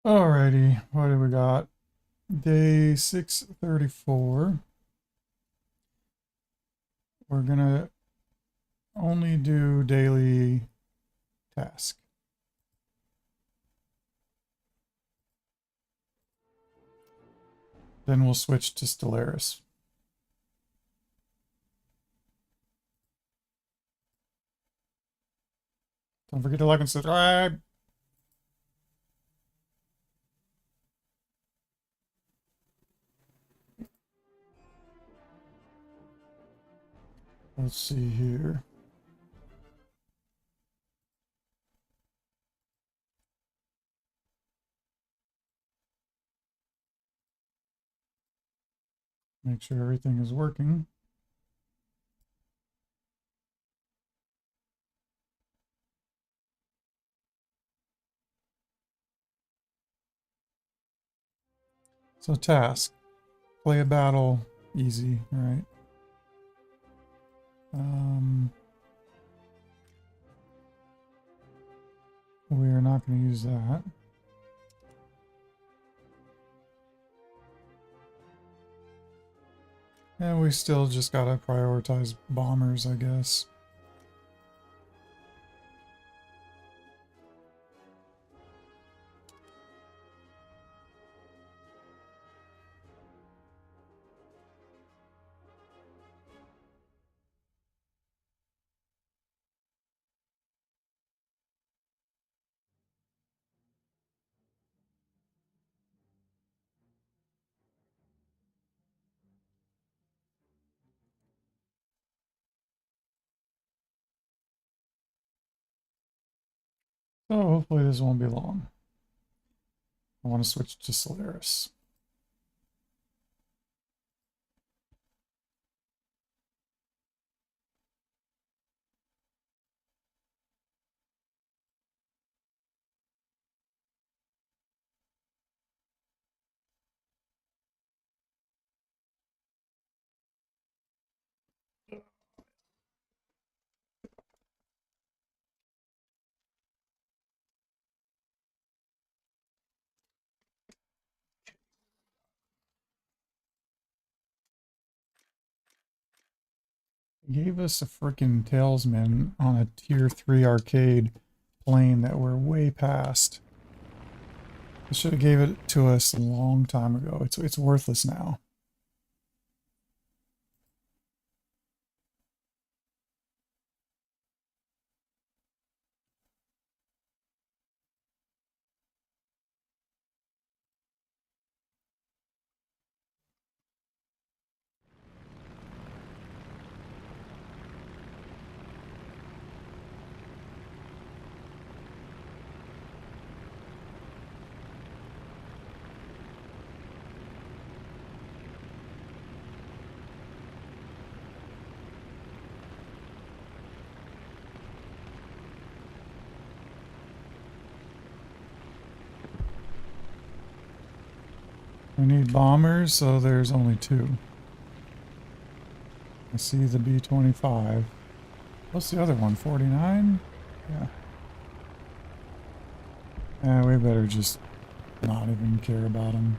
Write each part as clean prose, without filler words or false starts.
Alrighty, what do we got? Day 634. We're gonna only do daily task. Then we'll switch to Stellaris. Don't forget to like and subscribe. Let's see here. Make sure everything is working. So task, play a battle, easy, right? We are not going to use that. And we still just got to prioritize bombers, I guess. So hopefully this won't be long. I want to switch to Solaris. Gave us a freaking Talesman on a tier 3 arcade plane that we're way past. They should have gave it to us a long time ago. It's worthless now. We need bombers, so there's only 2. I see the B-25. What's the other one? 49? Yeah. Yeah, we better just not even care about them.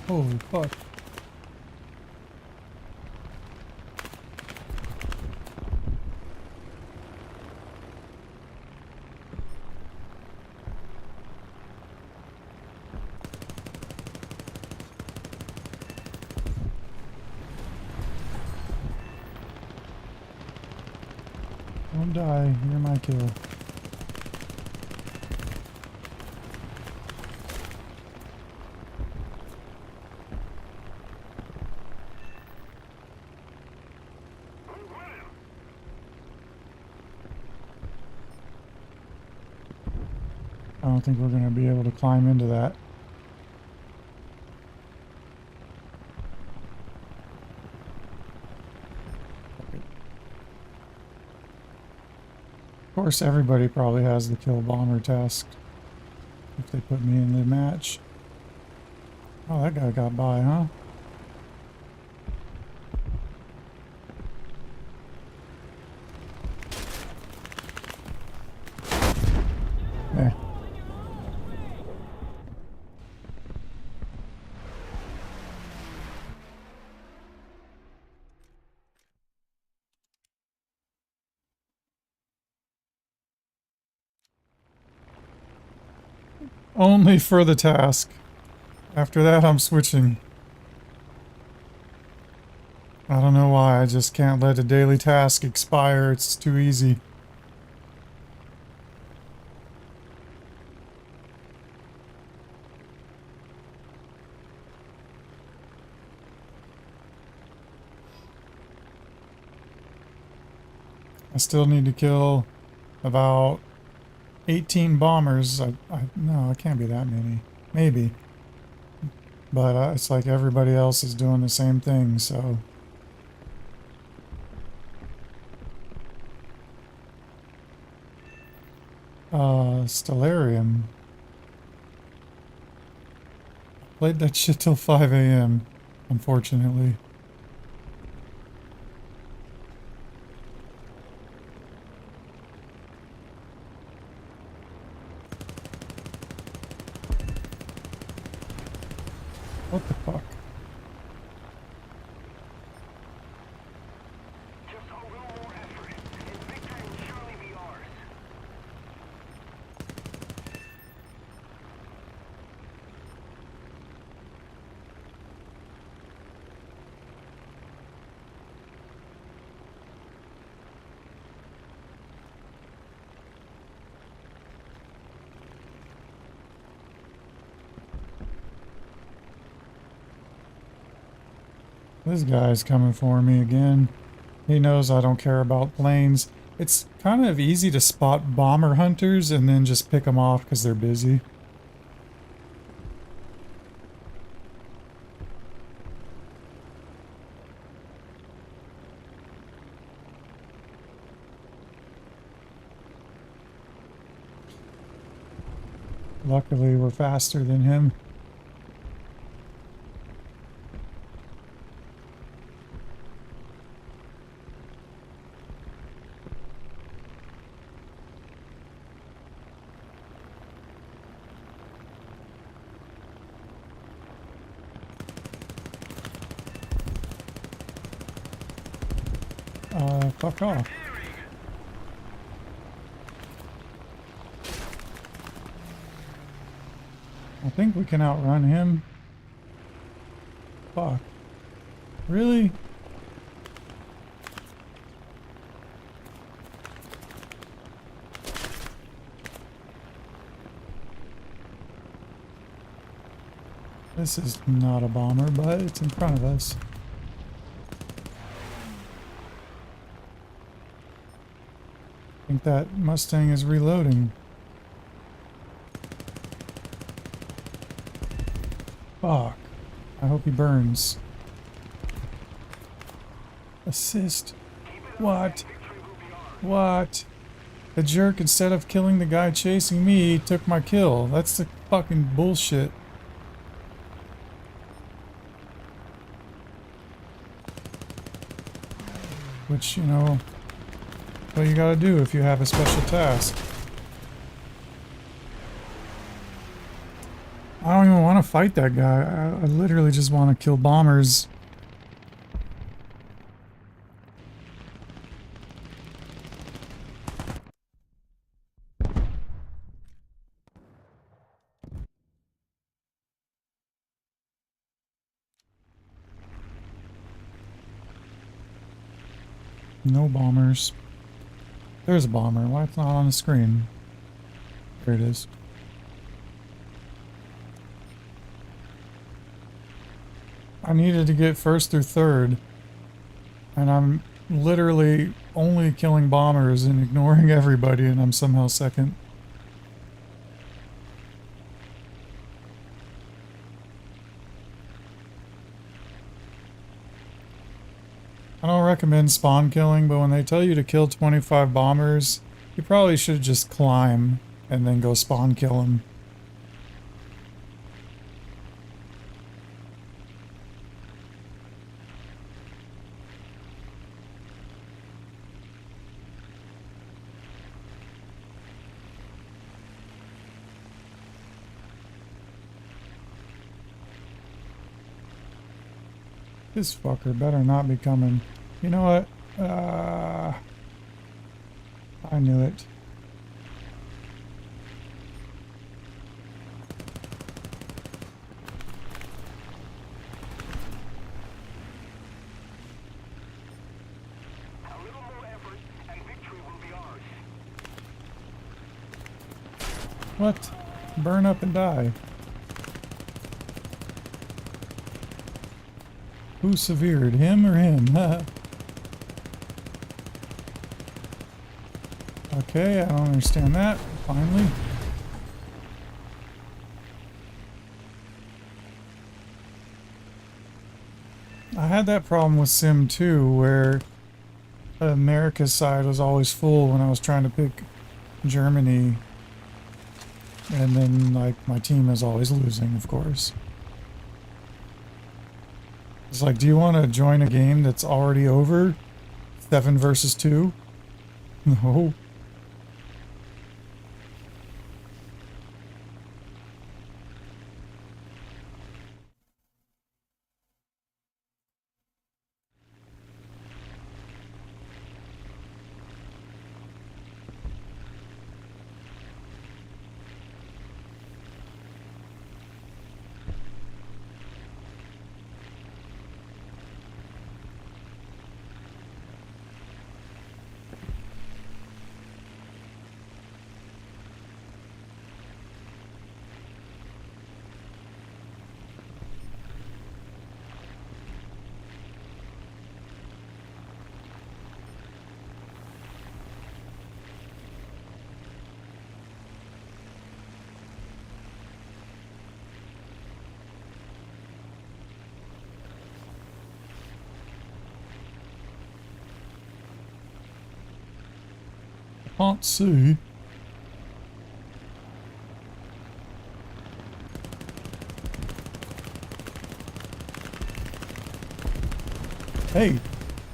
Holy fuck. Don't die, you're my kill. I don't think we're going to be able to climb into that. Of course, everybody probably has the kill bomber task if they put me in the match. Oh, that guy got by, huh? Yeah. Only for the task. After that, I'm switching. I don't know why, I just can't let a daily task expire. It's too easy. I still need to kill about 18 bombers. No, it can't be that many. Maybe. But it's like everybody else is doing the same thing, so... Stellarium. Played that shit till 5 a.m., unfortunately. What the fuck? Just a little more effort, and victory will surely be ours. This guy's coming for me again. He knows I don't care about planes. It's kind of easy to spot bomber hunters and then just pick them off because they're busy. Luckily, we're faster than him. Fuck off. I think we can outrun him. Fuck. Really? This is not a bomber, but it's in front of us. I think that Mustang is reloading. Fuck. I hope he burns. Assist. What? What? The jerk, instead of killing the guy chasing me, took my kill. That's the fucking bullshit. Which, you know, what you gotta do if you have a special task. I don't even want to fight that guy. I literally just want to kill bombers. No bombers. There's a bomber. Why it's not on the screen? There it is. I needed to get first through third, and I'm literally only killing bombers and ignoring everybody, and I'm somehow second. I don't recommend spawn killing, but when they tell you to kill 25 bombers, you probably should just climb and then go spawn kill them. This fucker better not be coming. You know what? I knew it. What? Burn up and die. Who severed, him or him? Okay, I don't understand that. Finally. I had that problem with Sim 2 where America's side was always full when I was trying to pick Germany. And then, like, my team is always losing, of course. It's like, do you want to join a game that's already over? 7 versus 2? No. Can't see. Hey,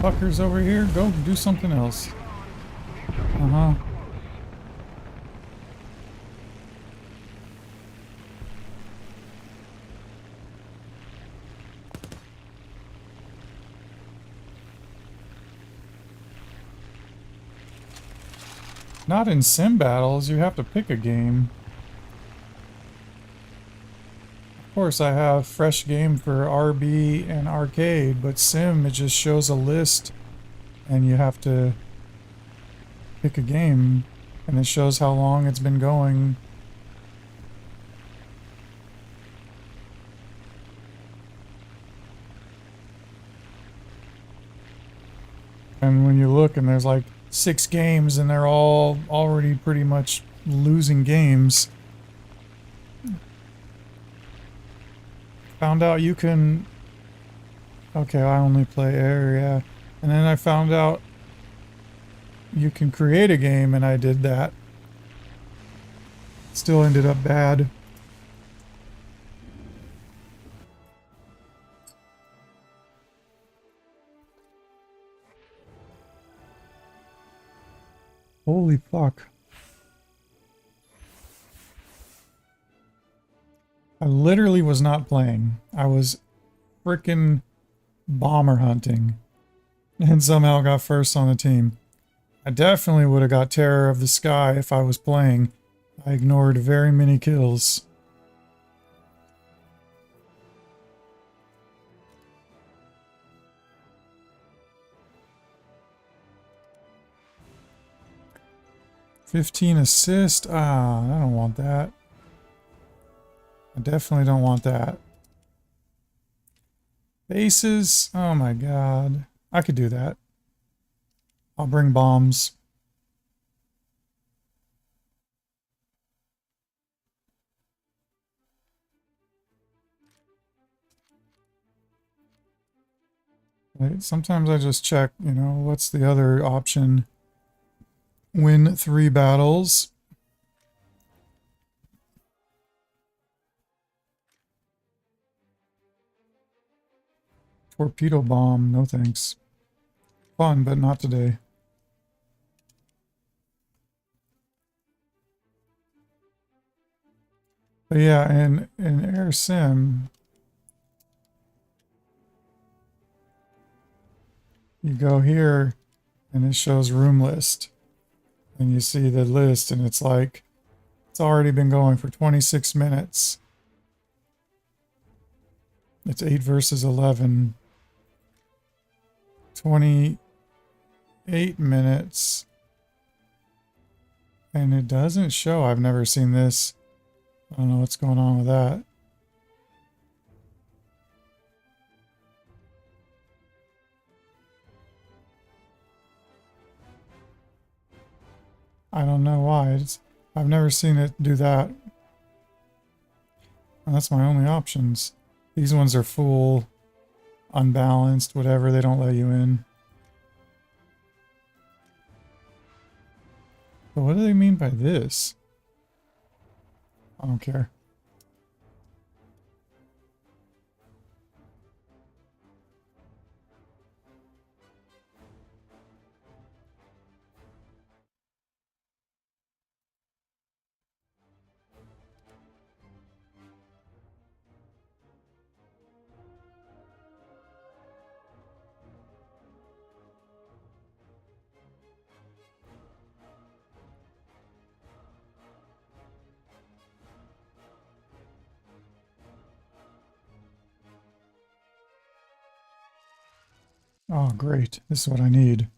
fuckers over here, go do something else. Uh-huh. Not in sim battles, you have to pick a game. Of course, I have fresh game for RB and arcade, but sim, it just shows a list and you have to pick a game and it shows how long it's been going. And when you look and there's like 6 games and they're all already pretty much losing games. Found out you can... Okay, I only play area. And then I found out you can create a game and I did that. Still ended up bad. Holy fuck. I literally was not playing. I was frickin' bomber hunting. And somehow got first on the team. I definitely would have got Terror of the Sky if I was playing. I ignored very many kills. "15 assist? Ah, I don't want that. I definitely don't want that. Bases? Oh my god. I could do that. I'll bring bombs. Right? Sometimes I just check, you know, what's the other option? Win 3 battles. Torpedo bomb, no thanks. Fun, but not today. But yeah, in Air Sim, you go here and it shows room list. And you see the list and it's like, it's already been going for 26 minutes. It's 8 versus 11. 28 minutes. And it doesn't show. I've never seen this. I don't know what's going on with that. I don't know why. I've never seen it do that. And that's my only options. These ones are full, unbalanced, whatever. They don't let you in. But what do they mean by this? I don't care. Oh, great. This is what I need.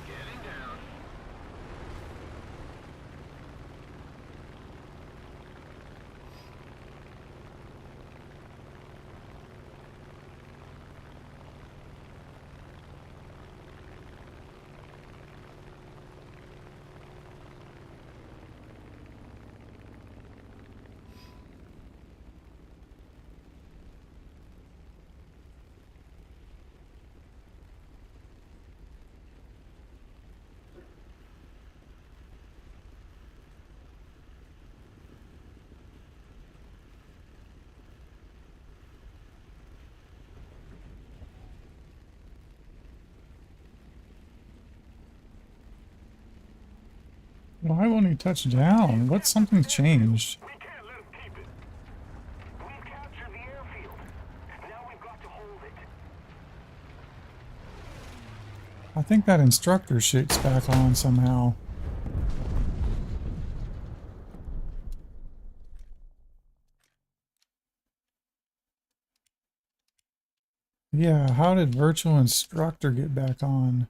Getting down. Why won't he touch down? What? Something changed. We can't let him keep it. We've captured the airfield. Now we've got to hold it. I think that instructor shit's back on somehow. Yeah, how did virtual instructor get back on?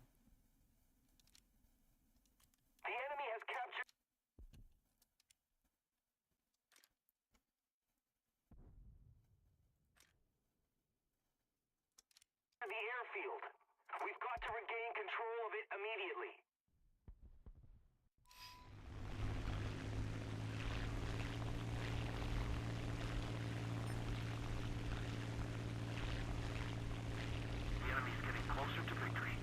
The enemy has captured the airfield. We've got to regain control of it immediately. The enemy's getting closer to victory.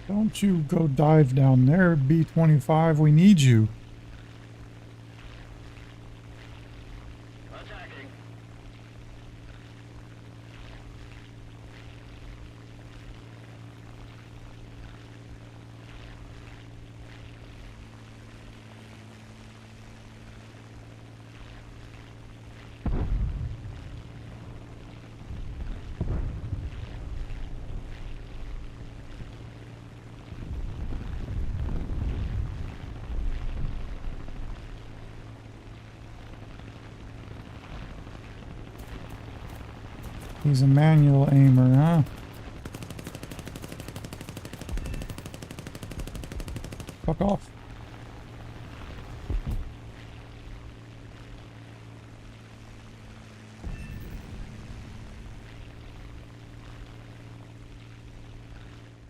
Don't you go dive down there, B-25. We need you. Attacking. He's a manual aimer, huh? Fuck off.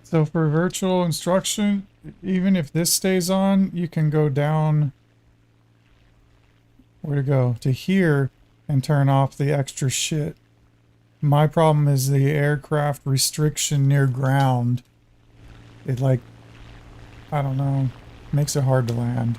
So for virtual instruction, even if this stays on, you can go down, where to go? To here and turn off the extra shit. My problem is the aircraft restriction near ground. It like, I don't know, makes it hard to land.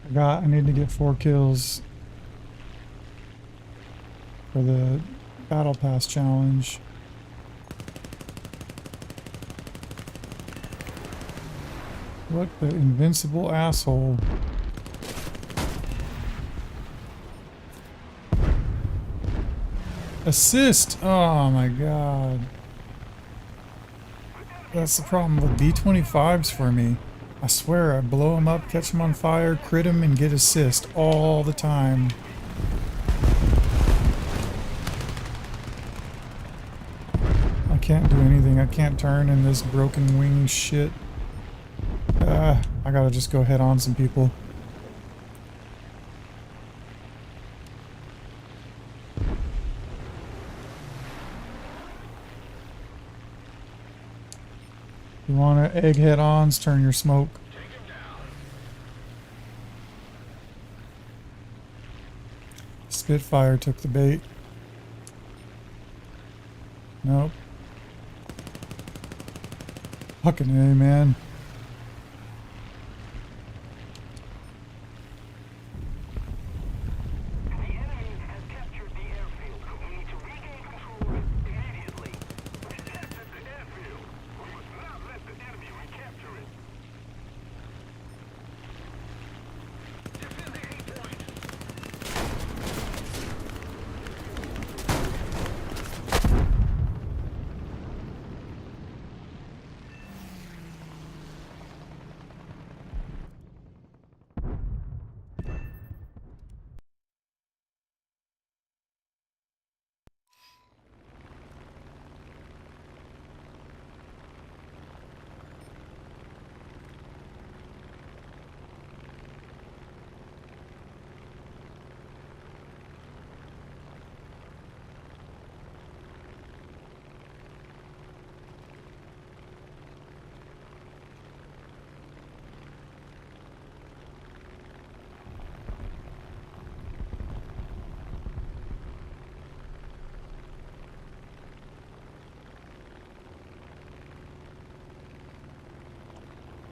forgot I need to get 4 kills for the Battle Pass challenge. What the invincible asshole. Assist! Oh my god. That's the problem with B-25s for me. I swear I blow them up, catch them on fire, crit them, and get assist all the time. I can't do anything. I can't turn in this broken wing shit. I gotta just go head on some people. You want to egg head-ons, turn your smoke. Spitfire took the bait. Nope. Fucking A, man. The enemy has captured the airfield. We need to regain control immediately. We captured the airfield. We must not let the enemy recapture it. Defend the A point.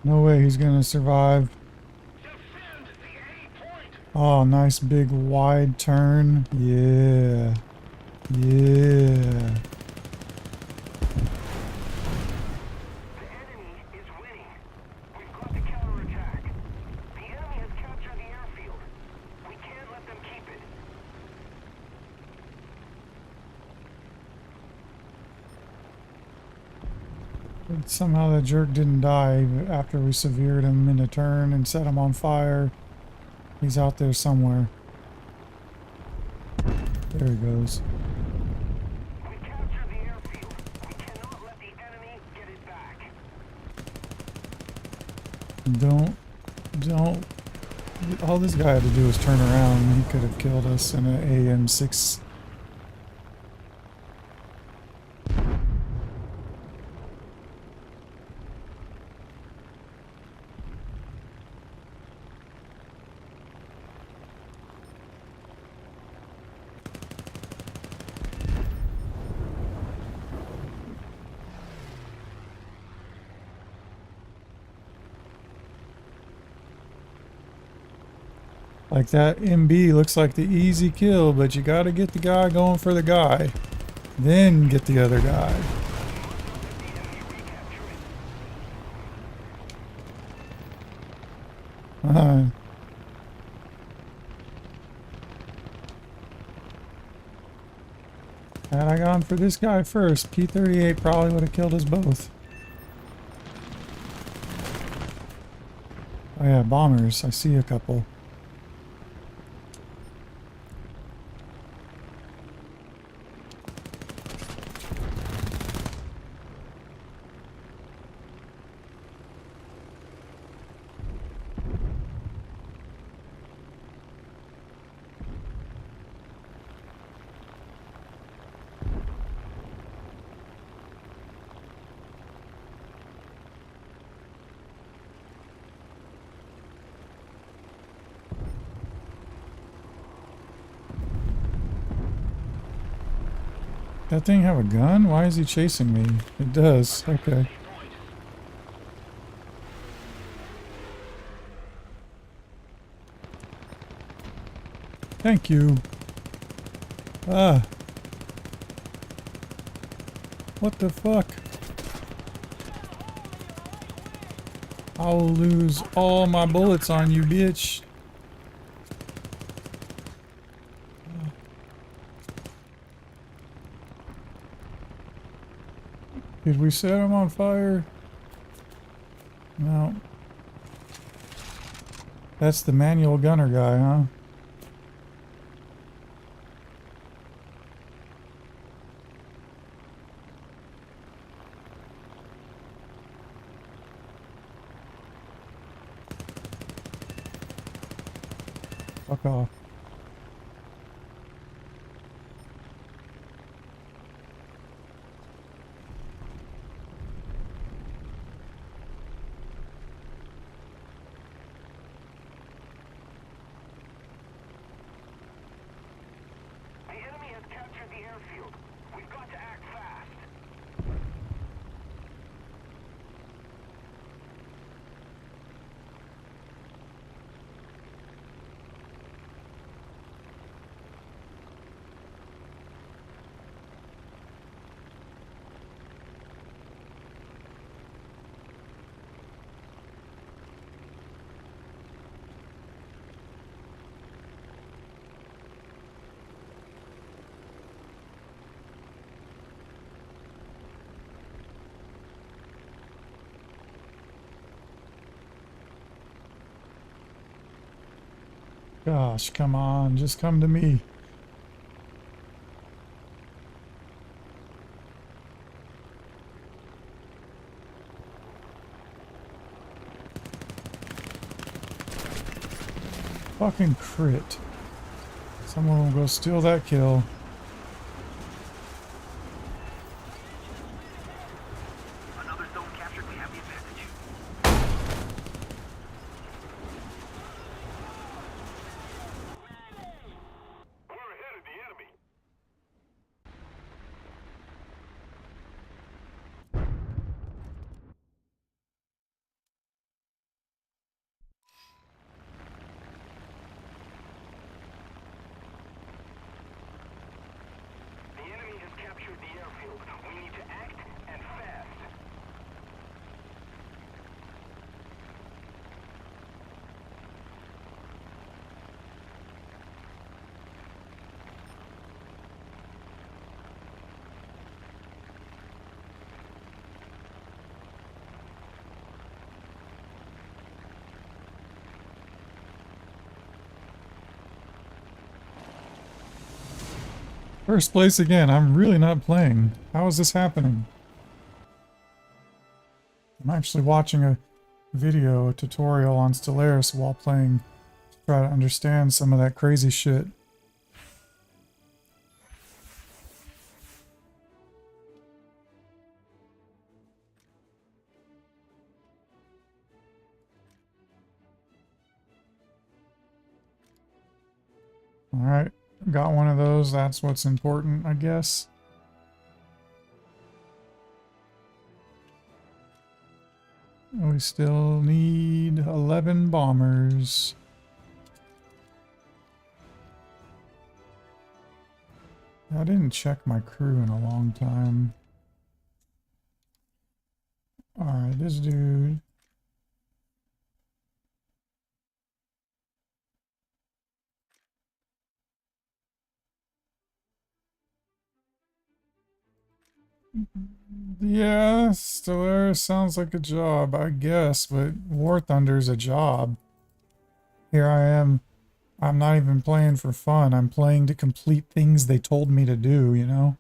No way he's gonna survive. Defend the A point. Oh, nice big wide turn. Yeah. Yeah. The enemy is winning. We've got to counterattack. The enemy has captured the airfield. We can't let them keep it. But somehow that jerk didn't die after we severed him in a turn and set him on fire. He's out there somewhere. There he goes. We captured the airfield. We cannot let the enemy get it back. Don't. All this guy had to do was turn around. He could have killed us in an AM6. Like that MB looks like the easy kill, but you gotta get the guy going for the guy. Then get the other guy. Had I gone for this guy first, P-38 probably would have killed us both. Oh yeah, bombers. I see a couple. That thing have a gun? Why is he chasing me? It does. Okay. Thank you. Ah. What the fuck? I'll lose all my bullets on you, bitch. Did we set him on fire? No. That's the manual gunner guy, huh? Fuck off. The enemy has captured the airfield. We've got to act fast. Gosh, come on, just come to me. Fucking crit. Someone will go steal that kill. Another zone captured. We have the advantage. We're ahead of the enemy. The enemy has captured the airfield. We need to act and fast. First place again. I'm really not playing. How is this happening? I'm actually watching a video, a tutorial on Stellaris while playing to try to understand some of that crazy shit. Alright, got one of those. That's what's important, I guess. We still need 11 bombers. I didn't check my crew in a long time. Alright, this dude. Yeah, Stellaris sounds like a job, I guess, but War Thunder's a job. Here I am. I'm not even playing for fun. I'm playing to complete things they told me to do, you know?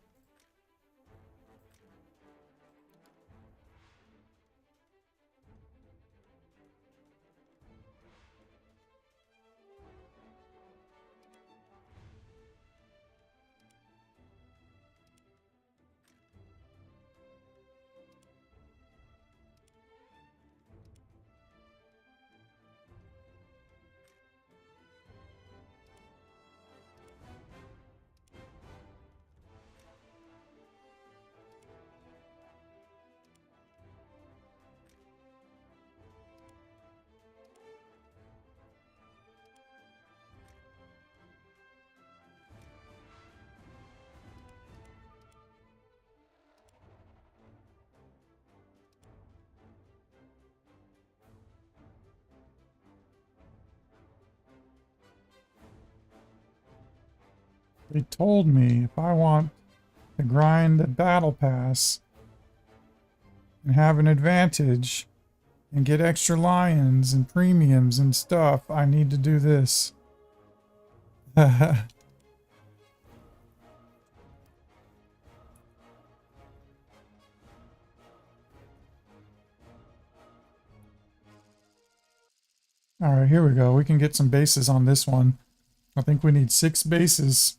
They told me if I want to grind the battle pass and have an advantage and get extra lions and premiums and stuff, I need to do this. Alright, here we go. We can get some bases on this one. I think we need 6 bases.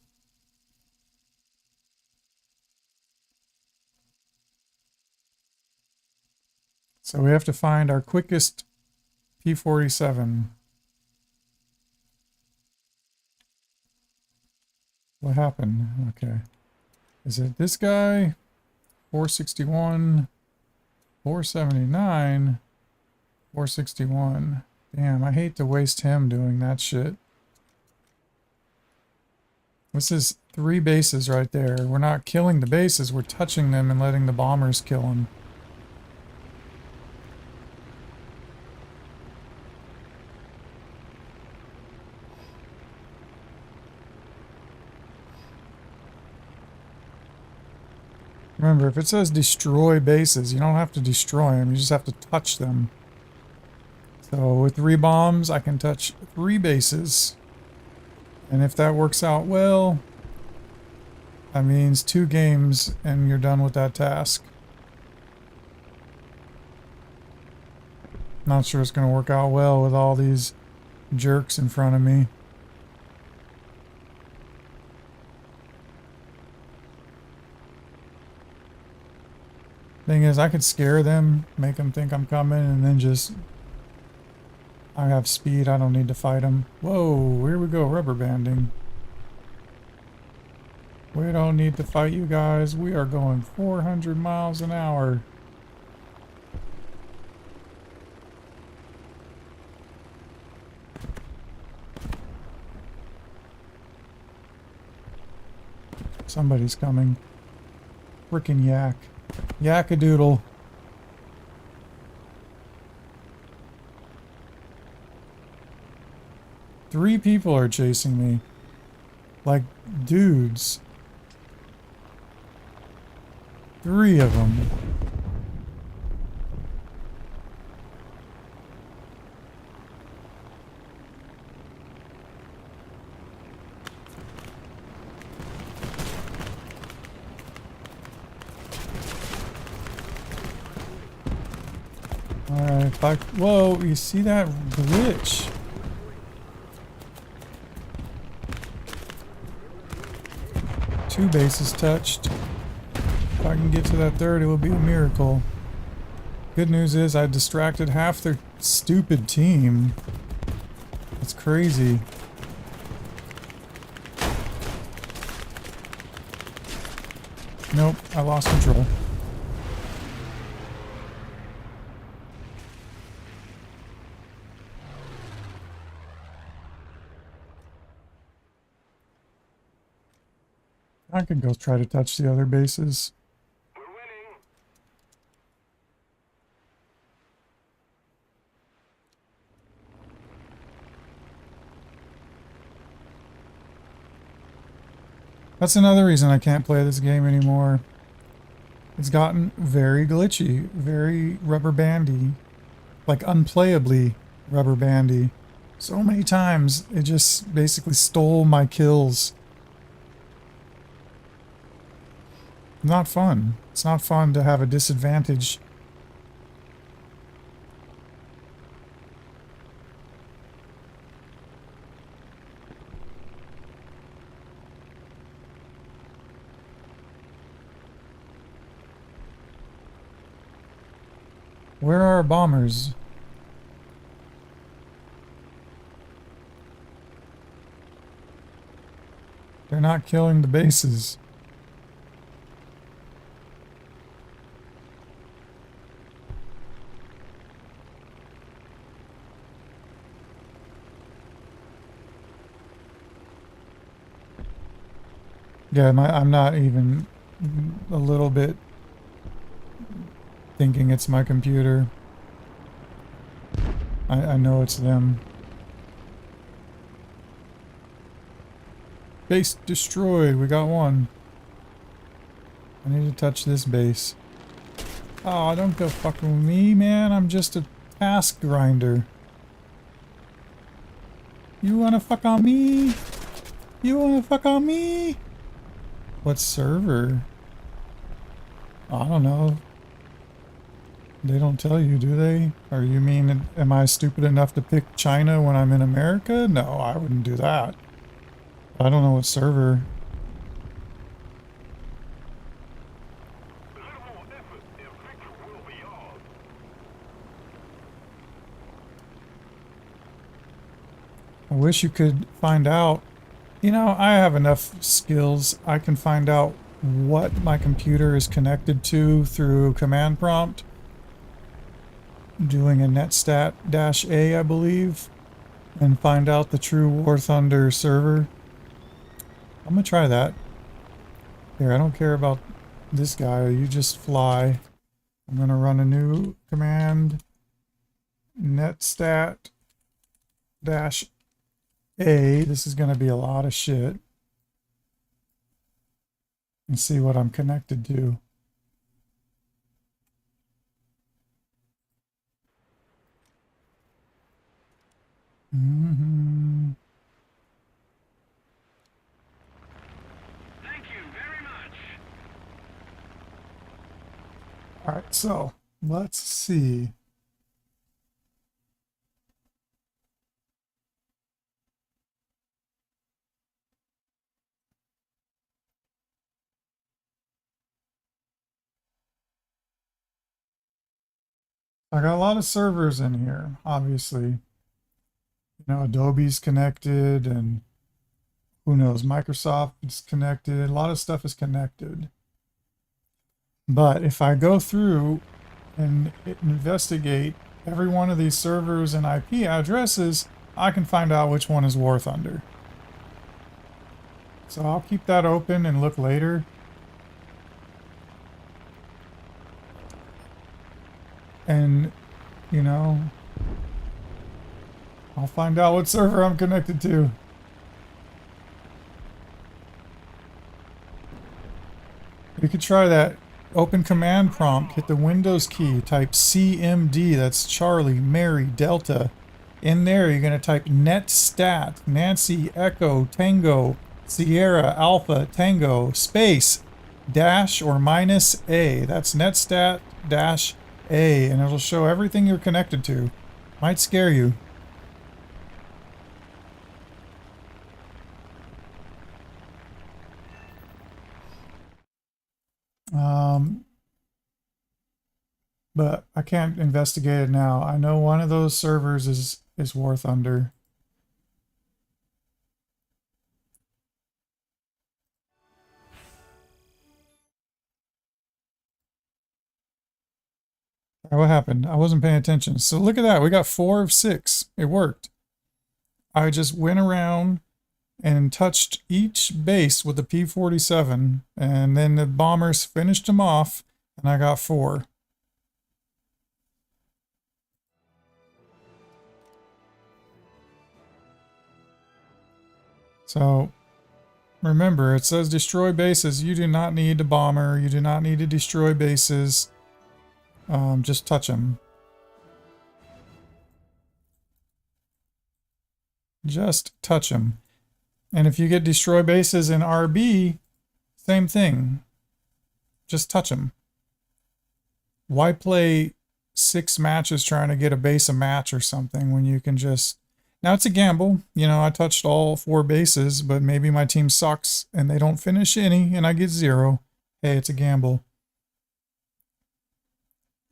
So we have to find our quickest P-47. What happened? Okay. Is it this guy? 461, 479, 461. Damn, I hate to waste him doing that shit. This is 3 bases right there. We're not killing the bases, we're touching them and letting the bombers kill them. Remember, if it says destroy bases, you don't have to destroy them, you just have to touch them. So with 3 bombs, I can touch 3 bases. And if that works out well, that means 2 games and you're done with that task. Not sure it's going to work out well with all these jerks in front of me. Thing is, I could scare them, make them think I'm coming, and then just... I have speed, I don't need to fight them. Whoa, here we go, rubber banding. We don't need to fight you guys, we are going 400 miles an hour. Somebody's coming. Frickin' yak. Yak-a-doodle. Three people are chasing me. Like dudes. 3 of them. Alright, whoa, you see that glitch? Two bases touched. If I can get to that 3rd, it will be a miracle. Good news is I distracted half their stupid team. That's crazy. Nope, I lost control. I could go try to touch the other bases. We're winning. That's another reason I can't play this game anymore. It's gotten very glitchy, very rubber bandy, like unplayably rubber bandy. So many times it just basically stole my kills. Not fun. It's not fun to have a disadvantage. Where are our bombers? They're not killing the bases. Yeah, I'm not even a little bit thinking it's my computer. I know it's them. Base destroyed. We got one. I need to touch this base. Oh, don't go fucking with me, man. I'm just a task grinder. You wanna fuck on me? You wanna fuck on me? What server? I don't know. They don't tell you, do they? Or you mean, am I stupid enough to pick China when I'm in America? No, I wouldn't do that. I don't know what server. A little more effort and victory will be ours. I wish you could find out. You know, I have enough skills. I can find out what my computer is connected to through command prompt. Doing a netstat-a, I believe, and find out the true War Thunder server. I'm gonna try that. Here, I don't care about this guy. You just fly. I'm gonna run a new command. Netstat-a. This is gonna be a lot of shit. And see what I'm connected to. Thank you very much. All right, so let's see. I got a lot of servers in here, obviously. You know, Adobe's connected, and who knows, Microsoft is connected. A lot of stuff is connected. But if I go through and investigate every one of these servers and IP addresses, I can find out which one is War Thunder. So I'll keep that open and look later. And, you know, I'll find out what server I'm connected to. You could try that. Open command prompt, hit the Windows key, type CMD, that's Charlie, Mary, Delta. In there, you're going to type netstat, Nancy, Echo, Tango, Sierra, Alpha, Tango, space, dash or minus A. That's netstat dash A, and it'll show everything you're connected to. Might scare you. But I can't investigate it now. I know one of those servers is War Thunder. What happened? I wasn't paying attention. So look at that. We got 4 of 6. It worked. I just went around and touched each base with the P-47, and then the bombers finished them off, and I got 4. So remember, it says destroy bases. You do not need a bomber. You do not need to destroy bases. Just touch them. Just touch them. And if you get destroy bases in RB, same thing. Just touch them. Why play 6 matches trying to get a base a match or something when you can just... Now it's a gamble. You know, I touched all 4 bases, but maybe my team sucks and they don't finish any and I get 0. Hey, it's a gamble.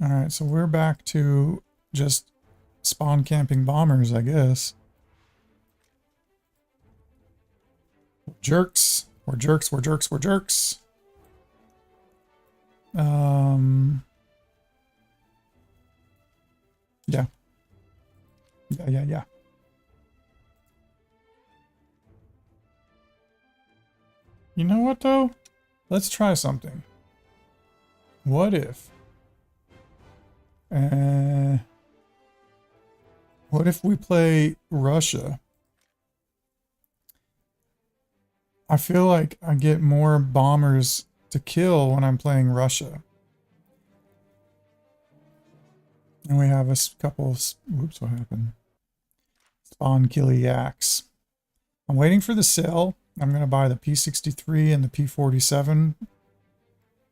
All right, so we're back to just spawn camping bombers, I guess. Jerks. We're jerks, we're jerks, we're jerks. Yeah. Yeah. You know what, though? Let's try something. What if... what if we play Russia? I feel like I get more bombers to kill when I'm playing Russia. And we have a couple of, whoops, what happened? Spawn killy yaks. I'm waiting for the sale. I'm going to buy the P63 and the P47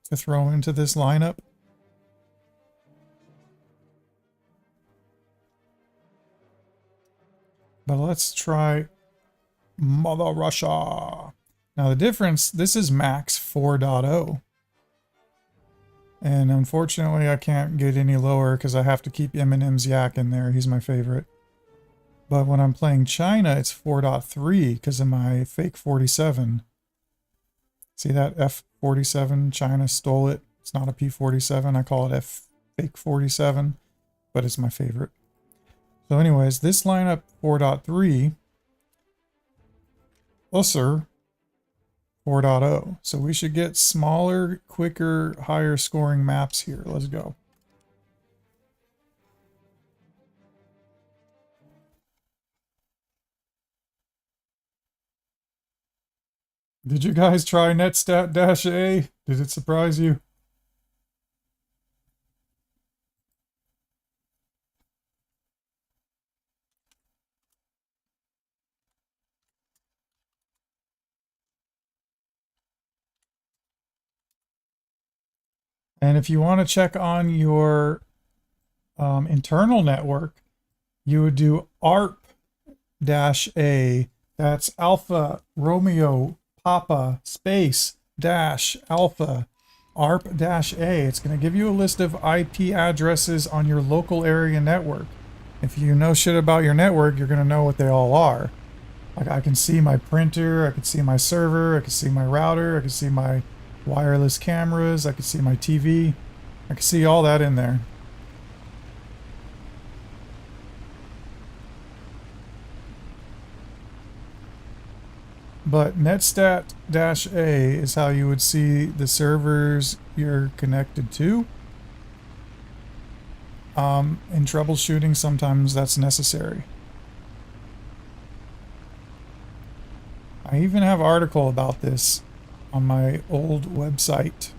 to throw into this lineup. But let's try Mother Russia. Now the difference, this is max 4.0. And unfortunately I can't get any lower because I have to keep Eminem's yak in there. He's my favorite. But when I'm playing China, it's 4.3 because of my fake 47. See that F47? China stole it. It's not a P47. I call it F fake 47, but it's my favorite. So anyways, this lineup 4.3, closer 4.0. So we should get smaller, quicker, higher scoring maps here. Let's go. Did you guys try Netstat-A? Did it surprise you? And if you want to check on your internal network, you would do ARP-A. That's Alpha Romeo Papa space dash Alpha ARP-A. It's going to give you a list of IP addresses on your local area network. If you know shit about your network, you're going to know what they all are. Like I can see my printer, I can see my server, I can see my router, I can see my wireless cameras, I can see my TV. I can see all that in there. But Netstat-A is how you would see the servers you're connected to. In troubleshooting, sometimes that's necessary. I even have an article about this on my old website.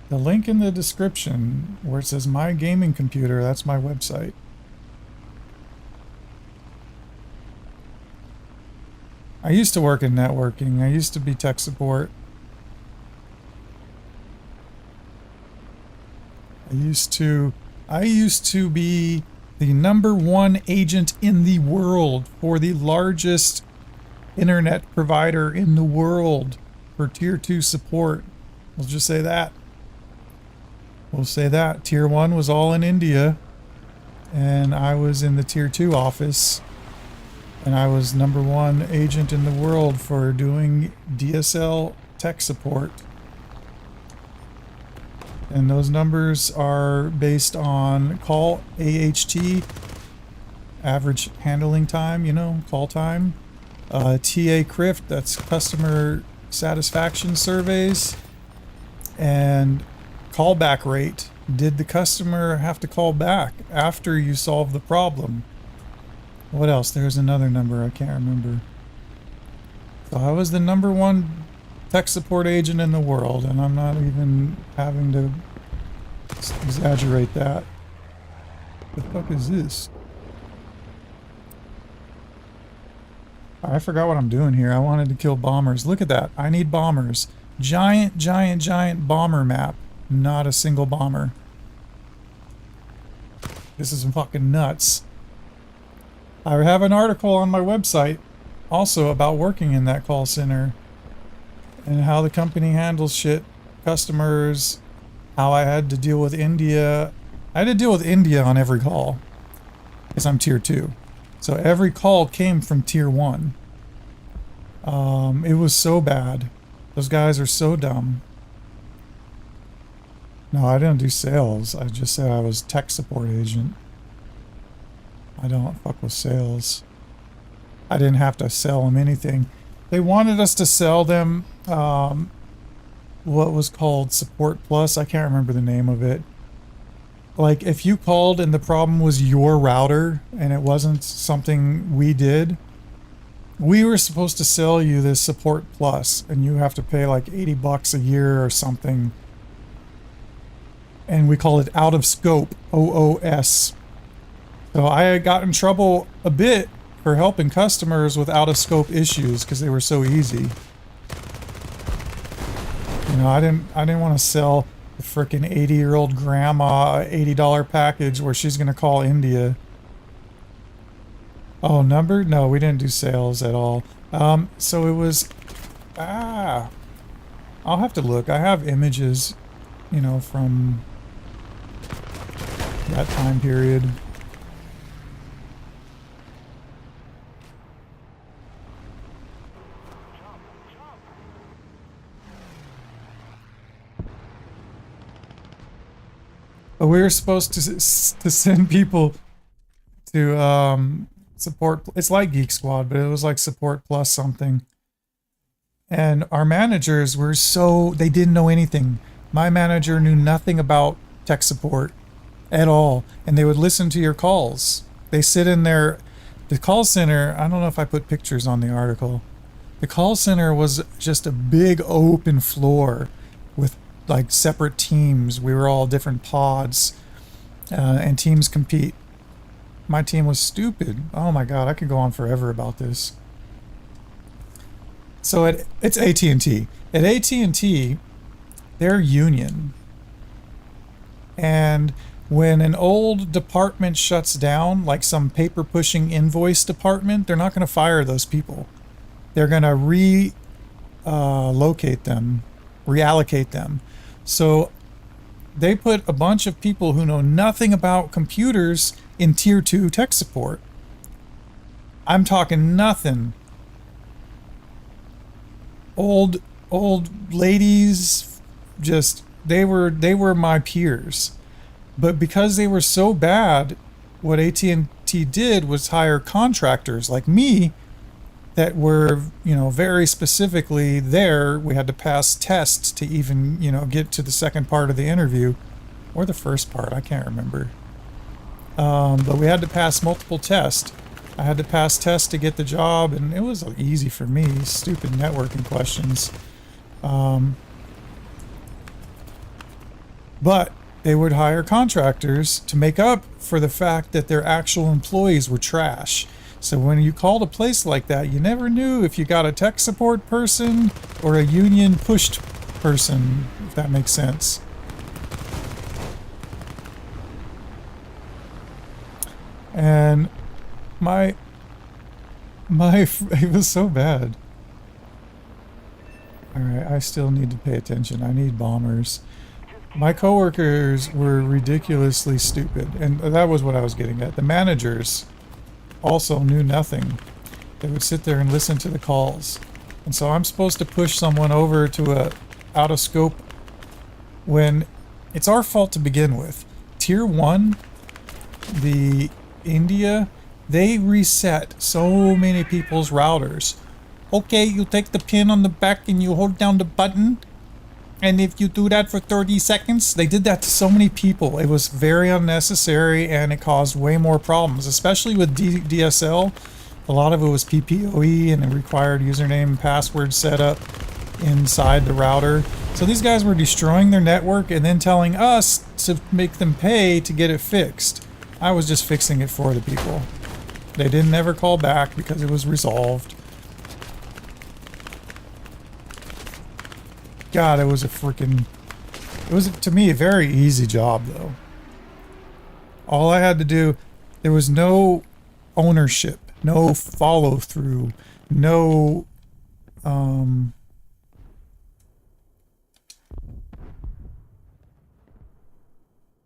The link in the description where it says My Gaming Computer, that's my website. I used to work in networking. I used to be tech support. I used to be the #1 agent in the world for the largest internet provider in the world for tier 2 support. We'll just say that. We'll say that. Tier 1 was all in India, and I was in the tier 2 office, and I was #1 agent in the world for doing DSL tech support. And those numbers are based on call AHT, average handling time, you know, call time. TA CRIFT, that's customer satisfaction surveys. And callback rate. Did the customer have to call back after you solve the problem? What else? There's another number I can't remember. So I was the #1 tech support agent in the world, and I'm not even having to exaggerate that. The fuck is this? I forgot what I'm doing here. I wanted to kill bombers. Look at that. I need bombers. Giant, giant, giant bomber map. Not a single bomber. This is fucking nuts. I have an article on my website also about working in that call center and how the company handles shit, customers, how I had to deal with India. I had to deal with India on every call because I'm tier 2. So every call came from tier 1. It was so bad. Those guys are so dumb. No, I didn't do sales. I just said I was tech support agent. I don't fuck with sales. I didn't have to sell them anything. They wanted us to sell them what was called Support Plus. I can't remember the name of it. Like if you called and the problem was your router and it wasn't something we did, We were supposed to sell you this support plus, and you have to pay like 80 bucks a year or something. And we call it out of scope, OOS. So I got in trouble a bit for helping customers with out of scope issues because they were so easy. You know, I didn't want to sell the frickin' 80-year-old grandma a $80 package where she's gonna call India. Oh, number? No, we didn't do sales at all. So it was, I'll have to look. I have images, you know, from that time period. But we were supposed to send people to support. It's like Geek Squad, but it was like support plus something. And our managers were they didn't know anything. My manager knew nothing about tech support at all, and they would listen to your calls. They sit in there. The call center, I don't know if I put pictures on the article. The call center was just a big open floor with like separate teams. We were all different pods, and teams compete. My team was stupid. Oh my god, I could go on forever about this. So it's AT&T. At AT&T, they're union. And when an old department shuts down, like some paper pushing invoice department, they're not going to fire those people. They're going to relocate them, reallocate them. So they put a bunch of people who know nothing about computers in tier 2 tech support. I'm talking nothing. Old ladies, just they were my peers. But because they were so bad, what AT&T did was hire contractors like me that were, you know, very specifically there. We had to pass tests to even, you know, get to the second part of the interview, or the first part, I can't remember. But we had to pass multiple tests. I had to pass tests to get the job, and it was easy for me. Stupid networking questions. But they would hire contractors to make up for the fact that their actual employees were trash. So when you called a place like that, you never knew if you got a tech support person or a union pushed person, if that makes sense. And it was so bad. Alright, I still need to pay attention. I need bombers. My coworkers were ridiculously stupid, and that was what I was getting at. The managers also knew nothing. They would sit there and listen to the calls. And so I'm supposed to push someone over to a out of scope when it's our fault to begin with. Tier 1, the India, they reset so many people's routers. Okay, you take the pin on the back and you hold down the button, and if you do that for 30 seconds, they did that to so many people. It was very unnecessary, and it caused way more problems, especially with DSL. A lot of it was PPOE, and it required username and password setup inside the router. So these guys were destroying their network and then telling us to make them pay to get it fixed. I was just fixing it for the people. They didn't ever call back because it was resolved. God, it was to me, a very easy job, though. All I had to do, there was no ownership, no follow-through, no,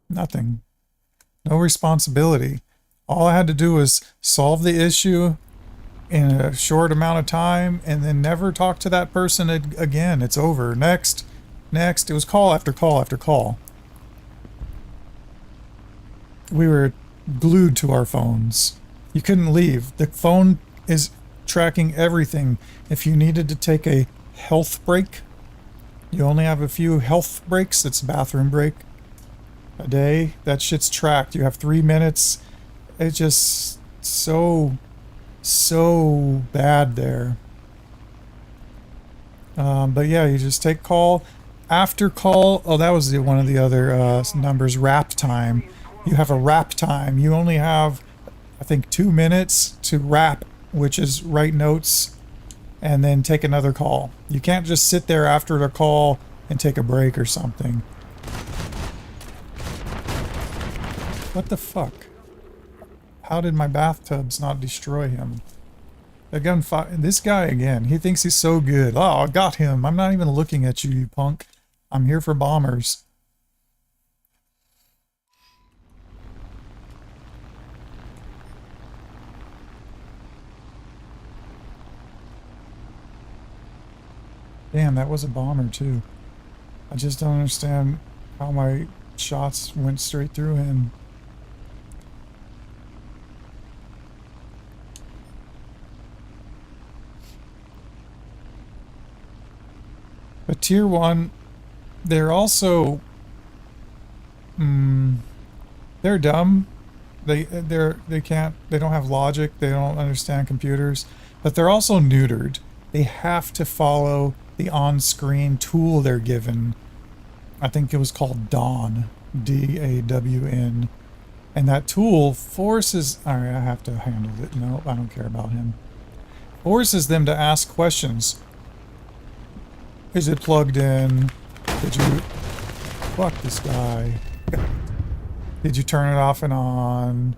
nothing. No responsibility. All I had to do was solve the issue in a short amount of time and then never talk to that person again. It's over. Next. It was call after call after call. We were glued to our phones. You couldn't leave. The phone is tracking everything. If you needed to take a health break, you only have a few health breaks. It's a bathroom break a day. That shit's tracked. You have 3 minutes. It's just so so bad there. But yeah, you just take call after call. Oh, that was one of the other numbers. Wrap time. You have a wrap time. You only have, I think, 2 minutes to wrap, which is write notes and then take another call. You can't just sit there after the call and take a break or something. What the fuck? How did my bathtubs not destroy him? The gunfire. This guy again. He thinks he's so good. Oh, I got him. I'm not even looking at you, you punk. I'm here for bombers. Damn, that was a bomber too. I just don't understand how my shots went straight through him. But tier 1, they're also they're dumb. They don't have logic, they don't understand computers, but they're also neutered. They have to follow the on-screen tool they're given. I think it was called Dawn, D-A-W-N. And that tool forces, alright, I have to handle it. No, I don't care about him. Forces them to ask questions. Is it plugged in? Did you... Fuck this guy. Did you turn it off and on?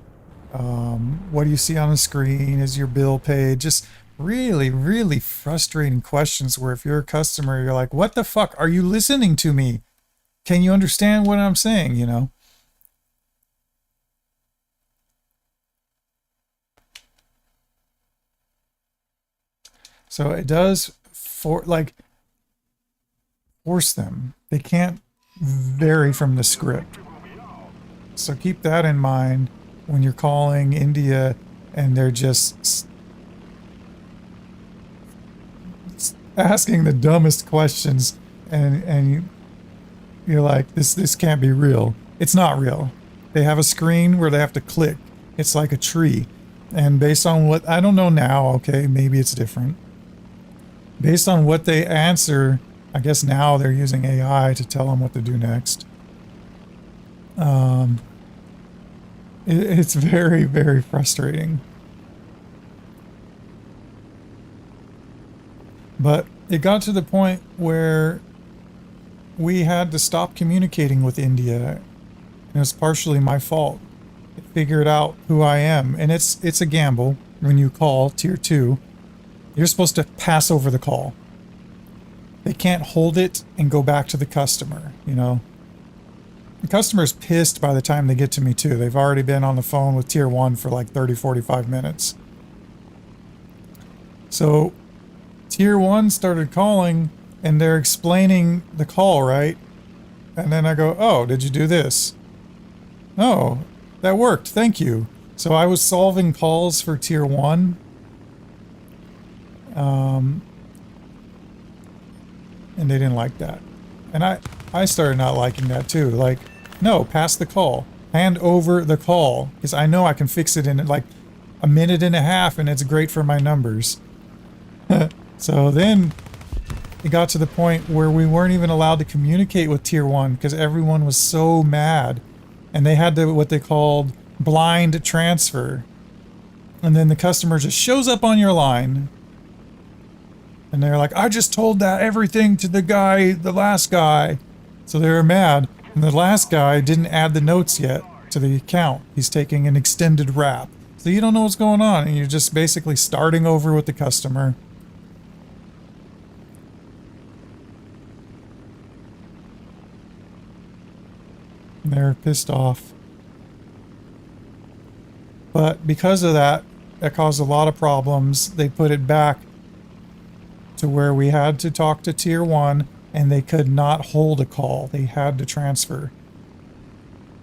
What do you see on the screen? Is your bill paid? Just really, really frustrating questions where if you're a customer, you're like, what the fuck? Are you listening to me? Can you understand what I'm saying, you know? So it does force them. They can't vary from the script. So keep that in mind when you're calling India and they're just asking the dumbest questions and you're like, this can't be real. It's not real. They have a screen where they have to click. It's like a tree. And based on what, I don't know now, okay, maybe it's different. Based on what they answer, I guess now they're using AI to tell them what to do next. It's very, very frustrating. But it got to the point where we had to stop communicating with India. And it was partially my fault. It figured out who I am. And it's a gamble when you call tier 2. You're supposed to pass over the call. They can't hold it and go back to the customer, you know. The customer's pissed by the time they get to me too. They've already been on the phone with tier 1 for like 30, 45 minutes. So tier 1 started calling and they're explaining the call, right? And then I go, oh, did you do this? Oh, that worked, thank you. So I was solving calls for tier 1. And they didn't like that. And I started not liking that too. Like, no, pass the call. Hand over the call. Because I know I can fix it in like a minute and a half and it's great for my numbers. So then it got to the point where we weren't even allowed to communicate with tier 1 because everyone was so mad. And they had what they called blind transfer. And then the customer just shows up on your line. And they're like, I just told that everything to the last guy. So they were mad. And the last guy didn't add the notes yet to the account. He's taking an extended wrap. So you don't know what's going on. And you're just basically starting over with the customer. And they're pissed off. But because of that, that caused a lot of problems. They put it back to where we had to talk to tier 1 and they could not hold a call. They had to transfer.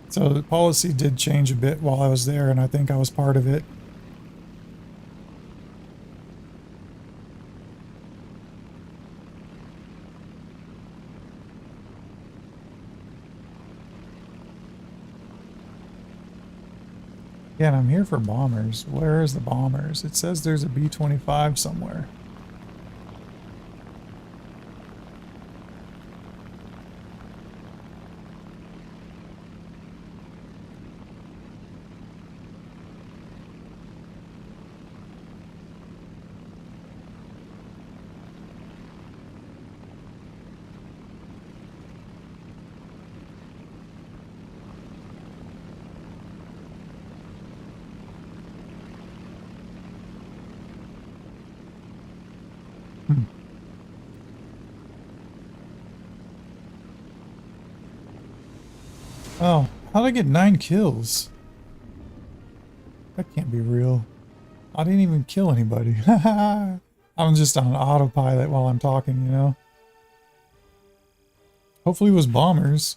So the policy did change a bit while I was there, and I think I was part of it. Again, I'm here for bombers. Where is the bombers? It says there's a B-25 somewhere. Hmm. Oh, how'd I get 9 kills? That can't be real. I didn't even kill anybody. I'm just on autopilot while I'm talking, you know? Hopefully it was bombers.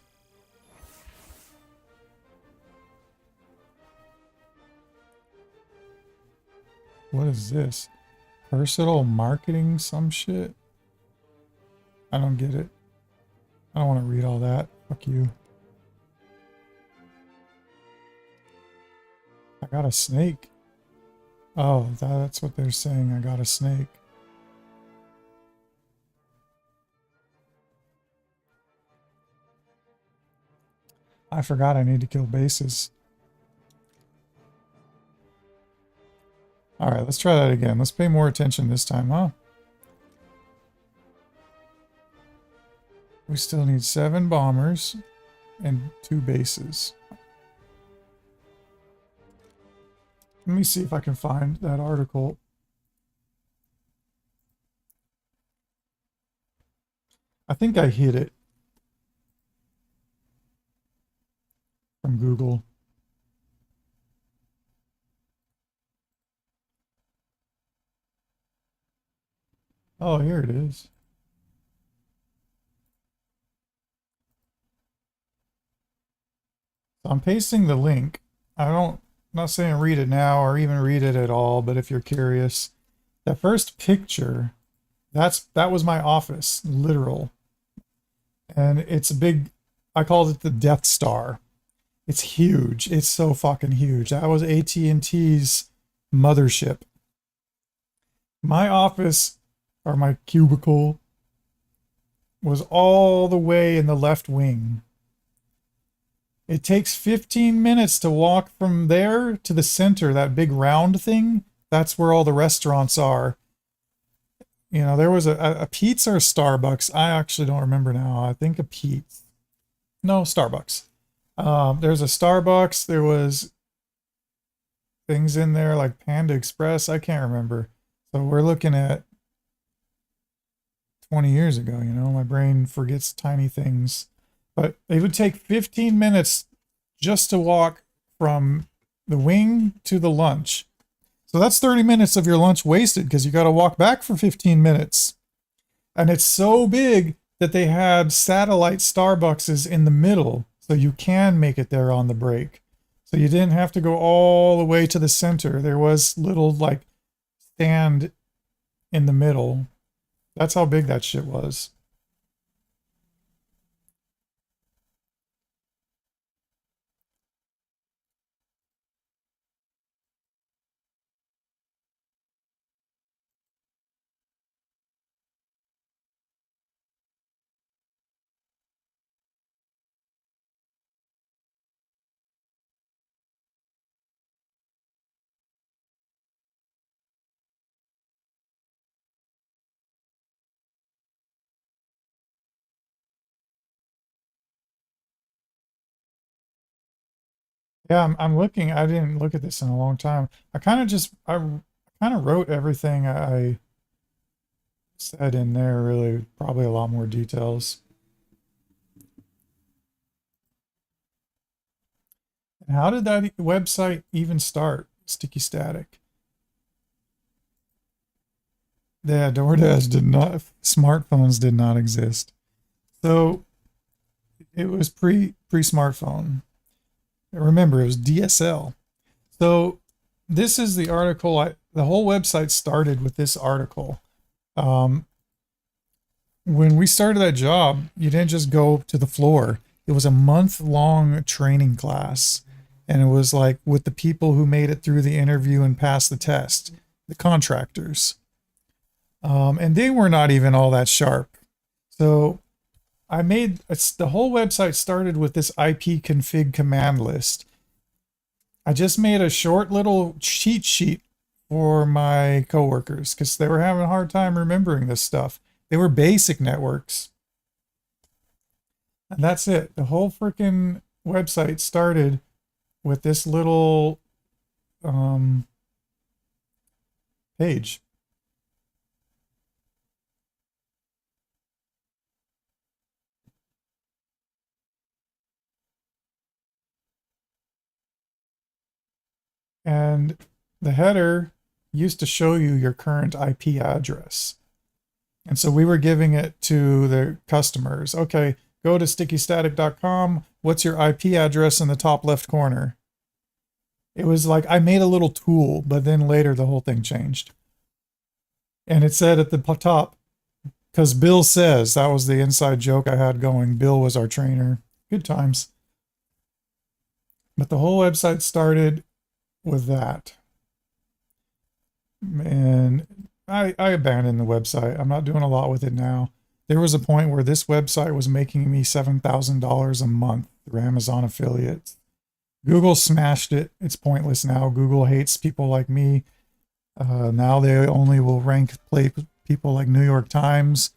What is this? Personal marketing some shit? I don't get it. I don't want to read all that. Fuck you. I got a snake. Oh, that's what they're saying. I got a snake. I forgot I need to kill bases. Alright, let's try that again. Let's pay more attention this time, huh? We still need 7 bombers and 2 bases. Let me see if I can find that article. I think I hid it from Google. Oh, here it is. So I'm pasting the link. I'm not saying read it now or even read it at all, but if you're curious, that first picture, that was my office, literal. And it's a big, I called it the Death Star. It's huge. It's so fucking huge. That was AT&T's mothership. My office, or my cubicle, was all the way in the left wing. It takes 15 minutes to walk from there to the center, that big round thing. That's where all the restaurants are. You know, there was a Pete's or a Starbucks. I actually don't remember now. I think a Pete's. No, Starbucks. There's a Starbucks. There was things in there like Panda Express. I can't remember. So we're looking at 20 years ago, you know, my brain forgets tiny things. But it would take 15 minutes just to walk from the wing to the lunch. So that's 30 minutes of your lunch wasted because you got to walk back for 15 minutes. And it's so big that they had satellite Starbuckses in the middle so you can make it there on the break. So you didn't have to go all the way to the center. There was little like stand in the middle. That's how big that shit was. Yeah, I'm looking. I didn't look at this in a long time. I kind of wrote everything I said in there, really, probably a lot more details. And how did that website even start? Sticky Static. Yeah, DoorDash did not, smartphones did not exist. So it was pre-smartphone. Remember, it was DSL. So this is the article. The whole website started with this article. When we started that job, you didn't just go to the floor. It was a month-long training class. And it was like with the people who made it through the interview and passed the test, the contractors. And they were not even all that sharp. So the whole website started with this IP config command list. I just made a short little cheat sheet for my coworkers because they were having a hard time remembering this stuff. They were basic networks. And that's it. The whole freaking website started with this little page. And the header used to show you your current IP address. And so we were giving it to the customers. Okay, go to stickystatic.com. What's your IP address in the top left corner? It was like I made a little tool, but then later the whole thing changed. And it said at the top, because Bill says, that was the inside joke I had going. Bill was our trainer. Good times. But the whole website started with that. And I abandoned the website. I'm not doing a lot with it now. There was a point where this website was making me $7,000 a month through Amazon affiliates. Google smashed it. It's pointless now. Google hates people like me. Now they only will rank people like New York Times.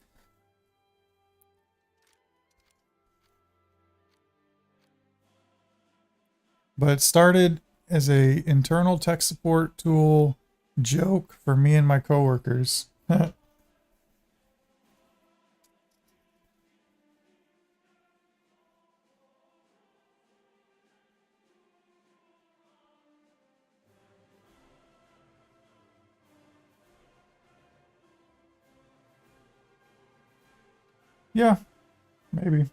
But it started as a internal tech support tool joke for me and my coworkers. Yeah, maybe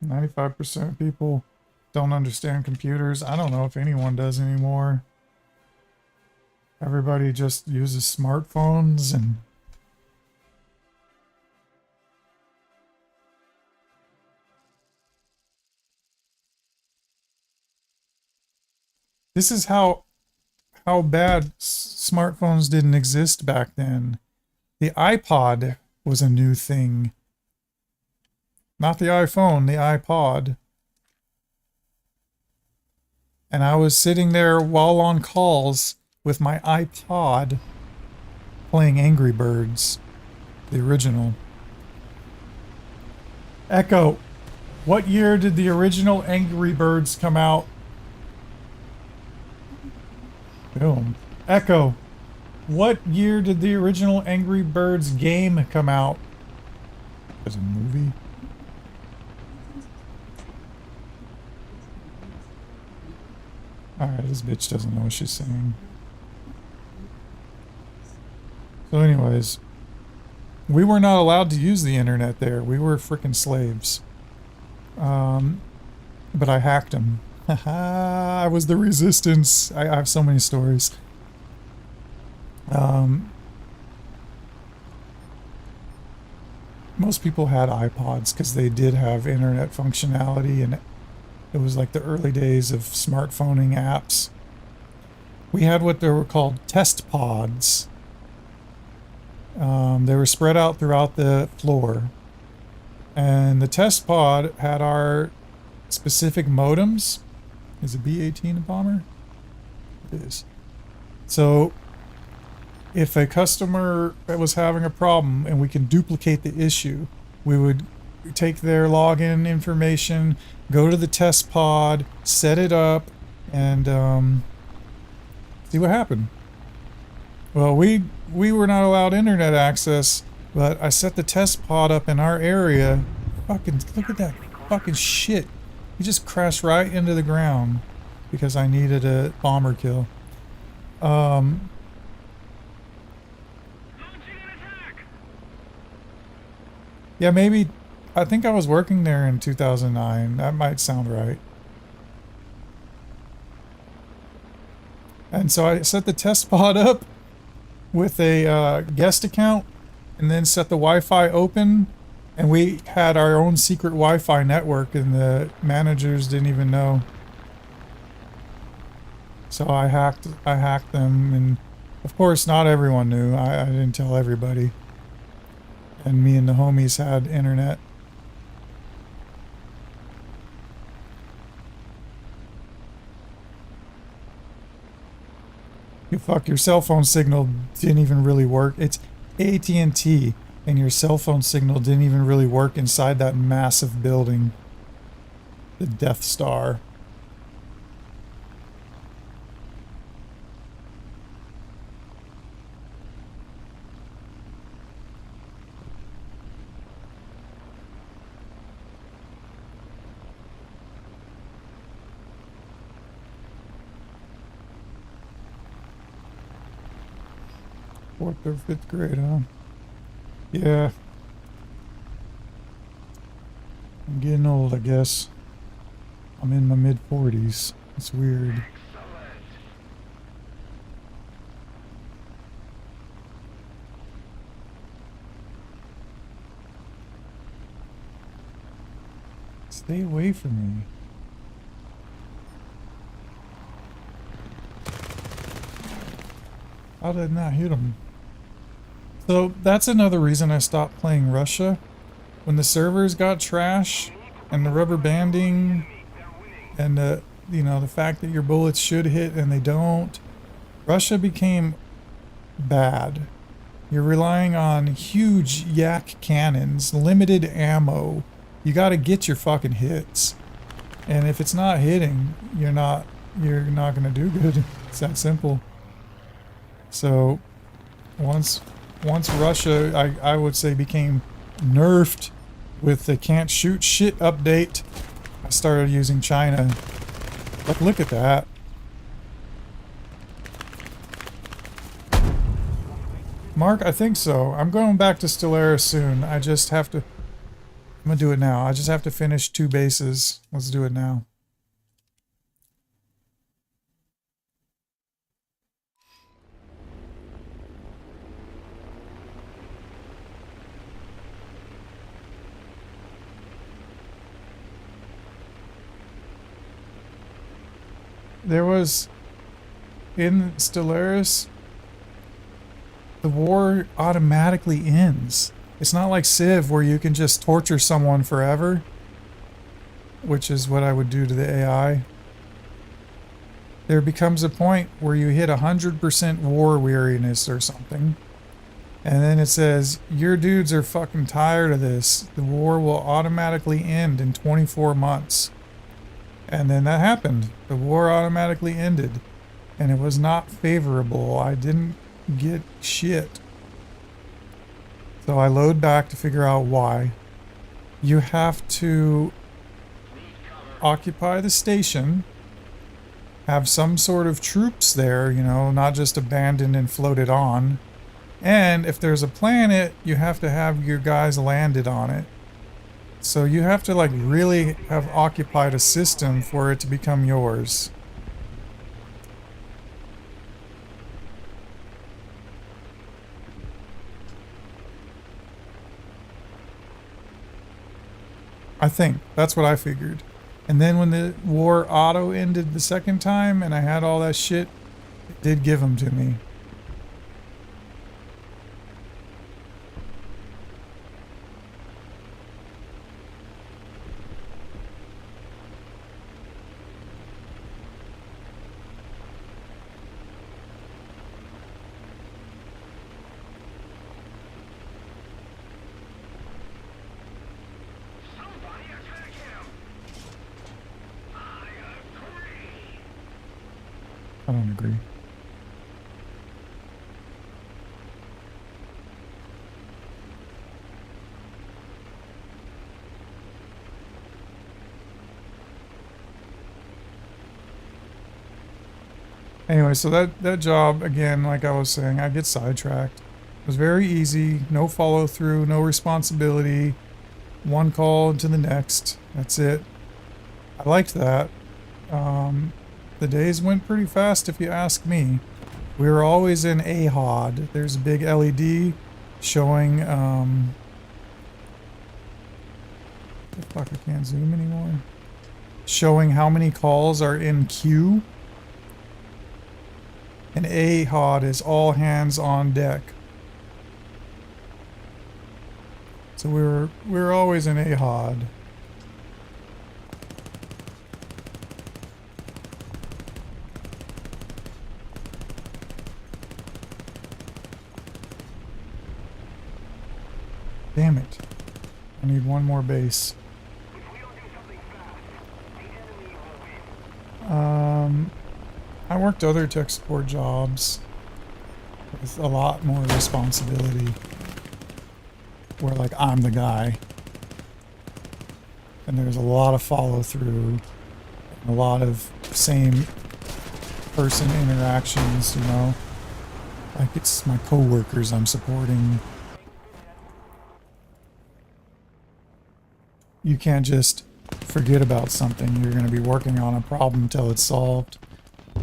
95% of people don't understand computers. I don't know if anyone does anymore. Everybody just uses smartphones and this is how bad smartphones didn't exist back then. The iPod was a new thing. Not the iPhone, the iPod. And I was sitting there while on calls with my iPod playing Angry Birds, the original. Echo, what year did the original Angry Birds come out? Boom. Echo, what year did the original Angry Birds game come out? As a movie? Alright, this bitch doesn't know what she's saying. So anyways, we were not allowed to use the internet there. We were freaking slaves. But I hacked them. Haha, I was the resistance. I have so many stories. Most people had iPods because they did have internet functionality, and it was like the early days of smartphoning apps. We had what they were called test pods. They were spread out throughout the floor. And the test pod had our specific modems. Is a B-18 a bomber? It is. So if a customer was having a problem and we can duplicate the issue, we would take their login information, go to the test pod, set it up, and see what happened. Well, we were not allowed internet access, but I set the test pod up in our area. Fucking look at that fucking shit. He just crashed right into the ground because I needed a bomber kill. Yeah, maybe. I think I was working there in 2009. That might sound right. And so I set the test pod up with a guest account and then set the Wi-Fi open. And we had our own secret Wi-Fi network and the managers didn't even know. So I hacked them, and of course not everyone knew. I didn't tell everybody. And me and the homies had internet. You fuck, your cell phone signal didn't even really work. It's AT&T, and your cell phone signal didn't even really work inside that massive building. The Death Star. Fourth or fifth grade, huh? Yeah. I'm getting old, I guess. I'm in my mid-40s. It's weird. Stay away from me. How did I not hit him? So that's another reason I stopped playing Russia. When the servers got trash and the rubber banding and the the fact that your bullets should hit and they don't, Russia became bad. You're relying on huge yak cannons, limited ammo. You got to get your fucking hits. And if it's not hitting, you're not going to do good. It's that simple. So once Russia, I would say, became nerfed with the can't shoot shit update, I started using China. Like, look at that. Mark, I think so. I'm going back to Stellaris soon. I just have to... I'm gonna do it now. I just have to finish 2 bases. Let's do it now. There was... in Stellaris, the war automatically ends. It's not like Civ where you can just torture someone forever, which is what I would do to the AI. There becomes a point where you hit 100% war weariness or something, and then it says, your dudes are fucking tired of this. The war will automatically end in 24 months. And then that happened. The war automatically ended. And it was not favorable. I didn't get shit. So I load back to figure out why. You have to occupy the station, have some sort of troops there, not just abandoned and floated on. And if there's a planet, you have to have your guys landed on it. So you have to, like, really have occupied a system for it to become yours. I think. That's what I figured. And then when the war auto ended the second time and I had all that shit, it did give them to me. I don't agree. Anyway, so that job, again, like I was saying, I get sidetracked. It was very easy, no follow through, no responsibility, one call to the next. That's it. I liked that. The days went pretty fast if you ask me. We were always in AHOD. There's a big LED showing, the fuck, I can't zoom anymore. Showing how many calls are in queue. An AHOD is all hands on deck. So we were always an AHOD. Damn it. I need one more base. I worked other tech support jobs with a lot more responsibility. Where like I'm the guy. And there's a lot of follow through. A lot of same person interactions, you know. Like it's my coworkers I'm supporting. You can't just forget about something. You're going to be working on a problem until it's solved.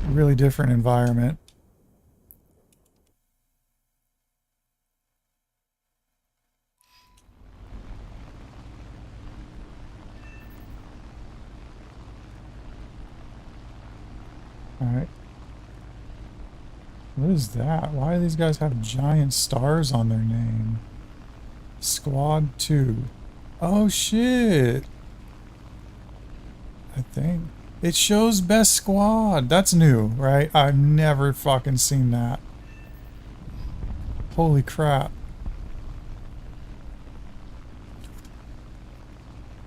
Really different environment. Alright. What is that? Why do these guys have giant stars on their name? Squad 2. Oh shit! I think. It shows best squad. That's new, right? I've never fucking seen that. Holy crap.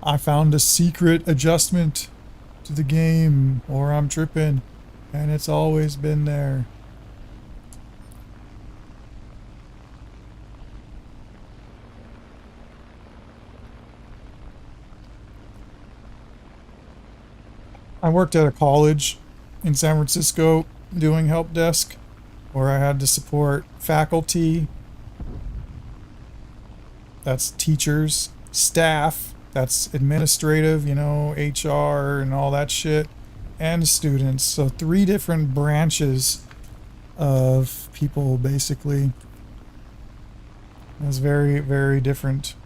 I found a secret adjustment to the game, or I'm tripping, and it's always been there. I worked at a college in San Francisco doing help desk, where I had to support faculty, that's teachers, staff, that's administrative, you know, HR and all that shit, and students. So 3 different branches of people, basically. It was very, very different.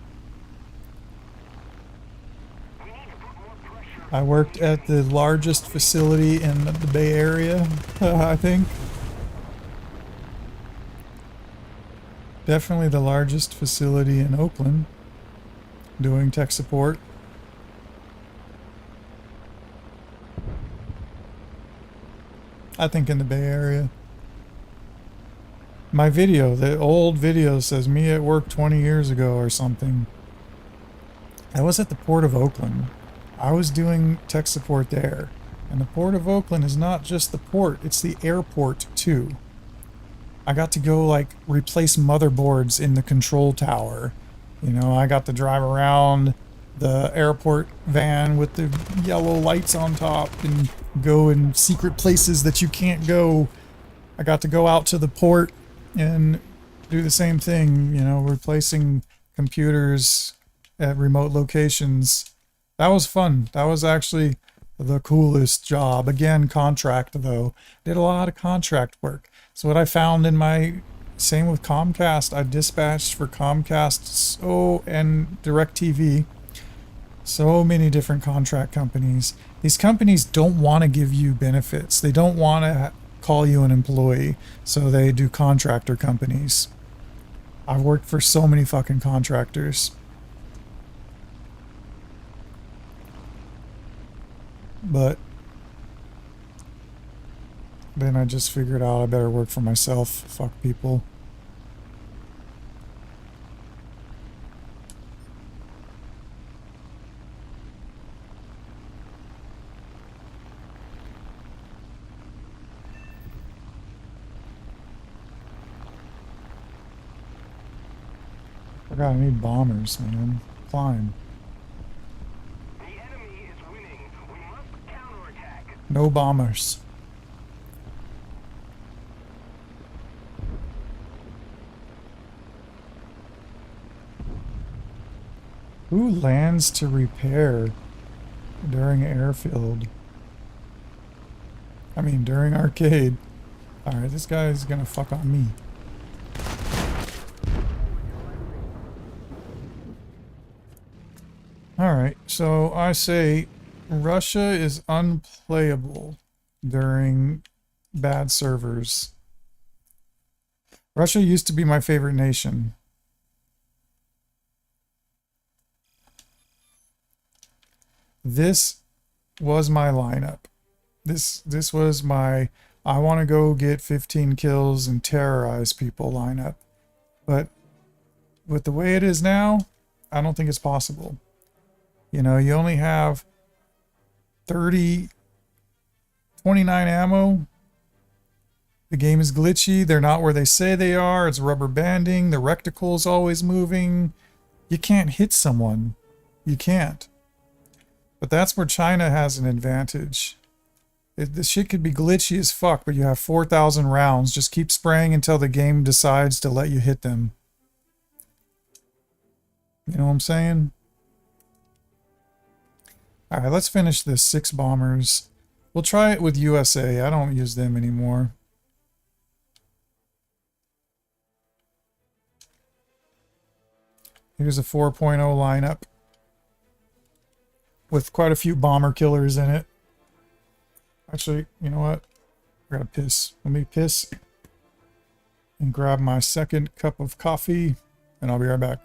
I worked at the largest facility in the Bay Area, I think. Definitely the largest facility in Oakland, doing tech support. I think in the Bay Area. My video, the old video says me at work 20 years ago or something. I was at the Port of Oakland. I was doing tech support there. And the Port of Oakland is not just the port, it's the airport too. I got to go like replace motherboards in the control tower. You know, I got to drive around the airport van with the yellow lights on top and go in secret places that you can't go. I got to go out to the port and do the same thing, you know, replacing computers at remote locations. That was fun. That was actually the coolest job. Again, contract though. Did a lot of contract work. So what I found in my, same with Comcast, I dispatched for Comcast and DirecTV. So many different contract companies. These companies don't want to give you benefits. They don't want to call you an employee. So they do contractor companies. I've worked for so many fucking contractors. But then I just figured out I better work for myself. Fuck people. Forgot I need bombers, man. Climb. The enemy is winning. We must counterattack. No bombers. Who lands to repair during airfield? I mean, during arcade. Alright, this guy is gonna fuck on me. Alright, so I say Russia is unplayable during bad servers. Russia used to be my favorite nation. This was my lineup. This was my I want to go get 15 kills and terrorize people lineup. But with the way it is now, I don't think it's possible. You know, you only have 30, 29 ammo. The game is glitchy. They're not where they say they are. It's rubber banding. The reticle's always moving. You can't hit someone. You can't. But that's where China has an advantage. The shit could be glitchy as fuck, but you have 4,000 rounds. Just keep spraying until the game decides to let you hit them. You know what I'm saying? Alright, let's finish this 6 bombers. We'll try it with USA. I don't use them anymore. Here's a 4.0 lineup with quite a few bomber killers in it. Actually, you know what? I gotta piss. Let me piss and grab my second cup of coffee, and I'll be right back.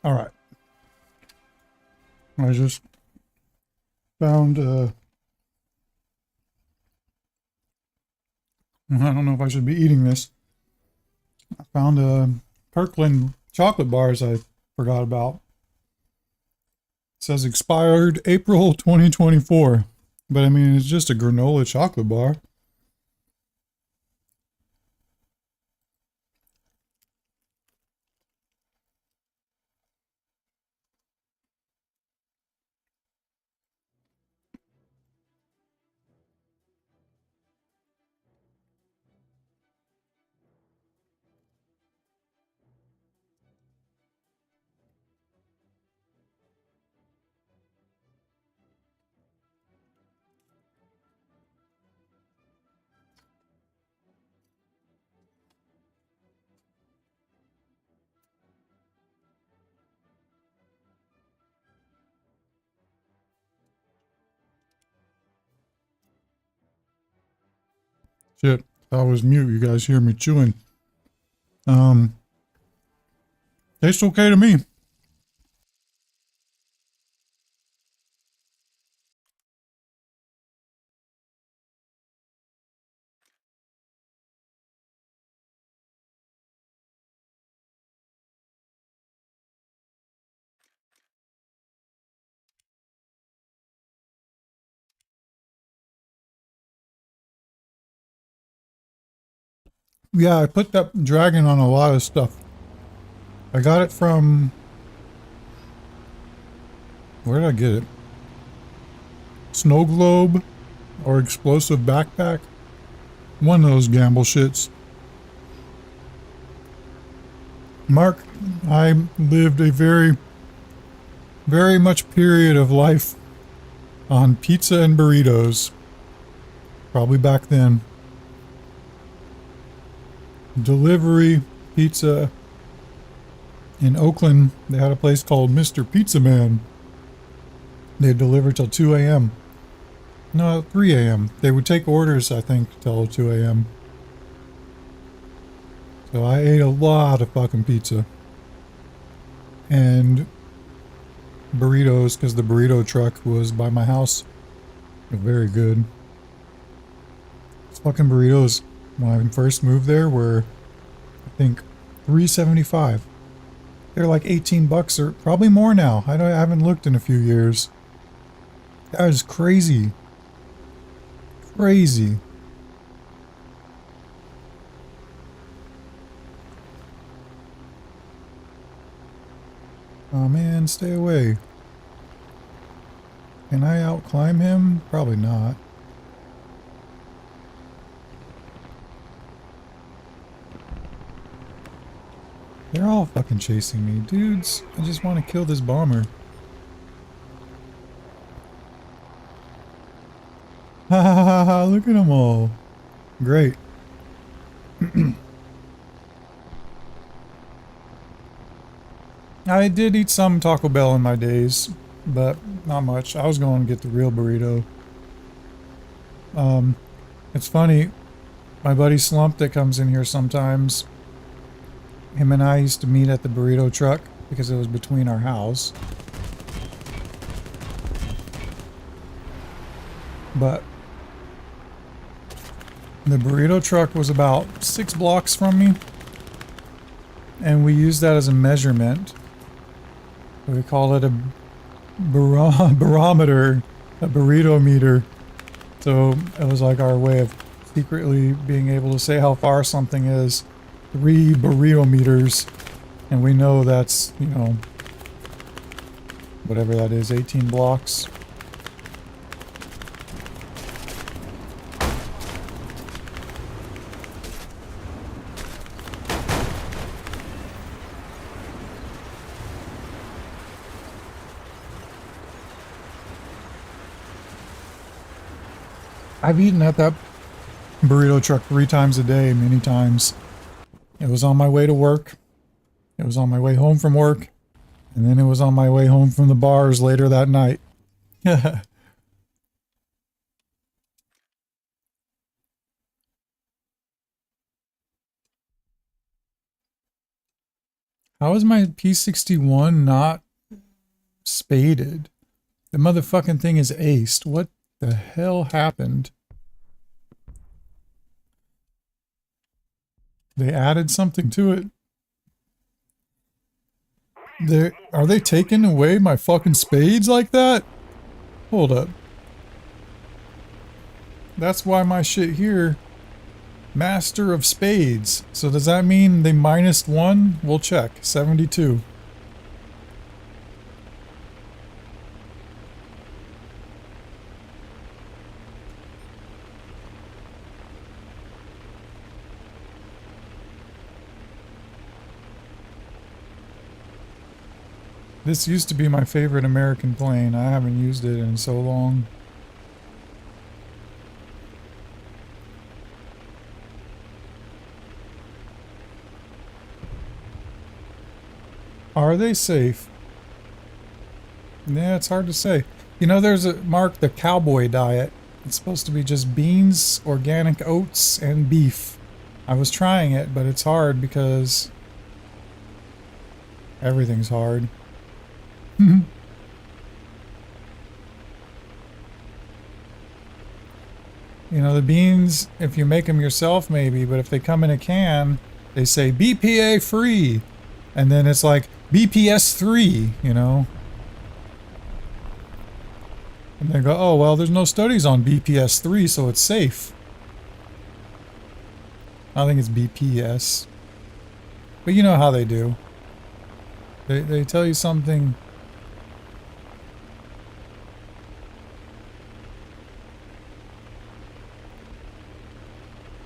All right. I just found, I don't know if I should be eating this. I found Kirkland chocolate bars I forgot about. It says expired April 2024. But I mean, it's just a granola chocolate bar. Shit, I was mute. You guys hear me chewing. Um, Tastes okay to me. Yeah, I put that dragon on a lot of stuff. I got it from... Where did I get it? Snow Globe or Explosive Backpack? One of those gamble shits. Mark, I lived a very much period of life on pizza and burritos. Probably back then. Delivery pizza in Oakland. They had a place called Mr. Pizza Man. They delivered till 2 a.m. No, 3 a.m. They would take orders, I think, till 2 a.m. So I ate a lot of fucking pizza. And burritos, because the burrito truck was by my house. They're very good. These fucking burritos, when I first moved there, were, I think, $3.75. They're like 18 bucks or probably more now. I haven't looked in a few years. That is crazy. Crazy. Oh man, stay away. Can I outclimb him? Probably not. They're all fucking chasing me. Dudes, I just want to kill this bomber. Ha ha ha ha, look at them all. Great. I did eat some Taco Bell in my days, but not much. I was going to get the real burrito. It's funny, my buddy Slump that comes in here sometimes, him and I used to meet at the burrito truck because it was between our house. But the burrito truck was about 6 blocks from me, and we used that as a measurement. We call it a barometer, a burrito meter. So it was like our way of secretly being able to say how far something is. 3 burrito meters, and we know that's, you know, whatever that is, 18 blocks. I've eaten at that burrito truck 3 times a day, many times. It was on my way to work. It was on my way home from work. And then it was on my way home from the bars later that night. How is my P61 not spaded? The motherfucking thing is aced. What the hell happened? They added something to it. Are they taking away my fucking spades like that? Hold up. That's why my shit here, Master of Spades. So does that mean they -1? We'll check. 72. This used to be my favorite American plane. I haven't used it in so long. Are they safe? Yeah, it's hard to say. You know, there's a the cowboy diet. It's supposed to be just beans, organic oats, and beef. I was trying it, but it's hard because everything's hard. You know, the beans, if you make them yourself, maybe, but if they come in a can, they say BPA free. And then it's like BPS 3, you know? And they go, oh, well, there's no studies on BPS 3, so it's safe. I think it's BPS. But you know how they do. They tell you something.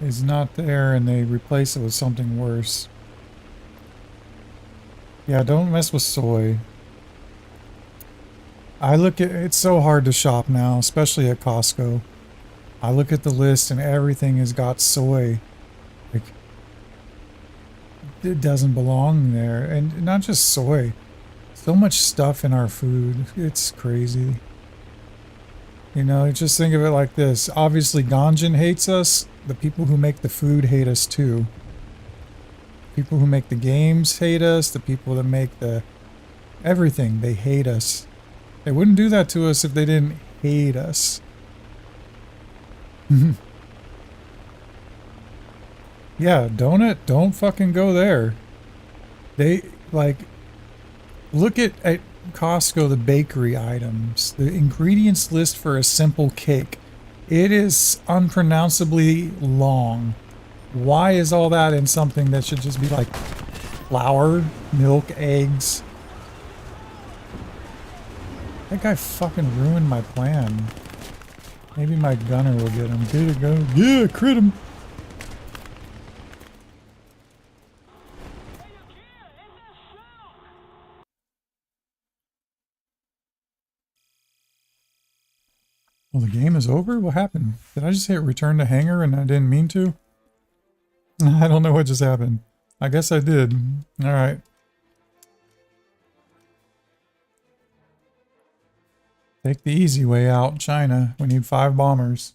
Is not there, and they replace it with something worse. Yeah, don't mess with soy. I look at it's so hard to shop now, especially at Costco. I look at the list and everything has got soy. Like, it doesn't belong there. And not just soy. So much stuff in our food. It's crazy. You know, just think of it like this. Obviously, Ganjin hates us. The people who make the food hate us too. People who make the games hate us. The people that make the everything, they hate us. They wouldn't do that to us if they didn't hate us. Yeah, don't fucking go there. They, like, look at Costco, the bakery items. The ingredients list for a simple cake. It is unpronounceably long. Why is all that in something that should just be like flour, milk, eggs? That guy fucking ruined my plan. Maybe my gunner will get him. Get it, go. Yeah, crit him. Well, the game is over? What happened? Did I just hit return to hangar and I didn't mean to? I don't know what just happened. I guess I did. Alright. Take the easy way out, China. We need 5 bombers.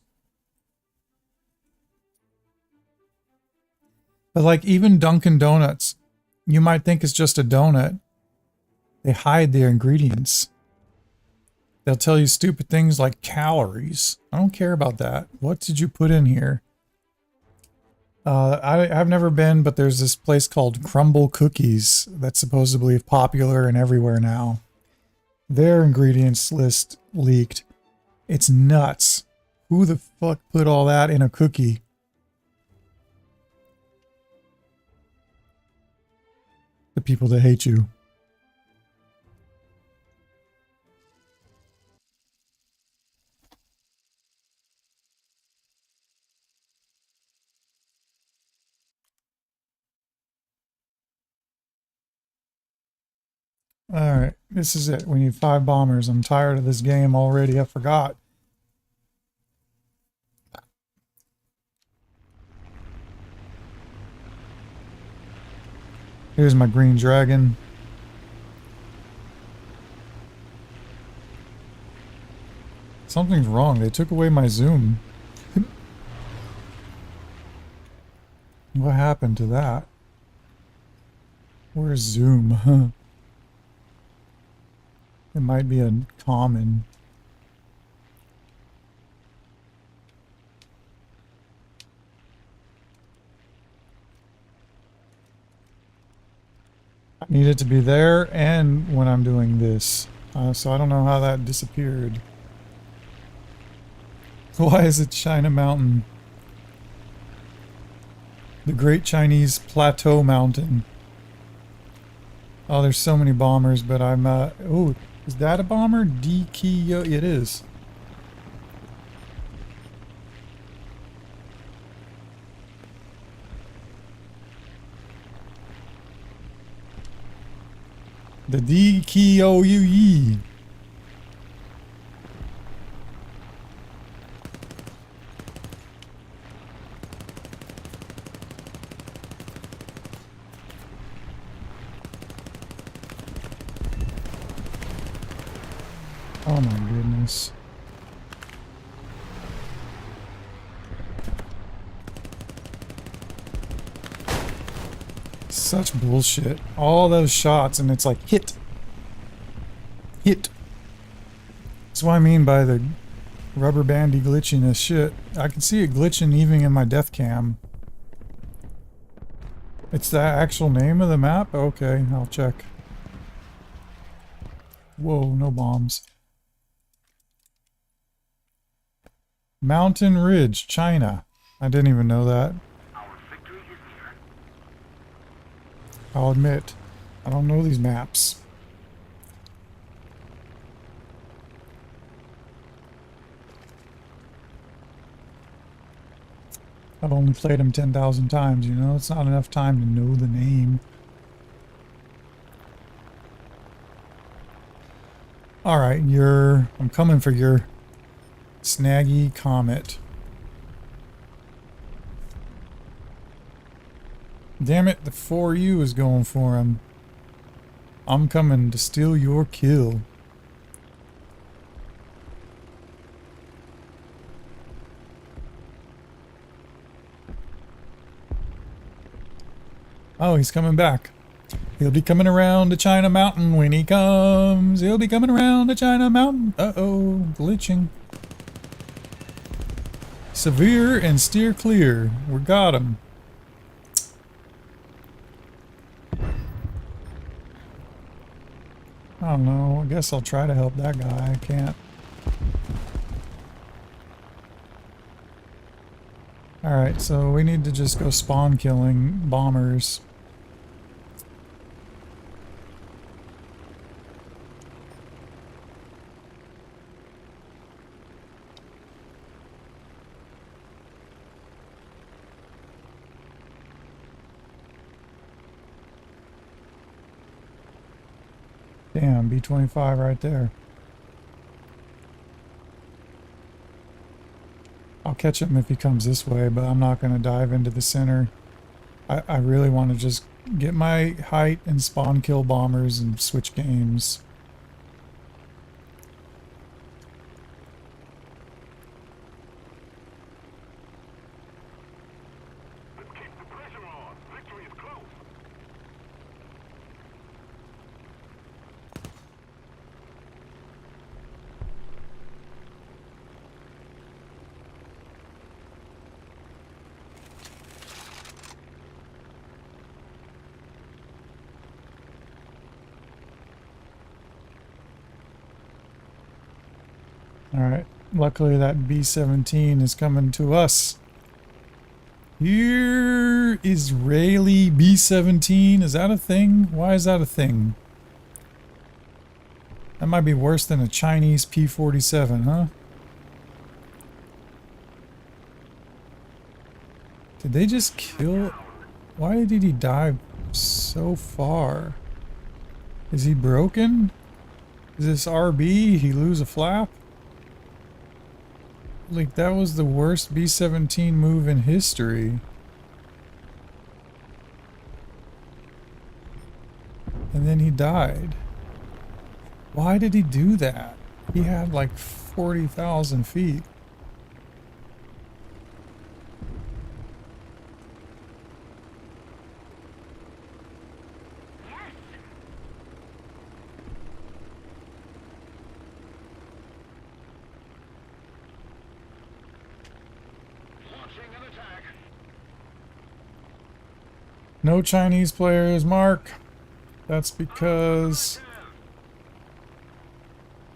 But like even Dunkin' Donuts, you might think it's just a donut. They hide their ingredients. They'll tell you stupid things like calories. I don't care about that. What did you put in here? I've never been, but there's this place called Crumble Cookies that's supposedly popular and everywhere now. Their ingredients list leaked. It's nuts. Who the fuck put all that in a cookie? The people that hate you. Alright, this is it. We need 5 bombers. I'm tired of this game already. I forgot. Here's my green dragon. Something's wrong. They took away my zoom. What happened to that? Where's Zoom? It might be a common. I need it to be there and when I'm doing this. So I don't know how that disappeared. Why is it China Mountain? The Great Chinese Plateau Mountain. Oh, there's so many bombers, but I'm, oh, is that a bomber? D-Key, it is. The D-Key-O-U-E. Oh my goodness. Such bullshit. All those shots and it's like hit. Hit. That's what I mean by the rubber bandy glitchiness shit. I can see it glitching even in my death cam. It's the actual name of the map? Okay, I'll check. Whoa, no bombs. Mountain Ridge, China. I didn't even know that. I'll admit, I don't know these maps. I've only played them 10,000 times, you know? It's not enough time to know the name. Alright, I'm coming for your snaggy comet. Damn it, the 4U is going for him. I'm coming to steal your kill. Oh, he's coming back. He'll be coming around to China Mountain when he comes. He'll be coming around to China Mountain. Uh-oh, glitching. Severe and steer clear. We got him. I don't know. I guess I'll try to help that guy. I can't. Alright, so we need to just go spawn killing bombers. Damn, B-25 right there. I'll catch him if he comes this way, but I'm not going to dive into the center. I really want to just get my height and spawn kill bombers and switch games. Let's keep the pressure on. Victory is close. Alright, luckily that B-17 is coming to us. Here, Israeli B-17, is that a thing? Why is that a thing? That might be worse than a Chinese P-47, huh? Did they just kill... Why did he dive so far? Is he broken? Is this RB? He lose a flap? Like, that was the worst B-17 move in history. And then he died. Why did he do that? He had like 40,000 feet. No Chinese players, Mark. That's because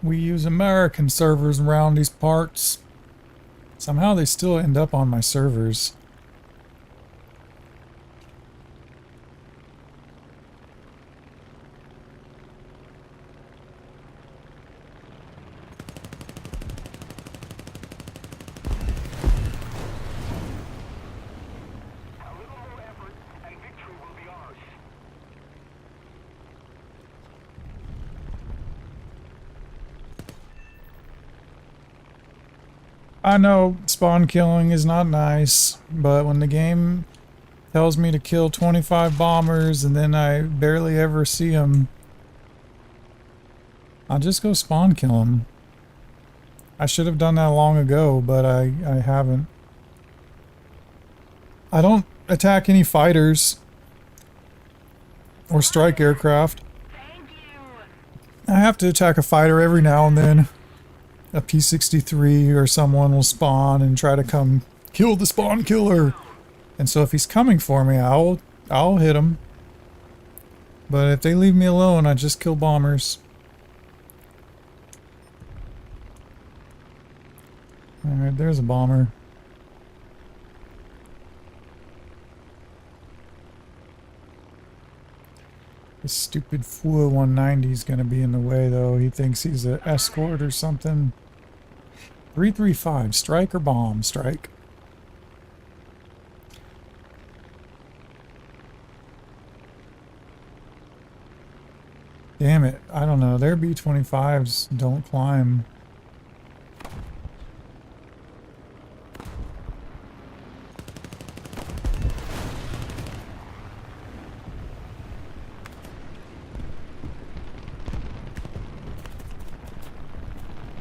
we use American servers around these parts. Somehow they still end up on my servers. A little more effort, and victory will be ours. I know spawn killing is not nice, but when the game tells me to kill 25 bombers and then I barely ever see them, I'll just go spawn kill them. I should have done that long ago, but I haven't. I don't attack any fighters or strike aircraft. Thank you. I have to attack a fighter every now and then. A P-63 or someone will spawn and try to come kill the spawn killer. And so if he's coming for me, I'll hit him. But if they leave me alone, I just kill bombers. Alright, there's a bomber. This stupid fool 190 is gonna be in the way though. He thinks he's an escort or something. 335, strike or bomb? Strike. Damn it, I don't know. Their B-25s don't climb.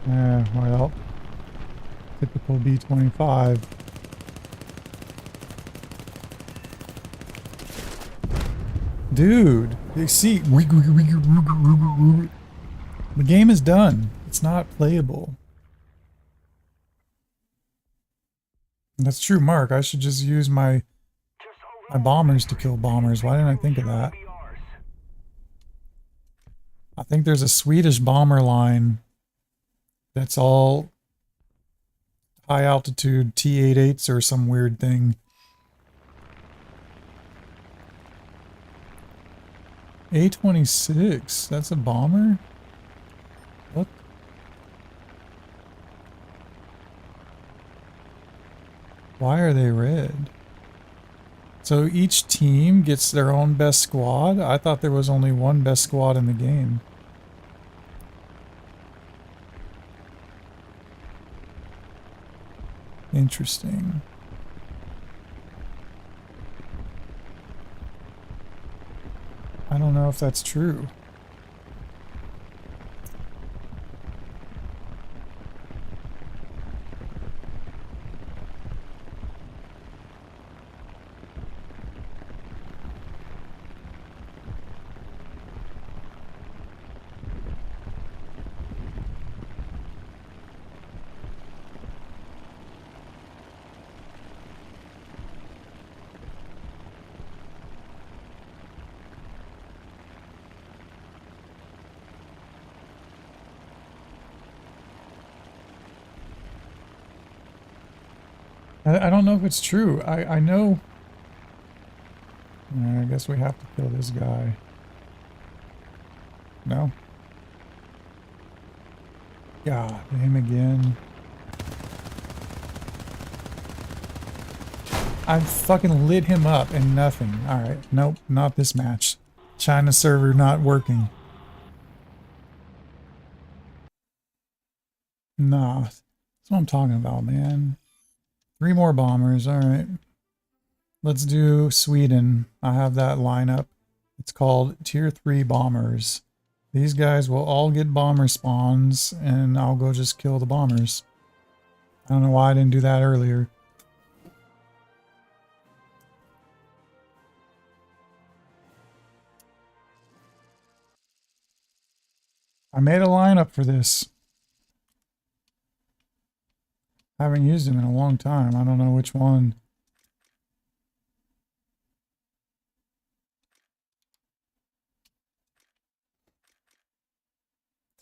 Yeah, well, typical B-25. Dude, you see, the game is done. It's not playable. That's true, Mark. I should just use my bombers to kill bombers. Why didn't I think of that? I think there's a Swedish bomber line that's all high altitude T-88s or some weird thing. A-26, that's a bomber? What? Why are they red? So each team gets their own best squad? I thought there was only one best squad in the game. Interesting. I don't know if that's true. I don't know if it's true. I know... I guess we have to kill this guy. No? God, him again. I fucking lit him up and nothing. Alright, nope, not this match. China server not working. Nah, that's what I'm talking about, man. 3 more bombers, alright. Let's do Sweden. I have that lineup. It's called Tier 3 Bombers. These guys will all get bomber spawns, and I'll go just kill the bombers. I don't know why I didn't do that earlier. I made a lineup for this. I haven't used them in a long time. I don't know which one.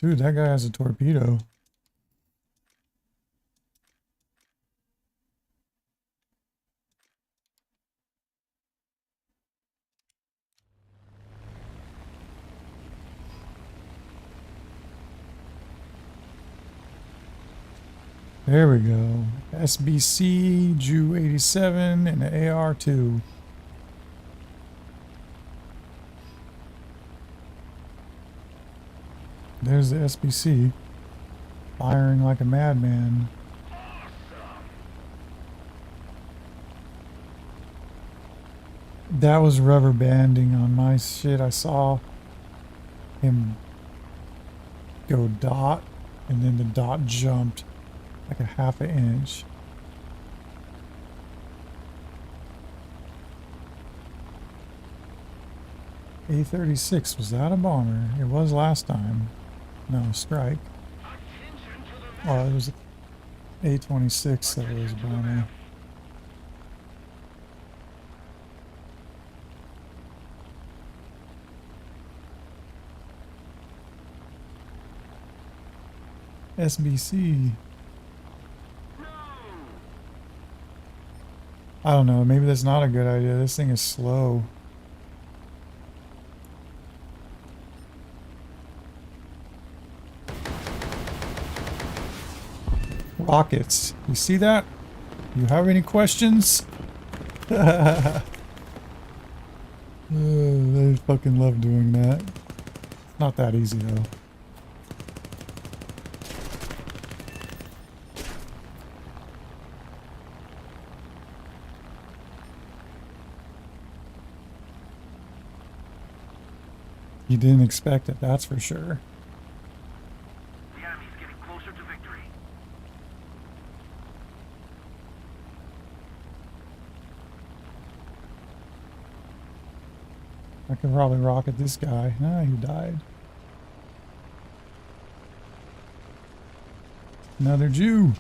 Dude, that guy has a torpedo. There we go. SBC, Ju 87, and the AR2. There's the SBC. Firing like a madman. That was rubber banding on my shit. I saw him go dot, and then the dot jumped like a half an inch. A-36, was that a bomber? It was last time. No, strike. Oh, it was A-26 that was a bomber. SBC. I don't know, maybe that's not a good idea. This thing is slow. Rockets. You see that? You have any questions? They fucking love doing that. Not that easy though. You didn't expect it, that's for sure. The enemy's getting closer to victory. I could probably rocket this guy. Ah, he died. Another Jew.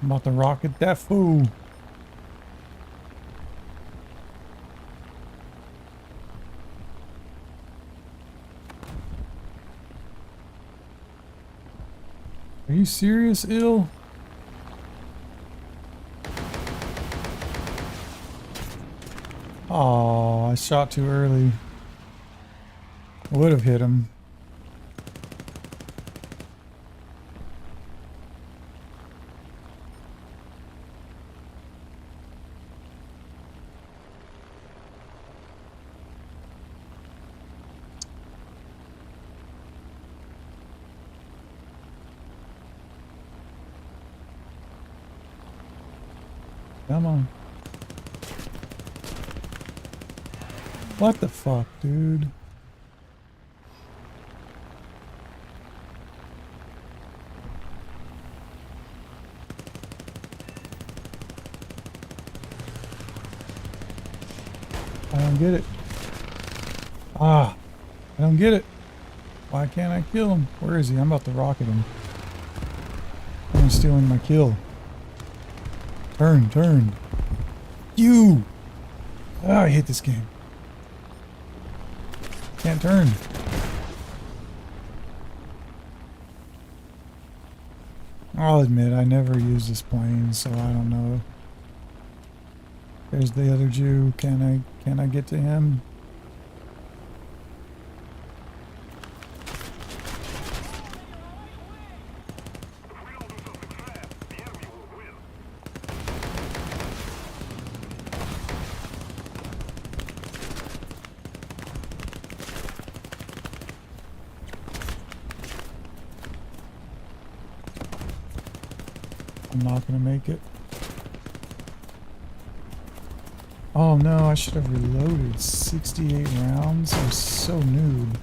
I'm about to rocket that fool. Are you serious, ill? Oh, I shot too early. I would have hit him. Come on. What the fuck, dude? I don't get it. Ah, I don't get it. Why can't I kill him? Where is he? I'm about to rocket him. I'm stealing my kill. Turn, turn. You! Ah, I hate this game. Can't turn. I'll admit, I never use this plane, so I don't know. There's the other Jew. Can I get to him? I'm not gonna make it. Oh no, I should have reloaded. 68 rounds? I was so noob.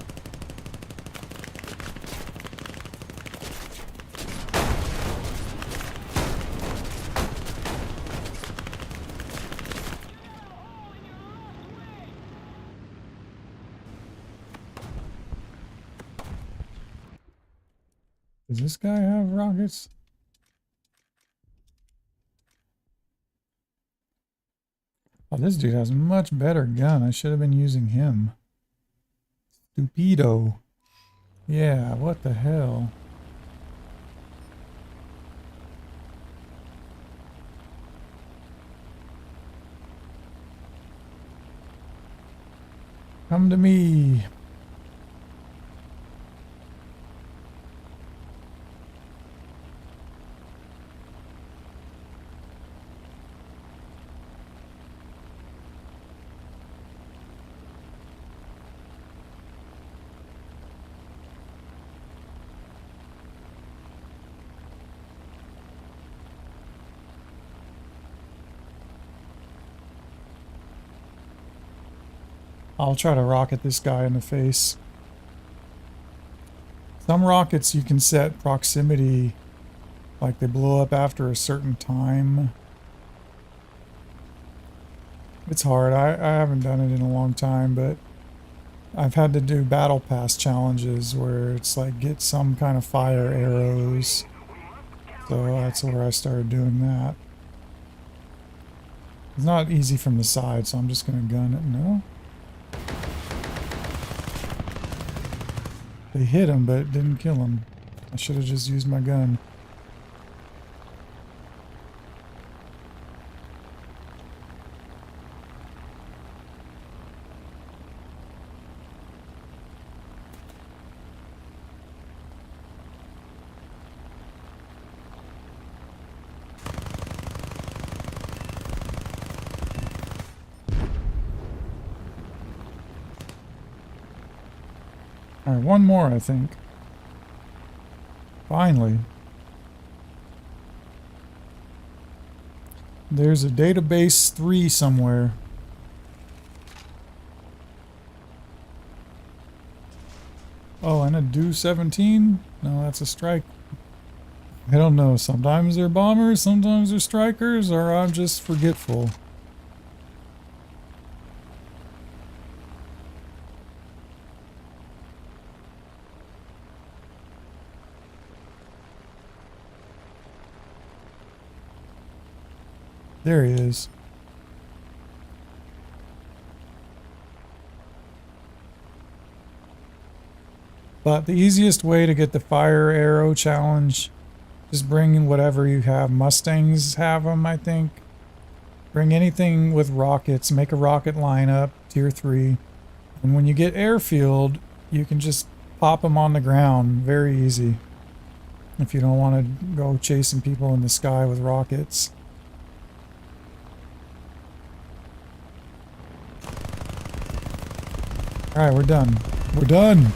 Does this guy have rockets? Oh, this dude has a much better gun. I should have been using him. Stupido. Yeah, what the hell? Come to me. I'll try to rocket this guy in the face. Some rockets you can set proximity, like they blow up after a certain time. It's hard. I haven't done it in a long time, but I've had to do battle pass challenges where it's like get some kind of fire arrows. So that's where I started doing that. It's not easy from the side, so I'm just gonna gun it. No? They hit him, but it didn't kill him. I should have just used my gun. Alright, one more, I think. Finally. There's a database 3 somewhere. Oh, and a Do 17? No, that's a strike. I don't know. Sometimes they're bombers, sometimes they're strikers, or I'm just forgetful. There he is. But the easiest way to get the fire arrow challenge, just bring whatever you have. Mustangs have them, I think. Bring anything with rockets. Make a rocket lineup, tier 3. And when you get airfield, you can just pop them on the ground. Very easy. If you don't want to go chasing people in the sky with rockets. Alright, we're done. We're done!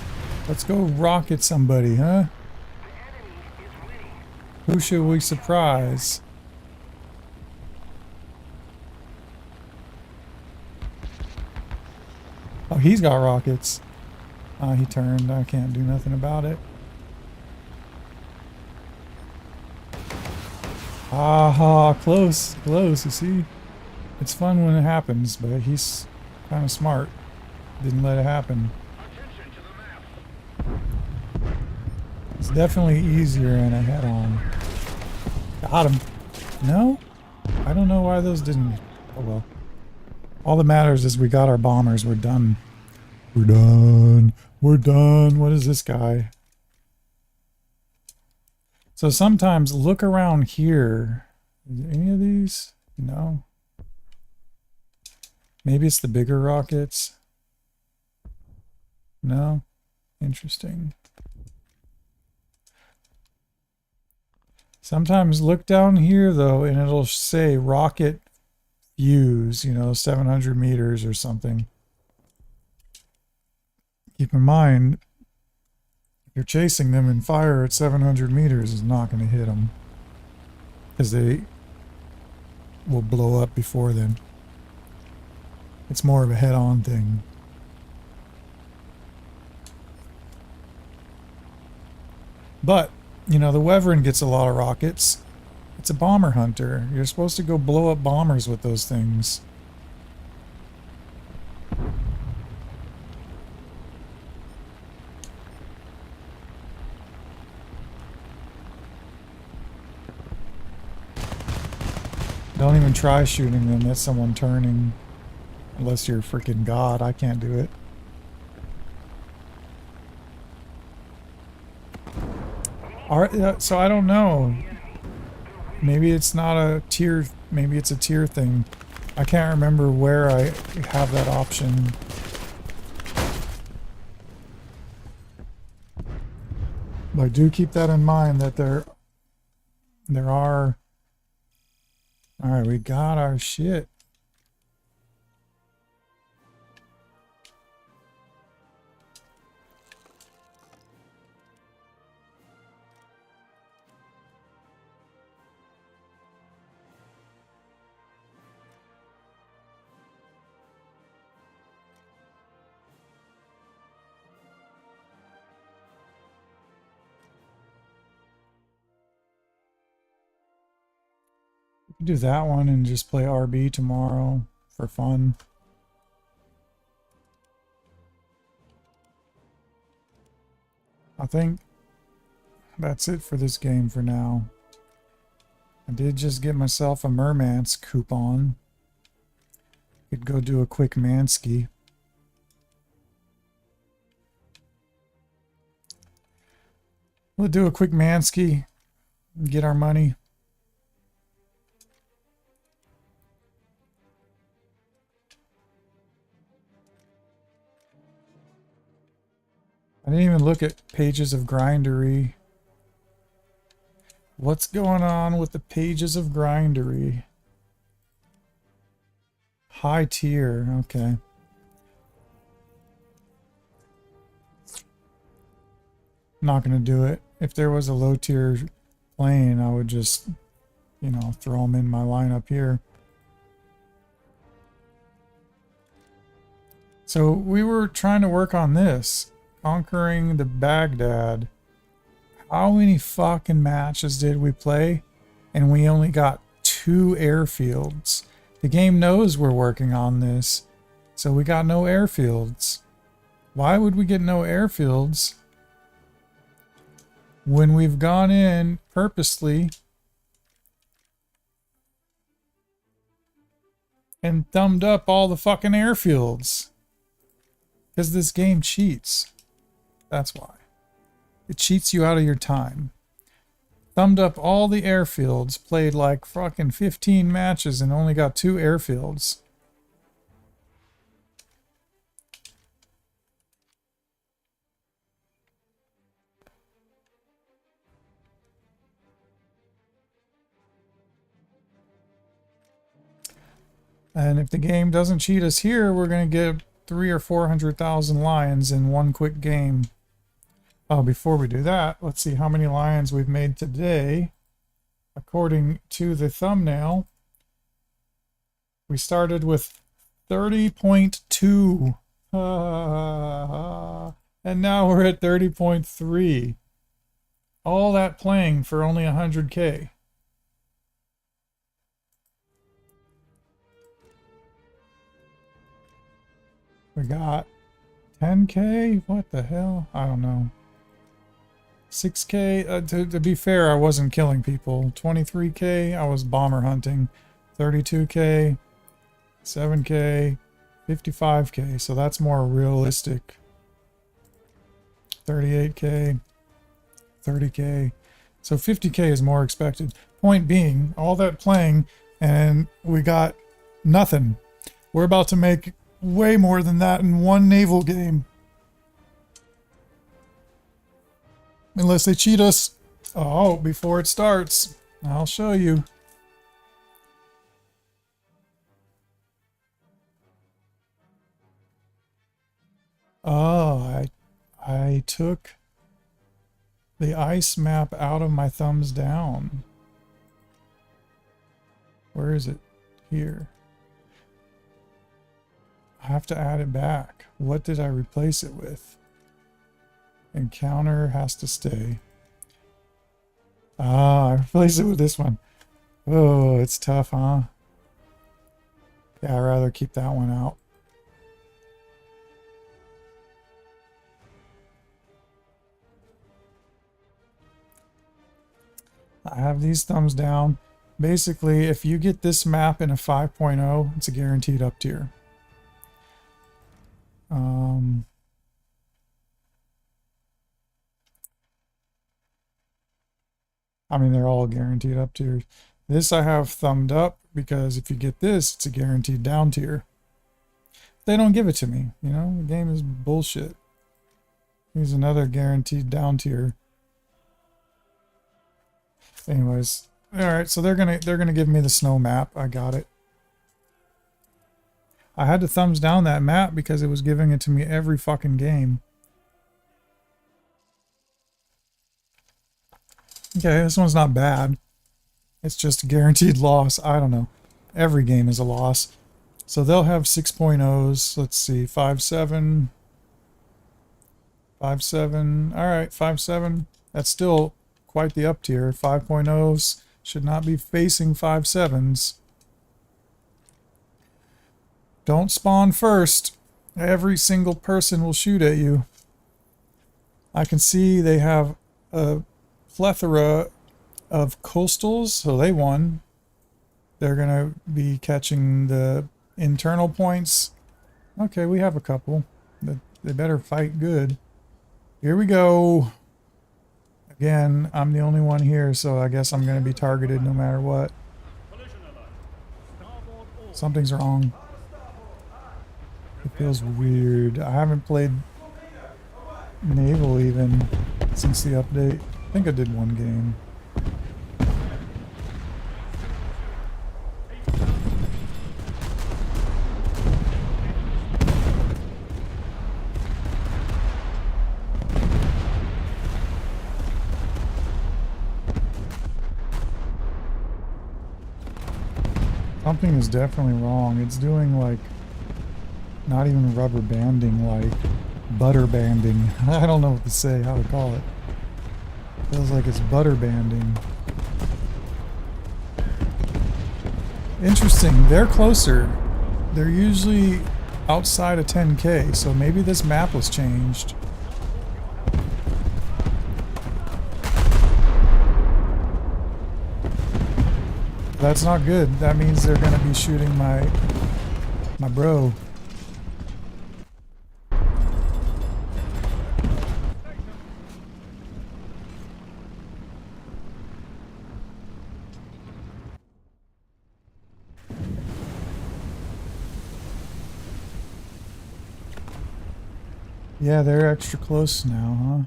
Let's go rocket somebody, huh? Who should we surprise? Oh, he's got rockets. He turned. I can't do nothing about it. Aha, close, close, you see? It's fun when it happens, but he's kind of smart. Didn't let it happen. It's definitely easier in a head-on. Got him. No? I don't know why those didn't. Oh well. All that matters is we got our bombers. We're done. We're done. We're done. What is this guy? So sometimes look around here. Is there any of these? No. Maybe it's the bigger rockets. No? Interesting. Sometimes look down here though and it'll say rocket fuse, you know, 700 meters or something. Keep in mind, if you're chasing them and fire at 700 meters is not going to hit them. Because they will blow up before then. It's more of a head-on thing. But, you know, the Wyvern gets a lot of rockets. It's a bomber hunter. You're supposed to go blow up bombers with those things. Don't even try shooting them at someone turning. Unless you're freaking God, I can't do it. So I don't know. Maybe it's not a tier, maybe it's a tier thing. I can't remember where I have that option. But do keep that in mind that there are. All right, we got our shit. We can do that one and just play RB tomorrow for fun. I think that's it for this game for now. I did just get myself a Mermance coupon. Could go do a quick Mansky. We'll do a quick Mansky, get our money. I didn't even look at pages of Grindery. What's going on with the pages of Grindery? High tier, okay. Not gonna do it. If there was a low tier plane, I would just, you know, throw them in my lineup here. So we were trying to work on this. Conquering the Baghdad. How many fucking matches did we play? And we only got 2 airfields. The game knows we're working on this. So we got no airfields. Why would we get no airfields when we've gone in purposely and thumbed up all the fucking airfields? Because this game cheats. That's why. It cheats you out of your time. Thumbed up all the airfields, played like fucking 15 matches and only got 2 airfields. And if the game doesn't cheat us here, we're going to get 300,000 or 400,000 lions in one quick game. Oh, before we do that, let's see how many lions we've made today. According to the thumbnail, we started with 30.2. And now we're at 30.3. All that playing for only 100K. We got 10K? What the hell? I don't know. 6K? To be fair, I wasn't killing people. 23K, I was bomber hunting. 32K, 7K, 55K, so that's more realistic. 38K, 30K. So 50K is more expected. Point being, all that playing, and we got nothing. We're about to make way more than that in one naval game. Unless they cheat us. Oh, before it starts, I'll show you. Oh, I took the ice map out of my thumbs down. Where is it? Here. I have to add it back. What did I replace it with? Encounter has to stay. Ah, I replaced it with this one. Oh, it's tough, huh? Yeah, I'd rather keep that one out. I have these thumbs down. Basically, if you get this map in a 5.0, it's a guaranteed up tier. I mean, they're all guaranteed up tiers. This I have thumbed up because if you get this, it's a guaranteed down tier. They don't give it to me, you know? The game is bullshit. Here's another guaranteed down tier. Anyways, all right, so they're gonna give me the snow map. I got it. I had to thumbs down that map because it was giving it to me every fucking game. Okay, this one's not bad. It's just a guaranteed loss. I don't know. Every game is a loss. So they'll have 6.0s. Let's see, 5.7. 5.7. All right, 5.7. That's still quite the up tier. 5.0s should not be facing 5.7s. Don't spawn first. Every single person will shoot at you. I can see they have a plethora of coastals, so they won. They're gonna be catching the internal points. Okay, we have a couple. They better fight good. Here we go. Again, I'm the only one here, so I guess I'm gonna be targeted no matter what. Something's wrong. It feels weird. I haven't played Naval even since the update. I think I did one game. Something is definitely wrong. It's doing like not even rubber banding, like butter banding. I don't know what to say, how to call it. Feels like it's butter banding. Interesting, they're closer. They're usually outside of 10K, so maybe this map was changed. That's not good. That means they're gonna be shooting my bro. Yeah, they're extra close now, huh?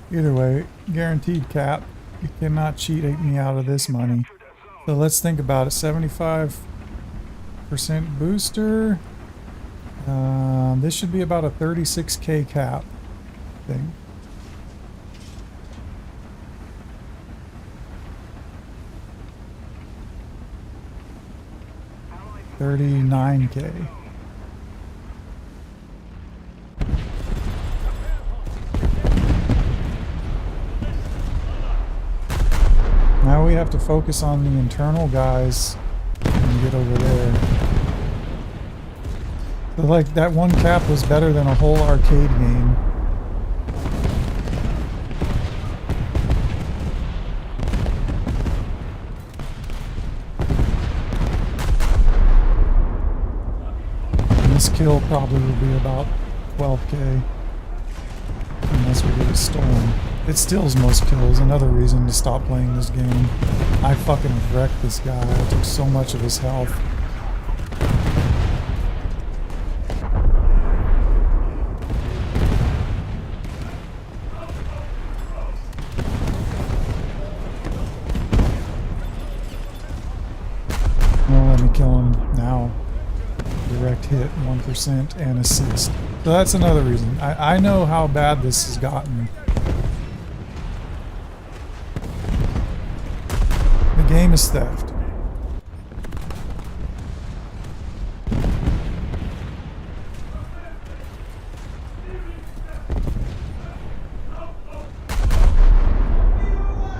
Either way, guaranteed cap. You cannot cheat me out of this money. So let's think about it. 75% booster. This should be about a 36K cap thing. 39K. Now we have to focus on the internal guys and get over there. So like that one cap was better than a whole arcade game. This kill probably will be about 12K unless we get a storm. It steals most kills, another reason to stop playing this game. I fucking wrecked this guy, I took so much of his health. Well, let me kill him now. Direct hit, 1% and assist. So that's another reason. I know how bad this has gotten. The game is theft.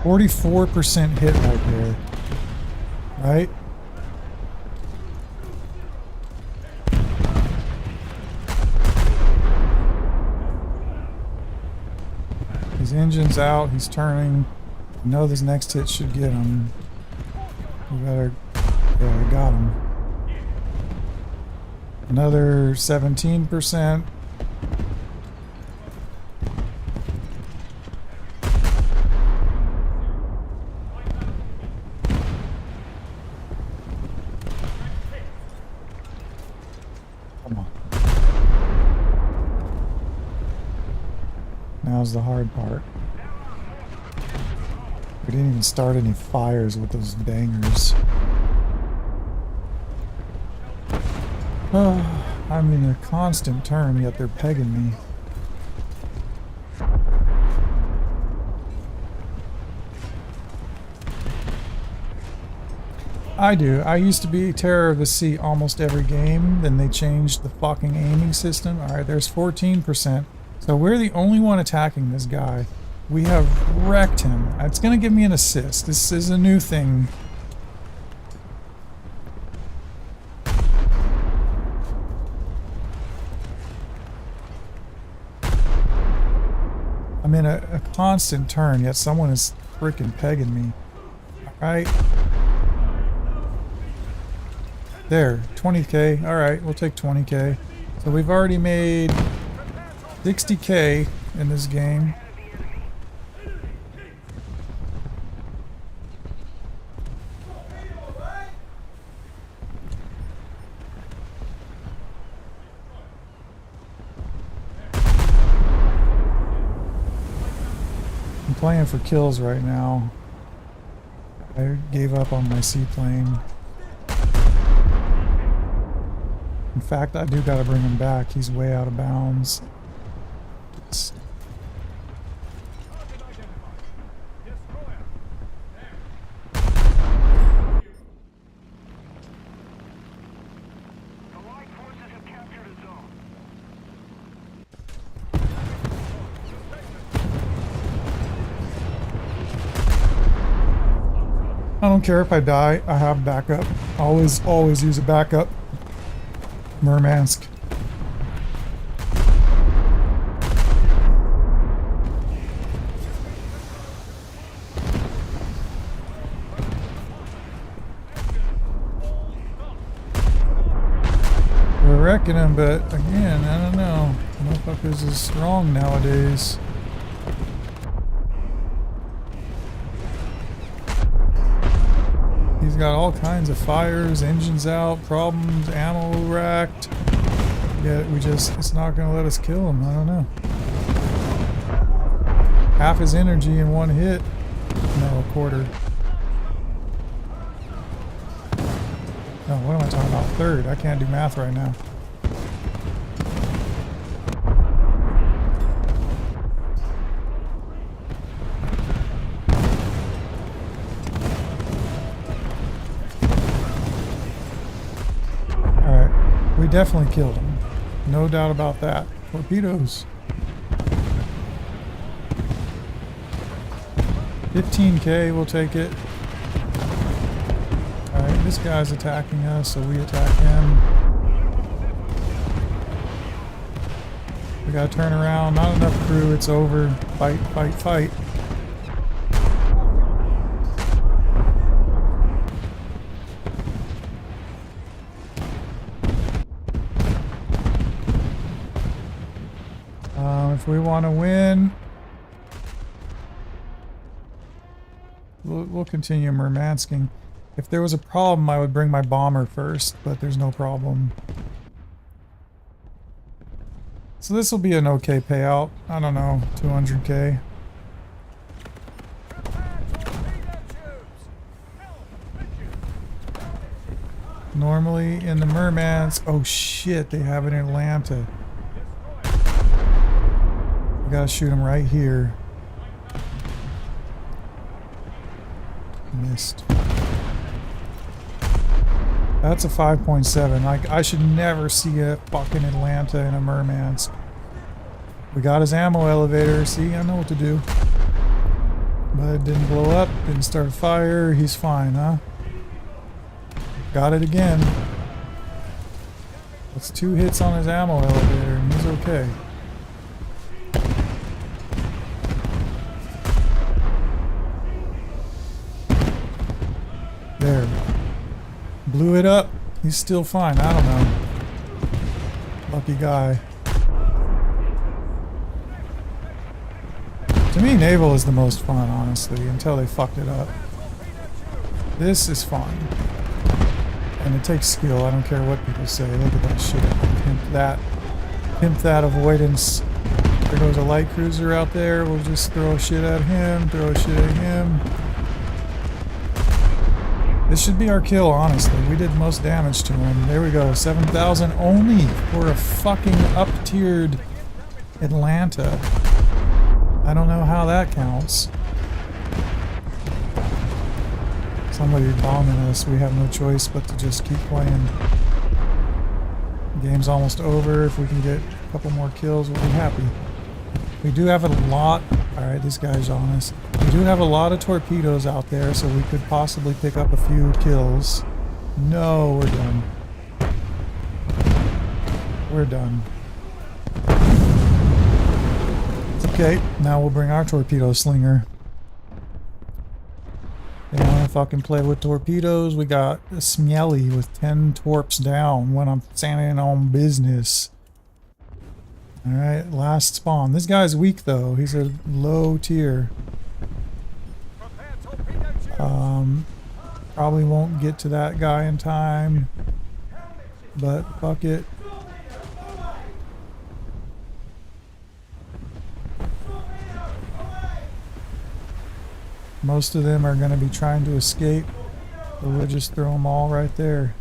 .44% hit right there. Right? His engine's out, he's turning. I know this next hit should get him. We better... yeah, I got him. Another 17%. that was the hard part. We didn't even start any fires with those bangers. Oh, I'm in a constant turn, yet they're pegging me. I do. I used to be Terror of the Sea almost every game. Then they changed the fucking aiming system. Alright, there's 14%. So we're the only one attacking this guy. We have wrecked him. It's going to give me an assist. This is a new thing. I'm in a constant turn, yet someone is freaking pegging me. Alright. There, 20k. Alright, we'll take 20k. So we've already made 60k in this game. I'm playing for kills right now. I gave up on my seaplane. In fact, I do gotta bring him back. He's way out of bounds. Allied forces have captured a zone. I don't care if I die, I have backup. Always use a backup. Murmansk. We're wrecking him, but again, I don't know. Motherfuckers is strong nowadays. He's got all kinds of fires, engines out, problems, ammo racked. Yet it's not gonna let us kill him. I don't know. Half his energy in one hit. No, a quarter. No, what am I talking about? Third. I can't do math right now. Alright. We definitely killed him. No doubt about that. Torpedoes. 15k, we'll take it. Alright, this guy's attacking us, so we attack him. We gotta turn around. Not enough crew, it's over. Fight, fight, fight. If we want to win, we'll continue Murmansking. If there was a problem, I would bring my bomber first, but there's no problem. So this will be an okay payout. I don't know, 200k. Normally in the Murmansk, oh shit, they have it in Atlanta. We gotta shoot him right here. Missed. That's a 5.7. Like, I should never see a fucking Atlanta in a Murmansk. We got his ammo elevator. See, I know what to do. But it didn't blow up, didn't start a fire. He's fine, huh? Got it again. That's 2 hits on his ammo elevator, and he's okay. There. Blew it up. He's still fine. I don't know. Lucky guy. To me, naval is the most fun, honestly, until they fucked it up. This is fun. And it takes skill. I don't care what people say. Look at that shit. Pimp that. Pimp that avoidance. There goes a light cruiser out there. We'll just throw shit at him, throw shit at him. This should be our kill, honestly. We did most damage to him. There we go, 7,000 only for a fucking up-tiered Atlanta. I don't know how that counts. Somebody bombing us. We have no choice but to just keep playing. Game's almost over. If we can get a couple more kills, we'll be happy. We do have a lot... Alright, this guy's on us. We do have a lot of torpedoes out there, so we could possibly pick up a few kills. No, we're done. We're done. It's okay. Now we'll bring our torpedo slinger. They want to fucking play with torpedoes. We got a Smelly with 10 torps down when I'm standing on business. Alright, last spawn. This guy's weak though. He's a low tier. Probably won't get to that guy in time. But fuck it. Most of them are going to be trying to escape. So we'll just throw them all right there.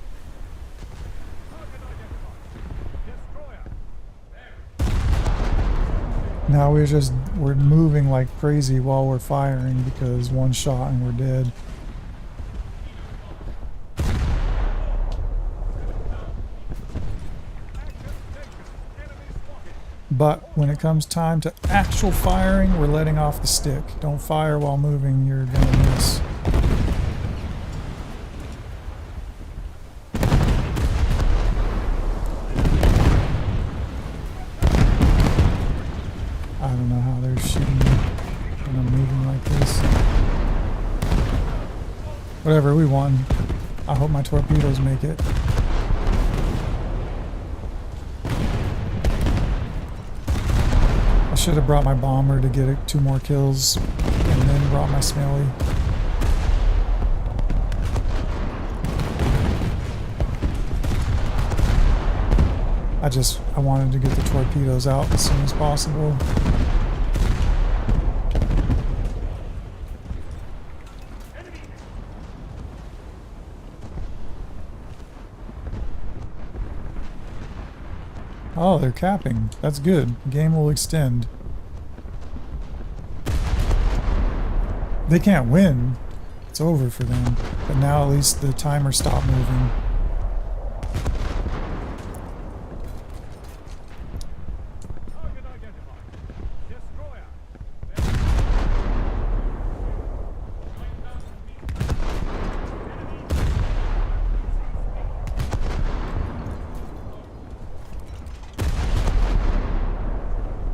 Now we're moving like crazy while we're firing because one shot and we're dead. But when it comes time to actual firing, we're letting off the stick. Don't fire while moving, you're gonna miss. I don't know how they're shooting me when I'm moving like this. Whatever, we won. I hope my torpedoes make it. I should have brought my bomber to get 2 more kills and then brought my Smelly. I wanted to get the torpedoes out as soon as possible. Oh, they're capping. That's good. The game will extend. They can't win. It's over for them. But now at least the timer stopped moving.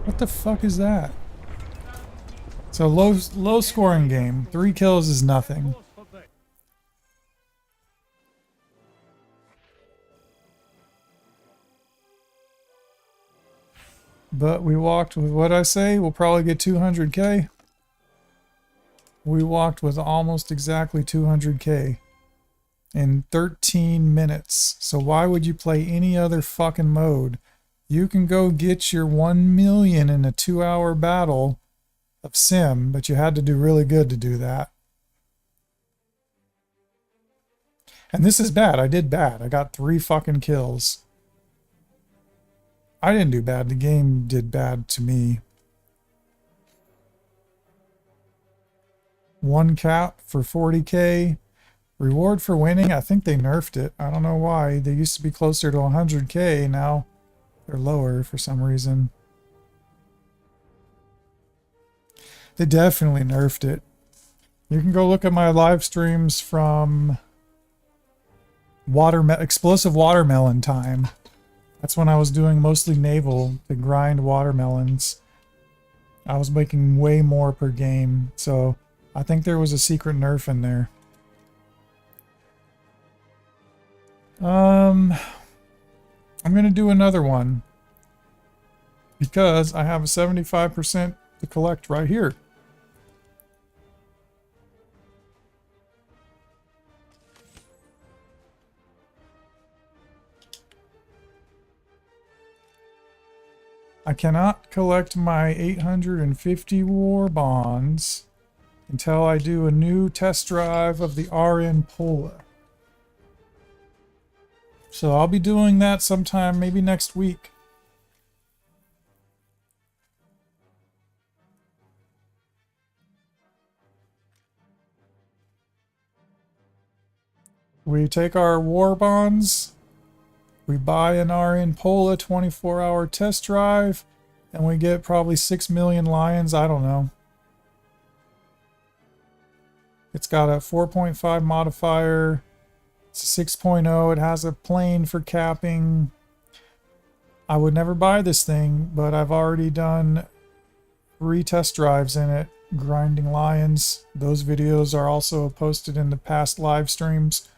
What the fuck is that? It's a low scoring game. 3 kills is nothing. But we walked with what I say, we'll probably get 200k. We walked with almost exactly 200k in 13 minutes. So why would you play any other fucking mode? You can go get your 1 million in a 2-hour battle of Sim, but you had to do really good to do that. And this is bad. I did bad. I got 3 fucking kills. I didn't do bad. The game did bad to me. 1 cap for 40k. Reward for winning. I think they nerfed it. I don't know why. They used to be closer to 100k. Now they're lower for some reason. They definitely nerfed it. You can go look at my live streams from explosive watermelon time. That's when I was doing mostly naval to grind watermelons. I was making way more per game, so I think there was a secret nerf in there. I'm going to do another one because I have a 75% to collect right here. I cannot collect my 850 war bonds until I do a new test drive of the RN Pola. So I'll be doing that sometime, maybe next week. We take our war bonds, we buy an RN Pola 24-hour test drive, and we get probably 6 million lions. I don't know. It's got a 4.5 modifier. It's a 6.0. It has a plane for capping. I would never buy this thing, but I've already done 3 test drives in it, grinding lions. Those videos are also posted in the past live streams.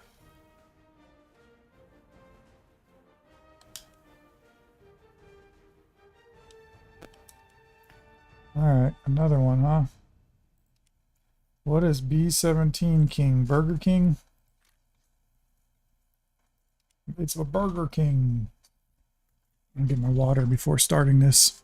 Alright, another one, huh? What is B-17 King? Burger King? It's a Burger King. I'll get my water before starting this.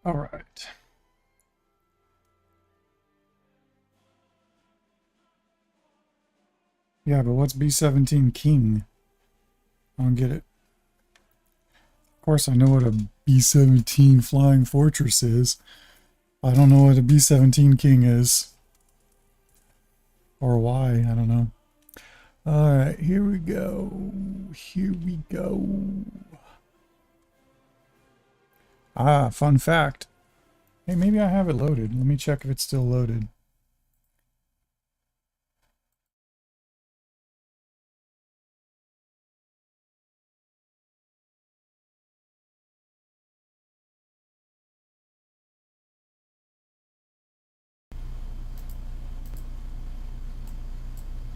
All right. Yeah, but what's B-17 King? I don't get it. Of course, I know what a B-17 Flying Fortress is. I don't know what a B-17 King is. Or why, I don't know. Alright, here we go. Here we go. Ah, fun fact. Hey, maybe I have it loaded. Let me check if it's still loaded.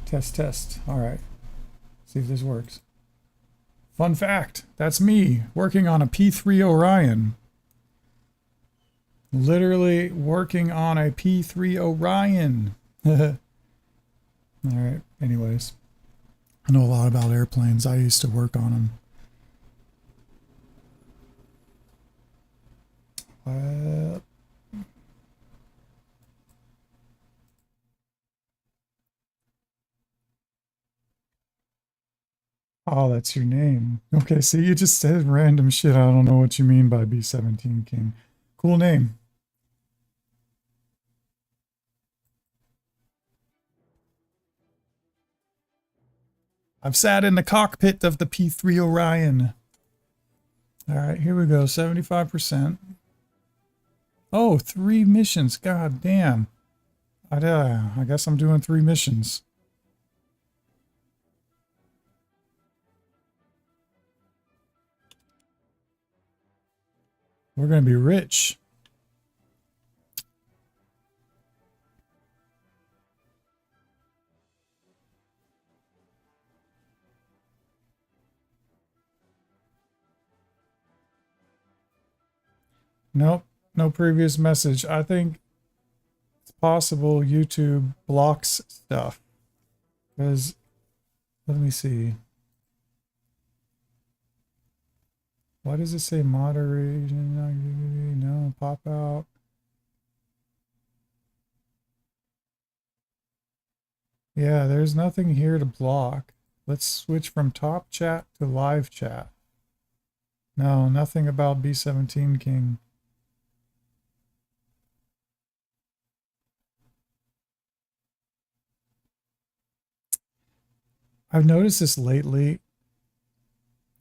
Test, test. Alright. See if this works. Fun fact. That's me working on a P3 Orion. Literally working on a P3 Orion. Alright, anyways. I know a lot about airplanes. I used to work on them. Oh, that's your name. Okay, see, you just said random shit. I don't know what you mean by B-17 King. Cool name. I've sat in the cockpit of the P3 Orion. All right, here we go. 75%. Oh, 3 missions. God damn. I guess I'm doing 3 missions. We're going to be rich. Nope, no previous message. I think it's possible YouTube blocks stuff. Because, let me see. Why does it say moderation? No, pop out. Yeah, there's nothing here to block. Let's switch from top chat to live chat. No, nothing about B17 King. I've noticed this lately,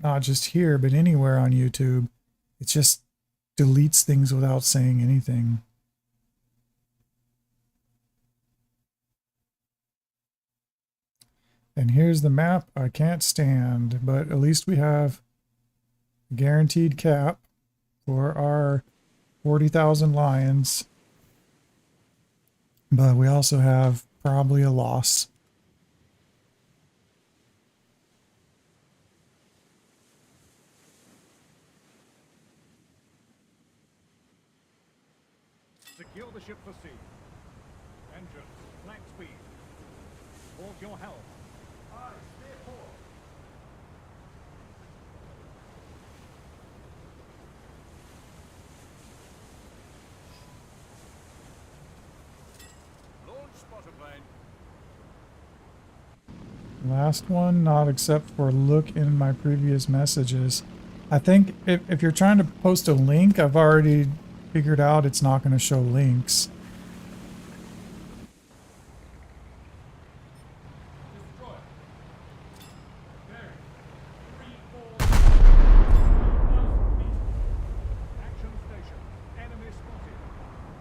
not just here, but anywhere on YouTube. It just deletes things without saying anything. And here's the map I can't stand, but at least we have a guaranteed cap for our 40,000 lions. But we also have probably a loss. Secure the ship for sea. Engines, flank speed. Hold your helm. Aye, steer port. Launch spotter plane. Last one, not except for look in my previous messages. I think if you're trying to post a link, I've already figured out it's not going to show links. Destroy. Bearing. 3-4. Action station. Enemy spotted.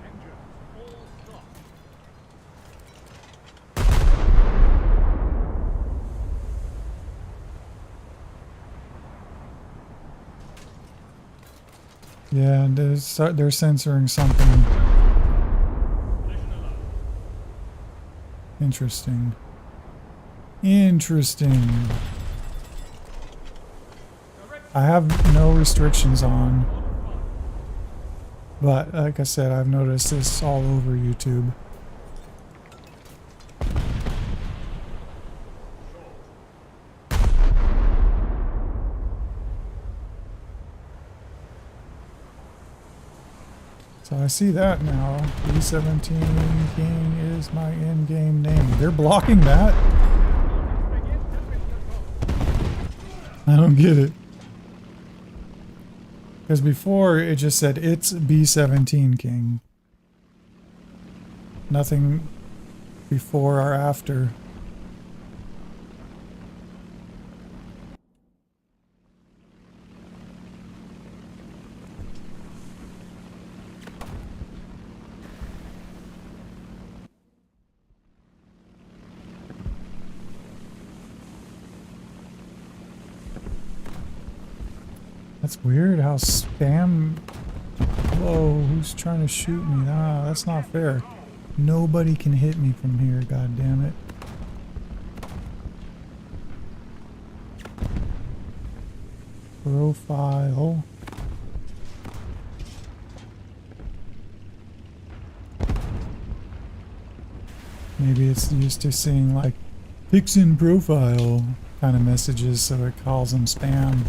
Engines, all stop. Yeah, and they're censoring something. Interesting. Interesting. I have no restrictions on. But like I said, I've noticed this all over YouTube. So I see that now. B17 King is my in-game name. They're blocking that? I don't get it. Because before it just said it's B17 King. Nothing before or after. That's weird how spam... Whoa, who's trying to shoot me? Ah, that's not fair. Nobody can hit me from here, god damn it. Profile. Maybe it's used to seeing like pics in profile kind of messages, so it calls them spam.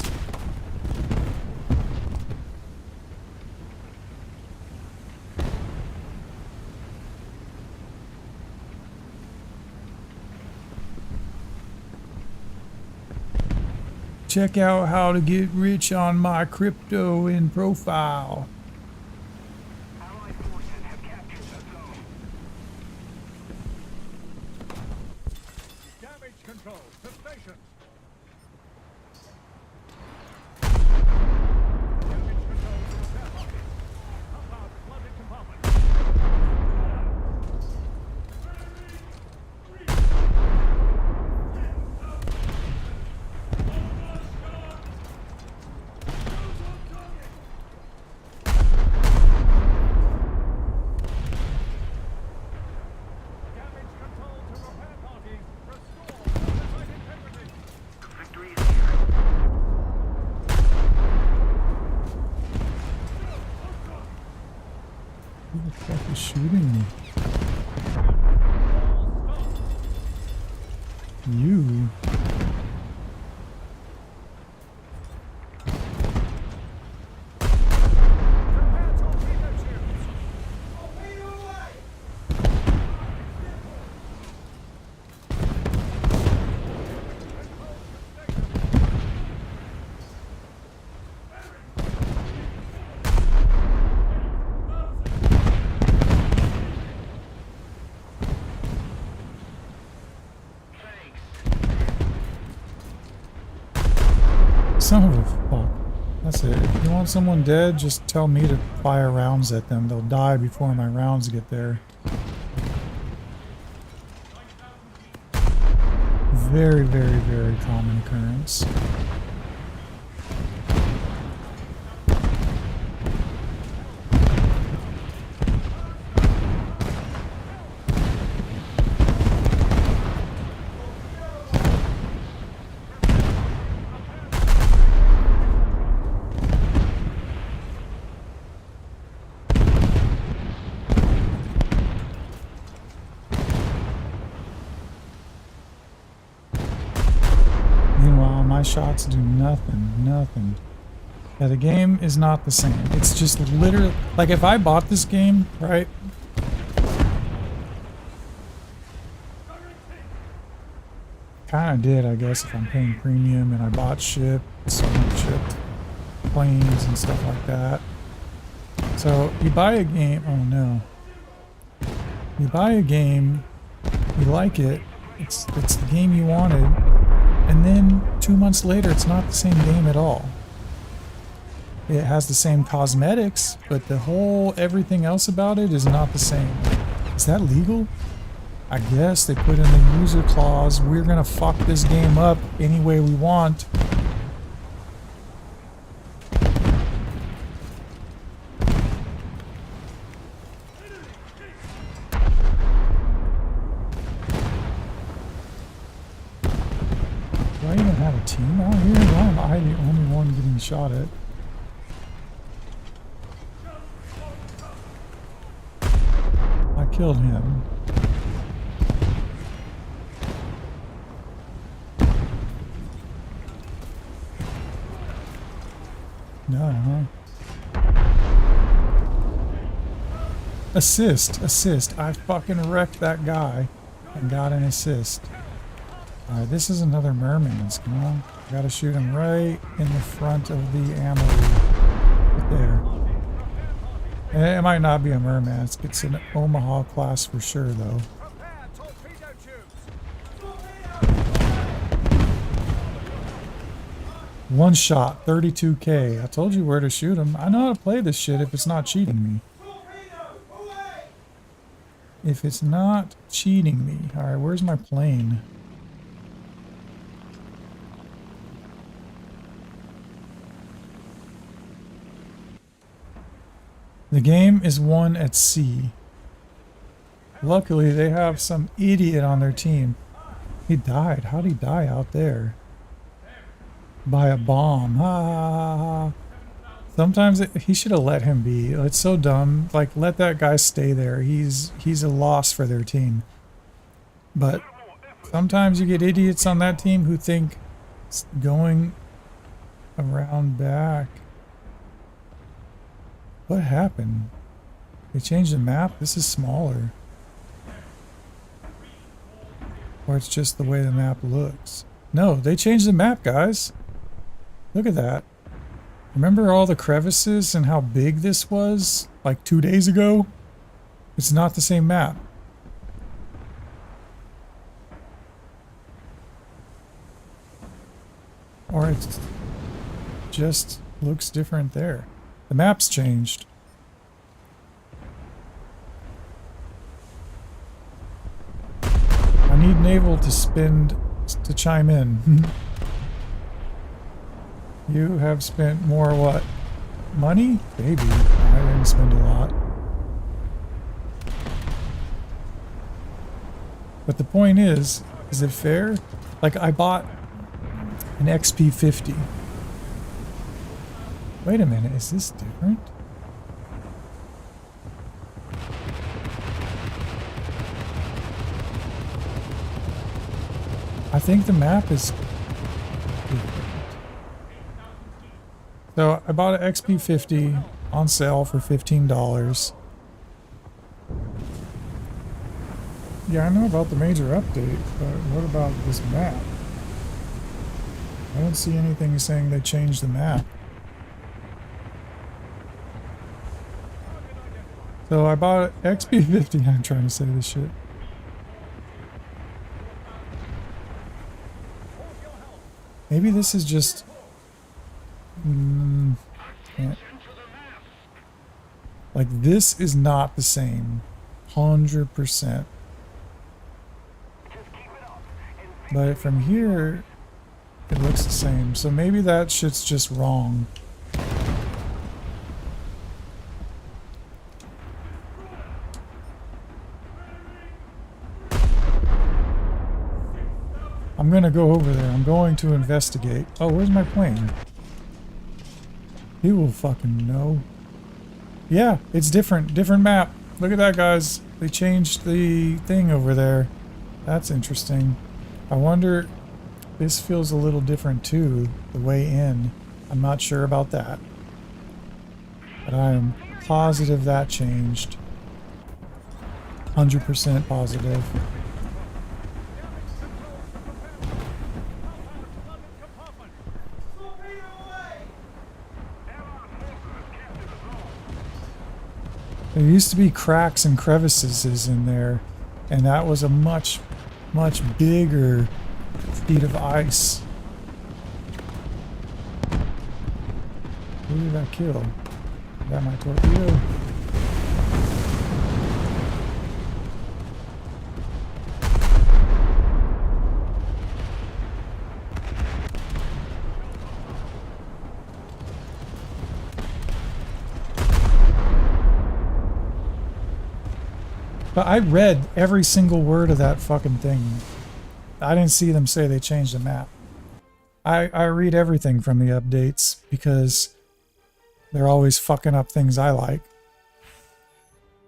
Check out how to get rich on my crypto in profile. Allied forces have captured the zone. Damage control to stations. shooting me? You. Son of a fuck. That's it. If you want someone dead, just tell me to fire rounds at them. They'll die before my rounds get there. Very, very, very common occurrence. Meanwhile, my shots do nothing. Yeah, the game is not the same. It's just literally, like if I bought this game, right? Kind of did, I guess, if I'm paying premium and I bought ship, shipped planes and stuff like that. So you buy a game, oh no. You buy a game, you like it, it's the game you wanted, and then 2 months later it's not the same game at all. It has the same cosmetics, but the whole everything else about it is not the same. Is that legal? I guess they put in the user clause, we're gonna fuck this game up any way we want. Do I even have a team out here? Why am I the only one getting shot at? I killed him. No, huh? Assist. I fucking wrecked that guy and got an assist. Alright, this is another merman's. Come on. Gotta shoot him right in the front of the ammo. Right there. It might not be a merman. It's an Omaha class for sure, though. One shot, 32k. I told you where to shoot him. I know how to play this shit if it's not cheating me. If it's not cheating me. Alright, where's my plane? The game is won at sea. Luckily, they have some idiot on their team. He died. How'd he die out there? By a bomb. Ah. Sometimes he should have let him be. It's so dumb. Like, let that guy stay there. He's a loss for their team. But sometimes you get idiots on that team who think going around back. What happened? They changed the map? This is smaller. Or it's just the way the map looks. No, they changed the map, guys. Look at that. Remember all the crevices and how big this was like 2 days ago? It's not the same map. Or it just looks different there. The map's changed. I need Naval to chime in. You have spent more what? Money? Maybe. I didn't spend a lot. But the point is it fair? Like, I bought an XP50. Wait a minute, is this different? I think the map is... So I bought an XP50 on sale for $15. Yeah, I know about the major update, but what about this map? I don't see anything saying they changed the map. So I bought an XP50. I'm trying to say this shit. Maybe this is just... can't. Like, this is not the same. 100%. But from here, it looks the same. So maybe that shit's just wrong. I'm gonna go over there. I'm going to investigate. Oh, where's my plane? He will fucking know. Yeah, it's different. Different map. Look at that, guys. They changed the thing over there. That's interesting. I wonder... This feels a little different too, the way in. I'm not sure about that. But I am positive that changed. 100% positive. There used to be cracks and crevices in there, and that was a much, much bigger sheet of ice. Who did I kill? Is that my torpedo? But I read every single word of that fucking thing. I didn't see them say they changed the map. I read everything from the updates because they're always fucking up things I like.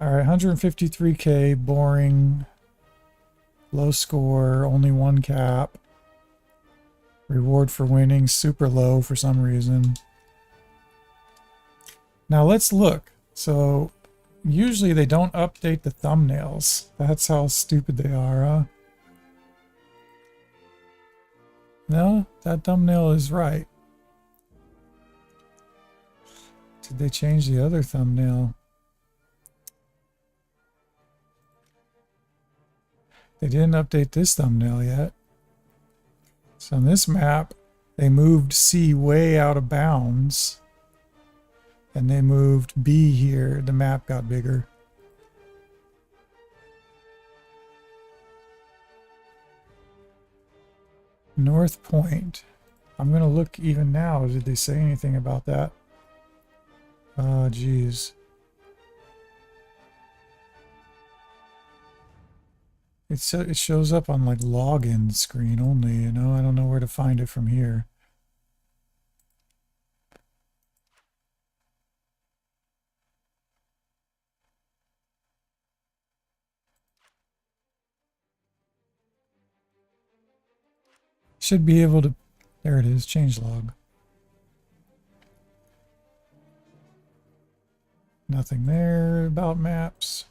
Alright, 153k, boring, low score, only one cap. Reward for winning, super low for some reason. Now let's look. So, usually they don't update the thumbnails. That's how stupid they are, huh? No, that thumbnail is right. Did they change the other thumbnail? They didn't update this thumbnail yet. So on this map, they moved C way out of bounds. And they moved B here. The map got bigger. North Point. I'm going to look even now. Did they say anything about that? Oh, geez. It shows up on like login screen only, you know? I don't know where to find it from here. Should be able to... There it is, changelog. Nothing there about maps.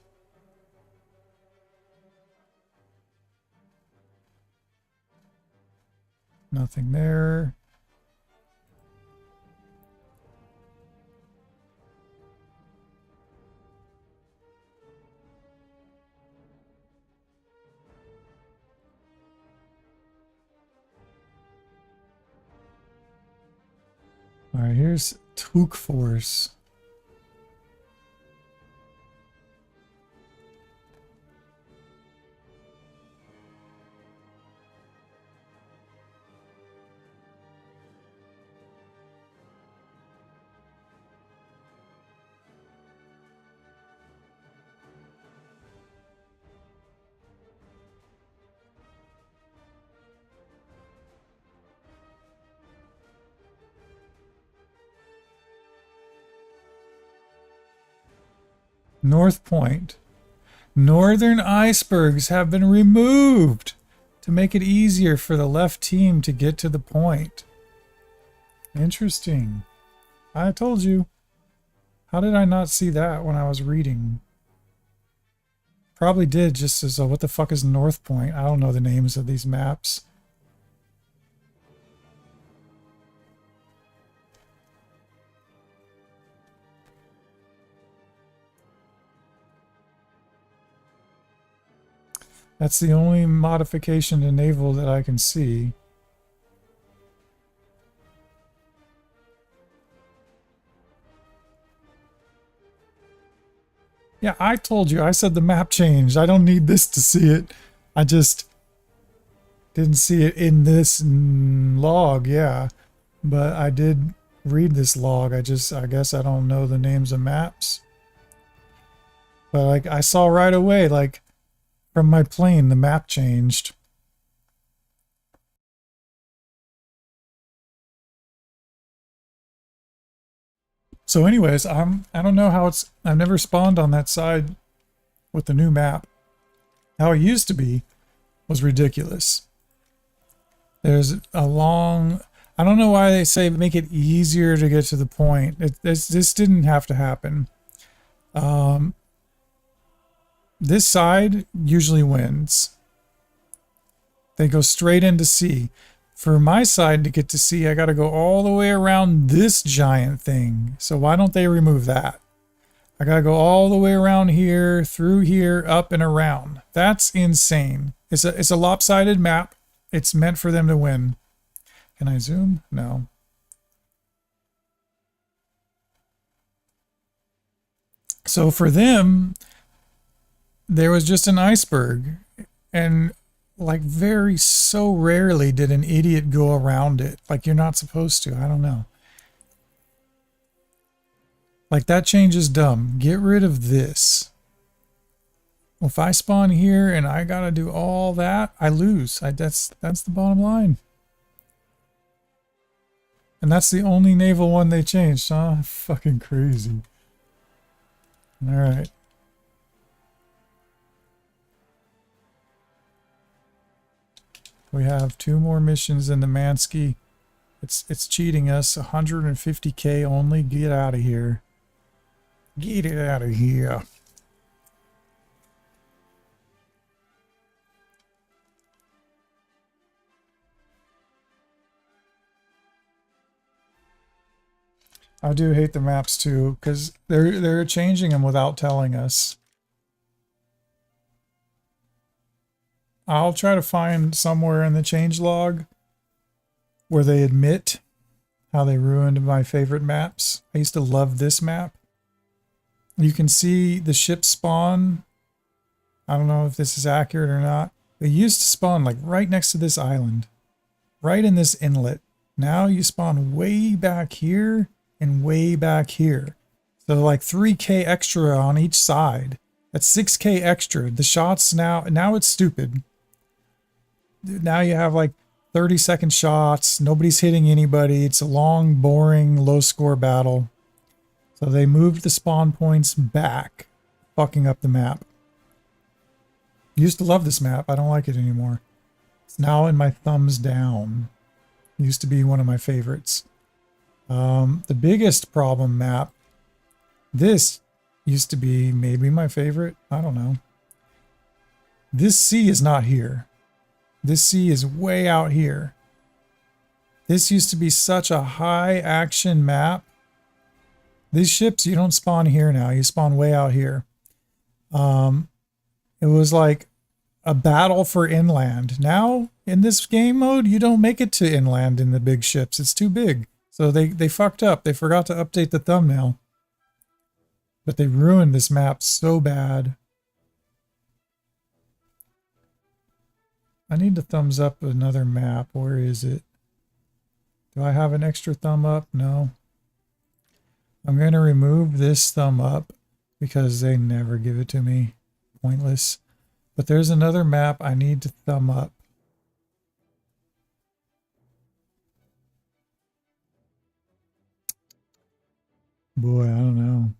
Nothing there. All right, here's Took Force. North Point. Northern icebergs have been removed. to make it easier for the left team to get to the point. Interesting. I told you. How did I not see that when I was reading? Probably did, just as what the fuck is North Point? I don't know the names of these maps. That's the only modification to naval that I can see. Yeah, I told you. I said the map changed. I don't need this to see it. I just didn't see it in this log, yeah. But I did read this log. I guess I don't know the names of maps. But like I saw right away, like from my plane, the map changed. So anyways, I don't know how I've never spawned on that side with the new map. How it used to be was ridiculous. There's a long, I don't know why they say make it easier to get to the point. This didn't have to happen. This side usually wins. They go straight into C. For my side to get to C, I got to go all the way around this giant thing. So why don't they remove that? I got to go all the way around here, through here, up and around. That's insane. It's a lopsided map. It's meant for them to win. Can I zoom? No. So for them, there was just an iceberg, and like so rarely did an idiot go around it. Like you're not supposed to. I don't know. Like that change is dumb. Get rid of this. Well, if I spawn here and I gotta do all that, I lose. That's the bottom line. And that's the only naval one they changed, huh? Fucking crazy. All right. We have 2 more missions in the Mansky. It's cheating us. 150k only. Get out of here. Get it out of here. I do hate the maps too, because they're changing them without telling us. I'll try to find somewhere in the changelog where they admit how they ruined my favorite maps. I used to love this map. You can see the ship spawn. I don't know if this is accurate or not. They used to spawn like right next to this island, right in this inlet. Now you spawn way back here and way back here. So like 3k extra on each side. That's 6k extra. The shots now it's stupid. Now you have like 30-second shots. Nobody's hitting anybody. It's a long, boring, low-score battle. So they moved the spawn points back, fucking up the map. Used to love this map. I don't like it anymore. It's now in my thumbs down. Used to be one of my favorites. The biggest problem map, this used to be maybe my favorite. I don't know. This sea is not here. This sea is way out here. This used to be such a high action map. These ships, you don't spawn here now. You spawn way out here. It was like a battle for inland. Now, in this game mode, you don't make it to inland in the big ships. It's too big. So they fucked up. They forgot to update the thumbnail. But they ruined this map so bad. I need to thumbs up another map. Where is it? Do I have an extra thumb up? No. I'm going to remove this thumb up because they never give it to me. Pointless. But there's another map I need to thumb up. Boy, I don't know.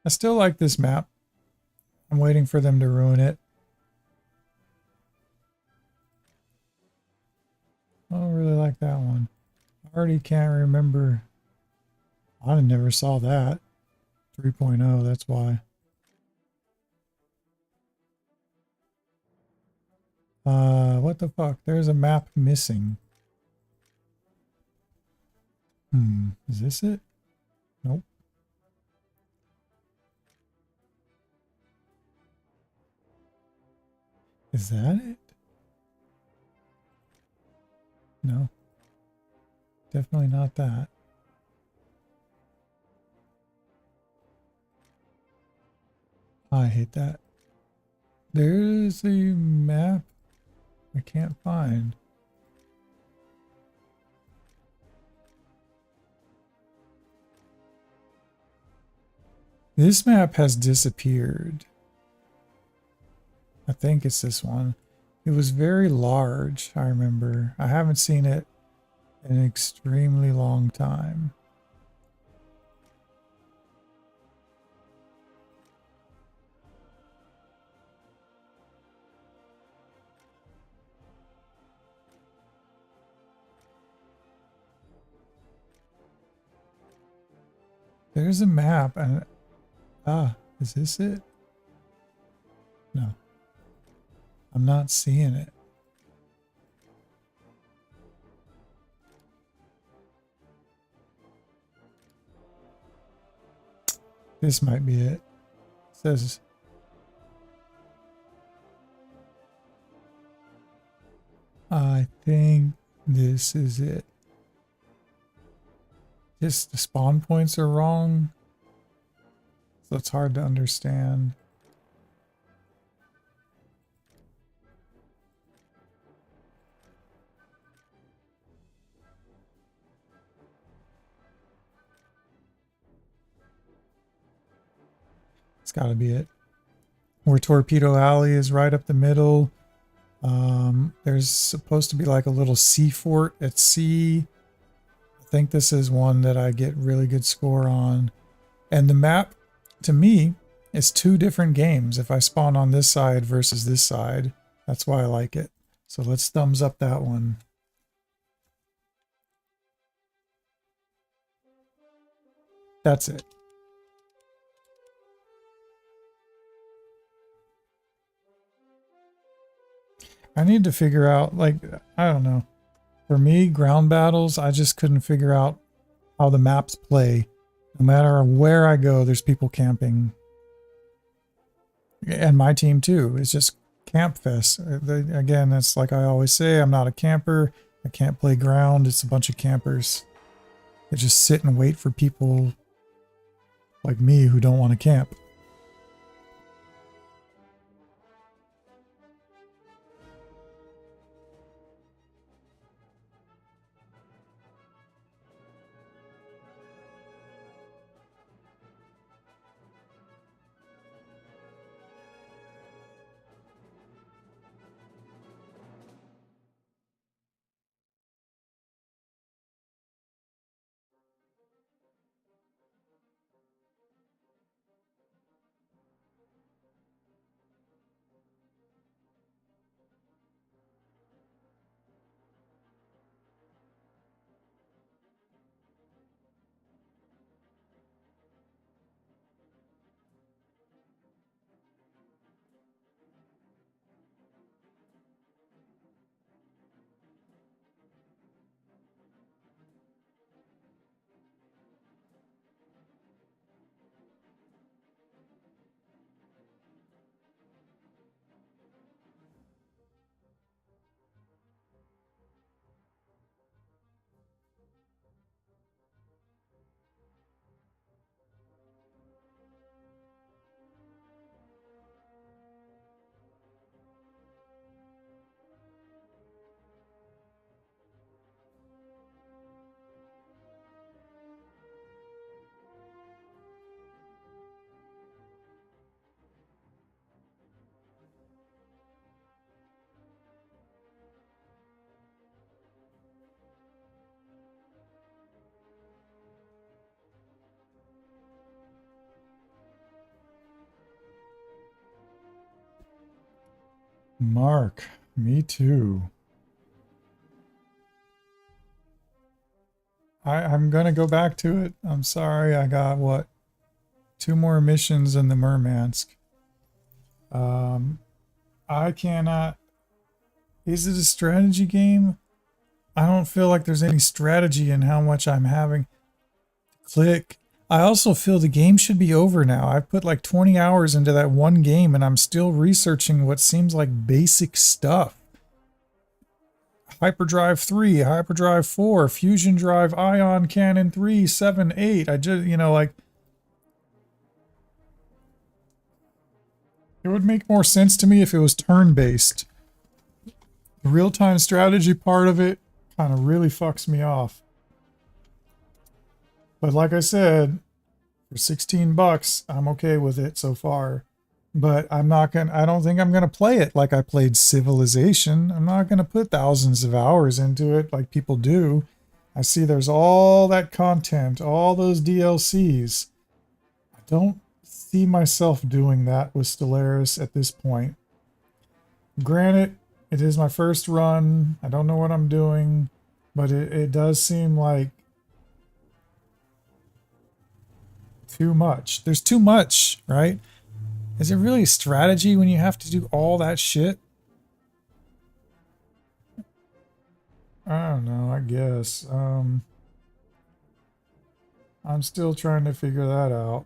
I still like this map. I'm waiting for them to ruin it. I don't really like that one. I already can't remember. I never saw that. 3.0, that's why. What the fuck? There's a map missing. Is this it? Nope. Is that it? No. Definitely not that. I hate that. There's a map I can't find. This map has disappeared. I think it's this one. It was very large, I remember. I haven't seen it in an extremely long time. There's a map and is this it? No. I'm not seeing it. This might be it. It says I think this is it. Just the spawn points are wrong. So it's hard to understand. It's got to be it. Where Torpedo Alley is right up the middle. There's supposed to be like a little sea fort at sea. I think this is one that I get really good score on. And the map, to me, is two different games if I spawn on this side versus this side. That's why I like it. So let's thumbs up that one. That's it. I need to figure out, like, I don't know. For me, ground battles, I just couldn't figure out how the maps play. No matter where I go, there's people camping. And my team too. It's just camp fest. Again, that's like I always say, I'm not a camper. I can't play ground. It's a bunch of campers. They just sit and wait for people like me who don't want to camp. Mark, me too. I'm gonna go back to it. I'm sorry, I got what? 2 more missions in the Murmansk. I cannot. Is it a strategy game? I don't feel like there's any strategy in how much I'm having to click. I also feel the game should be over now. I've put like 20 hours into that one game and I'm still researching what seems like basic stuff. Hyperdrive 3, Hyperdrive 4, Fusion Drive, Ion Cannon 3, 7, 8. I just, like, it would make more sense to me if it was turn-based. The real-time strategy part of it kind of really fucks me off. But like I said, for 16 bucks, I'm okay with it so far. But I don't think I'm gonna play it like I played Civilization. I'm not gonna put thousands of hours into it like people do. I see there's all that content, all those DLCs. I don't see myself doing that with Stellaris at this point. Granted, it is my first run. I don't know what I'm doing, but it does seem like too much. There's too much, right? Is it really a strategy when you have to do all that shit? I don't know, I guess. I'm still trying to figure that out.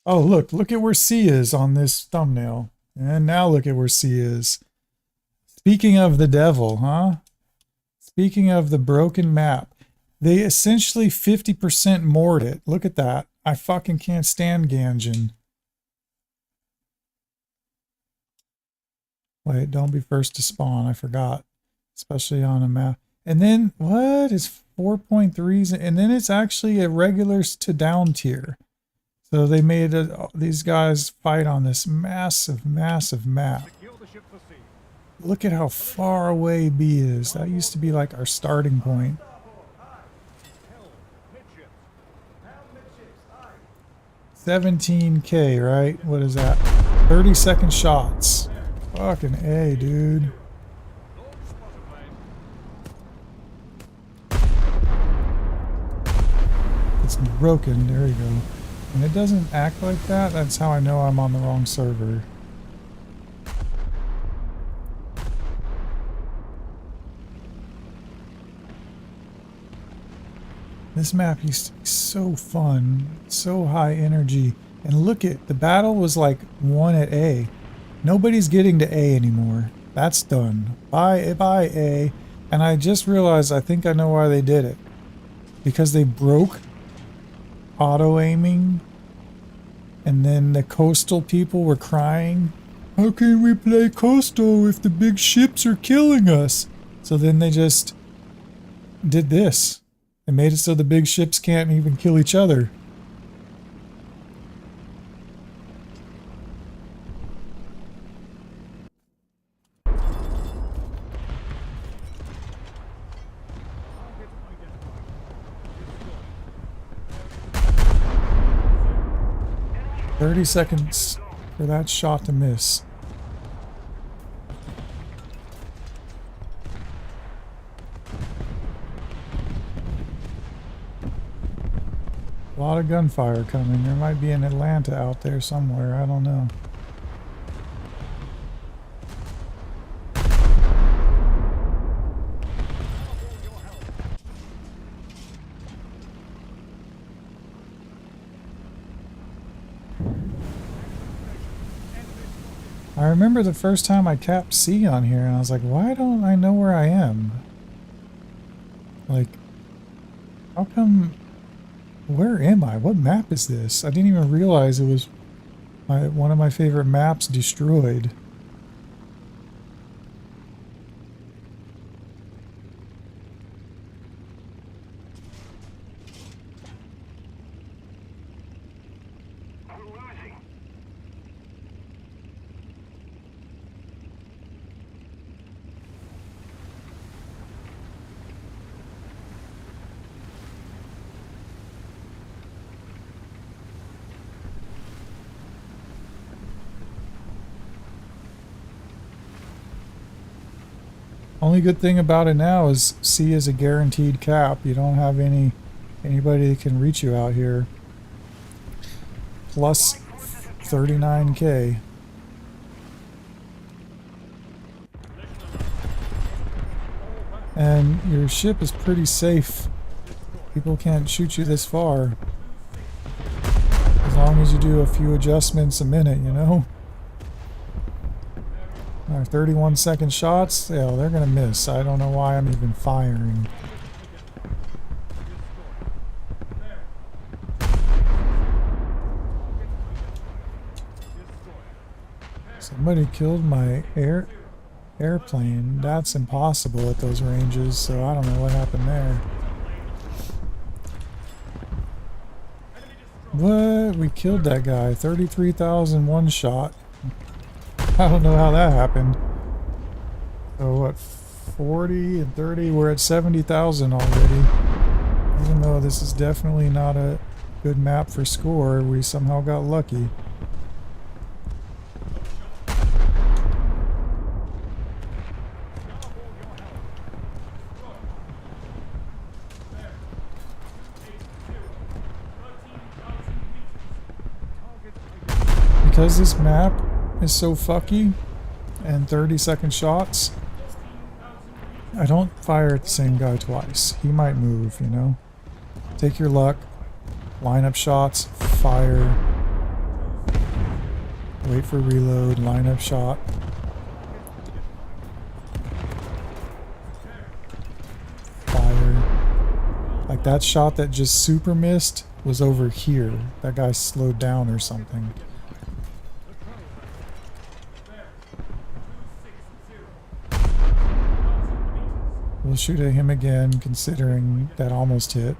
Oh, look at where C is on this thumbnail. And now look at where C is. Speaking of the devil, huh? Speaking of the broken map, they essentially 50% moored it. Look at that. I fucking can't stand Ganjin. Wait, don't be first to spawn. I forgot. Especially on a map. And then, what is 4.3s? And then it's actually a regulars to down tier. So they made these guys fight on this massive, massive map. Look at how far away B is. That used to be like our starting point. 17K, right? What is that? 30-second shots. Fucking A, dude. It's broken. There you go. And it doesn't act like that. That's how I know I'm on the wrong server. This map used to be so fun, so high energy. And look at, the battle was like 1 at A. Nobody's getting to A anymore. That's done. Bye A. And I just realized, I think I know why they did it. Because they broke auto-aiming, and then the coastal people were crying, how can we play coastal if the big ships are killing us? So then they just did this. They made it so the big ships can't even kill each other. "30 seconds for that shot to miss." A lot of gunfire coming. There might be an Atlanta out there somewhere. I don't know. I remember the first time I capped C on here and I was like, why don't I know where I am? Like, how come... Where am I? What map is this? I didn't even realize it was one of my favorite maps destroyed. We're losing. Only good thing about it now is C is a guaranteed cap. You don't have anybody that can reach you out here. Plus 39k. And your ship is pretty safe. People can't shoot you this far. As long as you do a few adjustments a minute, you know? Our 31-second shots, yeah, they're gonna miss. I don't know why I'm even firing. Somebody killed my airplane. That's impossible at those ranges, so I don't know what happened there. What? We killed that guy. 33,000 one shot. I don't know how that happened. So what, 40 and 30? We're at 70,000 already. Even though this is definitely not a good map for score, we somehow got lucky. Because this map is so fucky and 30-second shots, I don't fire at the same guy twice. He might move, you know? Take your luck, line up shots, fire, wait for reload, line up shot. Fire. Like that shot that just super missed was over here. That guy slowed down or something. We'll shoot at him again, considering that almost hit.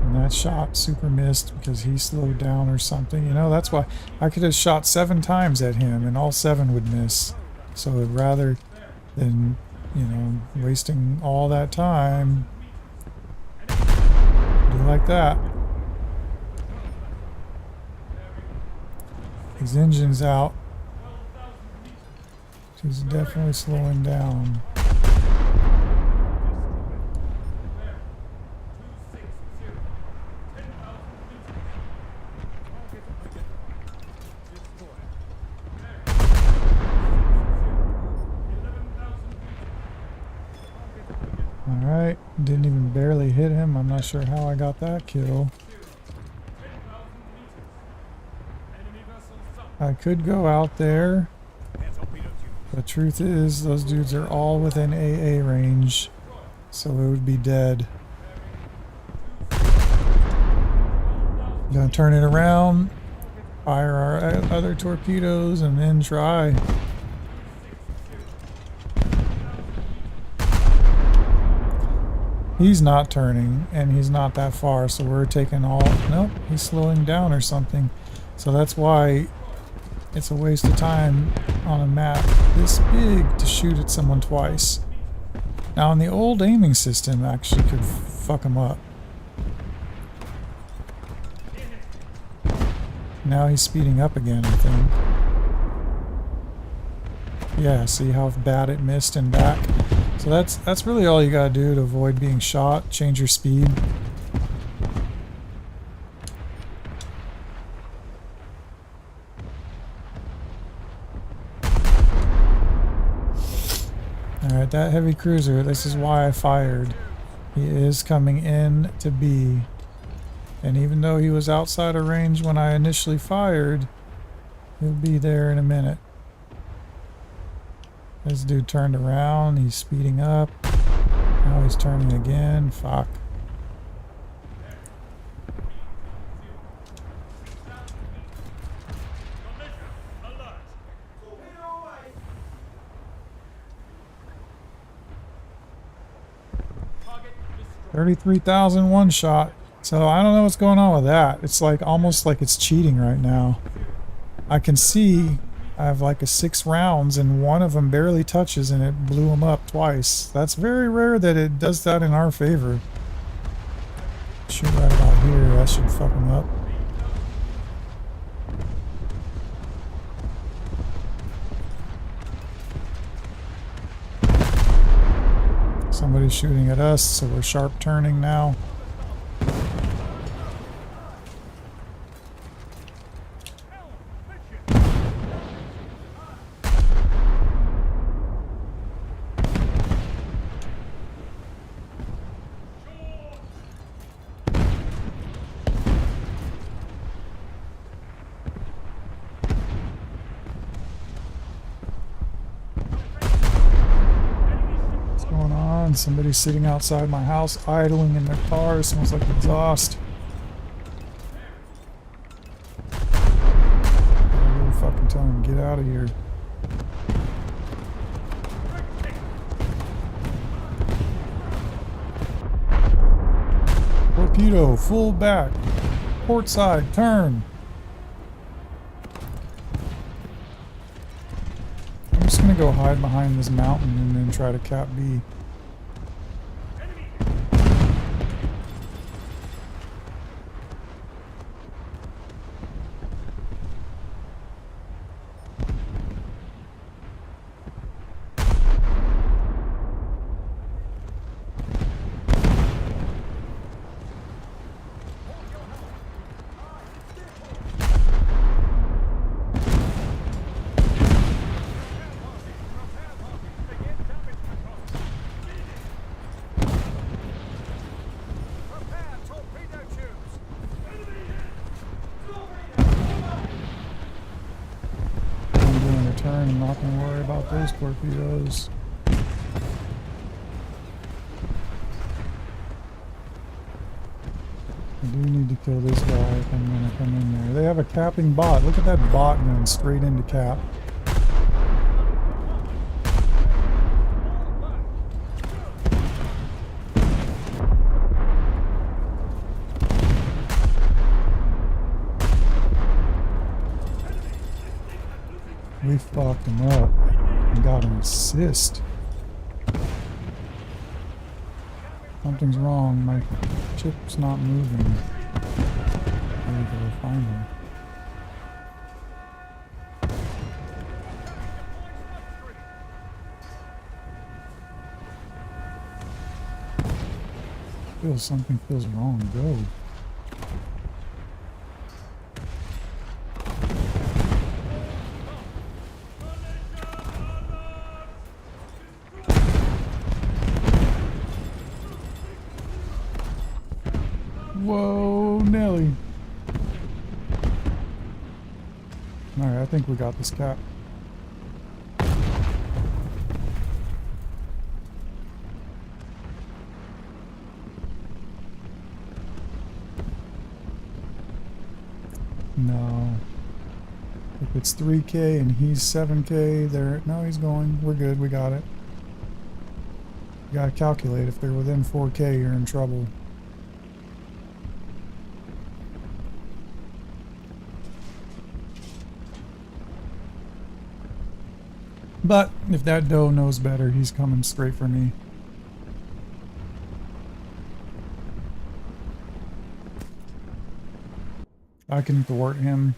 And that shot super missed because he slowed down or something. You know, that's why I could have shot 7 times at him and all 7 would miss. So I'd rather than, you know, wasting all that time, do like that. His engine's out. He's definitely slowing down. Alright, didn't even barely hit him. I'm not sure how I got that kill. I could go out there. The truth is, those dudes are all within AA range, so it would be dead. Gonna turn it around, fire our other torpedoes, and then try. He's not turning, and he's not that far, so we're taking all... Nope, he's slowing down or something. So that's why it's a waste of time on a map this big to shoot at someone twice. Now, in the old aiming system, actually could fuck him up. Now he's speeding up again, I think. Yeah, see how bad it missed and back? So that's really all you gotta do to avoid being shot. Change your speed. Alright, that heavy cruiser, this is why I fired. He is coming in to B. And even though he was outside of range when I initially fired, he'll be there in a minute. This dude turned around, he's speeding up. Now he's turning again. Fuck. $33,000 one shot. So I don't know what's going on with that. It's like almost like it's cheating right now. I can see I have like a 6 rounds and one of them barely touches and it blew him up twice. That's very rare that it does that in our favor. Shoot right about here, that should fuck him up. Somebody's shooting at us, so we're sharp turning now. Somebody's sitting outside my house idling in their car. Smells like exhaust. I really fucking tell them get out of here. Torpedo, full back. Port side, turn. I'm just gonna go hide behind this mountain and then try to cap B. I'm not going to worry about those torpedoes. I do need to kill this guy if I'm going to come in there. They have a capping bot. Look at that bot going straight into cap. We fucked him up and got an assist. Something's wrong. My chip's not moving. There we go, find him. Something feels wrong. Go. Whoa, Nelly. Alright, I think we got this cap. No. If it's 3K and he's 7K, there. No, he's going. We're good. We got it. You gotta calculate. If they're within 4K, you're in trouble. But if that doe knows better, he's coming straight for me. I can thwart him.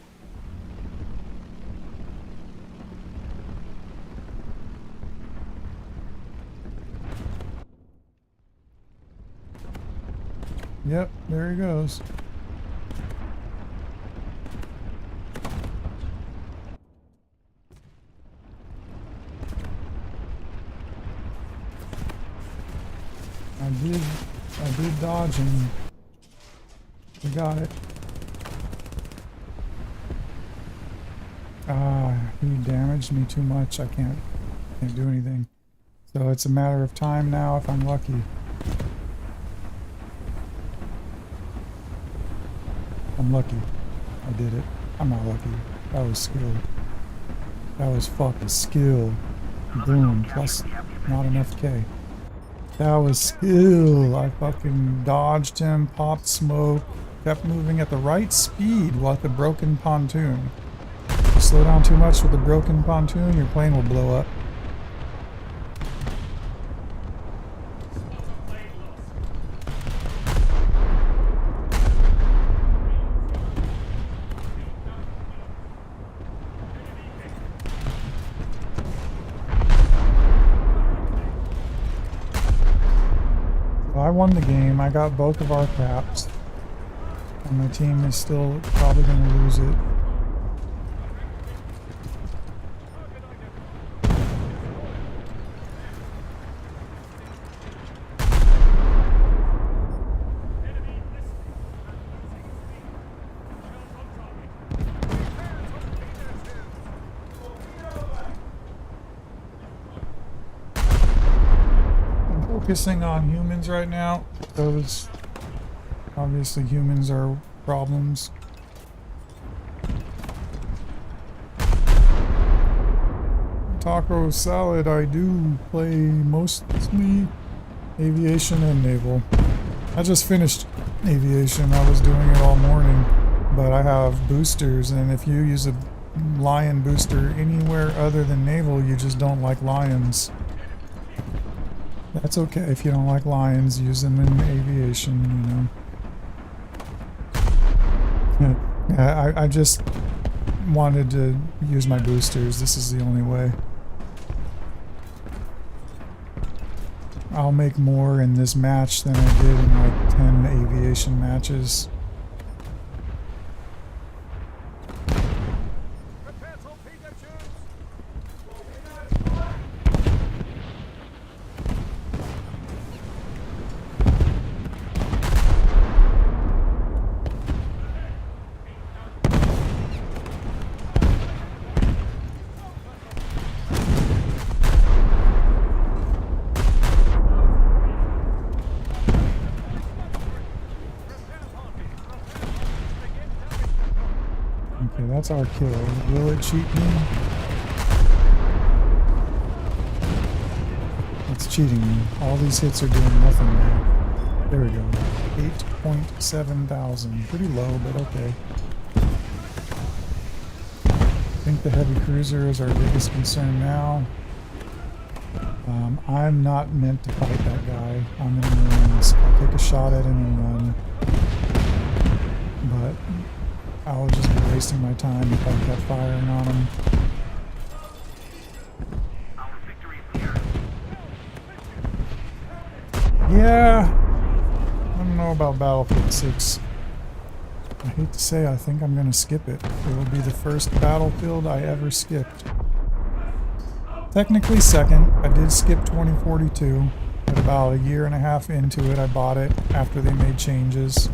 Yep, there he goes. I did dodge him. We got it. He damaged me too much. I can't do anything. So it's a matter of time now if I'm lucky. I'm lucky. I did it. I'm not lucky. That was skill. That was fucking skill. Boom. Plus not enough K. That was skill. I fucking dodged him, popped smoke, kept moving at the right speed while at the broken pontoon. slow down too much with a broken pontoon, your plane will blow up. I won the game. I got both of our caps. And my team is still probably going to lose it. Focusing on humans right now. Those obviously humans are problems. Taco salad, I do play mostly aviation and naval. I just finished aviation. I was doing it all morning, but I have boosters, and if you use a lion booster anywhere other than naval, you just don't like lions. That's okay if you don't like lions, use them in aviation, you know. Yeah, I just wanted to use my boosters. This is the only way. I'll make more in this match than I did in like 10 aviation matches. Okay, that's our kill. Will it cheat me? It's cheating me. All these hits are doing nothing now. There we go. 8.7 thousand. Pretty low, but okay. I think the heavy cruiser is our biggest concern now. I'm not meant to fight that guy. I'm in Marines. I'll take a shot at him and run. But I would just be wasting my time if I kept firing on him. Yeah, I don't know about Battlefield 6. I hate to say, I think I'm gonna skip it. It will be the first Battlefield I ever skipped. Technically second. I did skip 2042, but about a year and a half into it, I bought it after they made changes.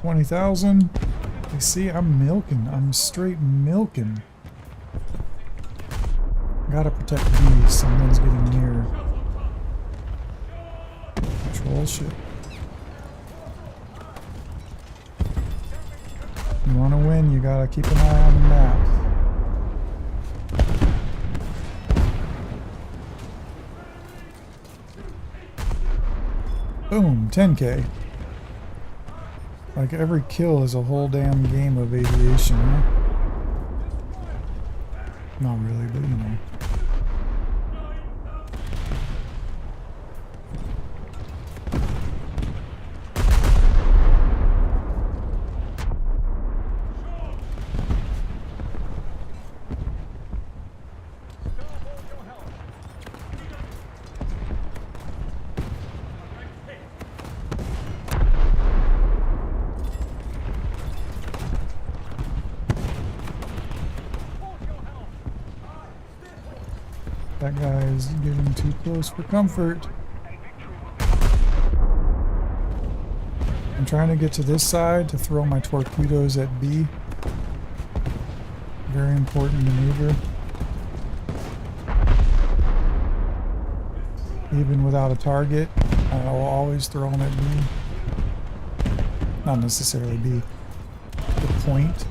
$20,000. You see, I'm milking. I'm straight milking. Gotta protect these. Someone's getting near. Control ship. You want to win, you gotta keep an eye on the map. Boom, 10K. Like every kill is a whole damn game of aviation, huh? Not really, but you know. That guy is getting too close for comfort. I'm trying to get to this side to throw my torpedoes at B. Very important maneuver. Even without a target, I will always throw them at B. Not necessarily B. The point.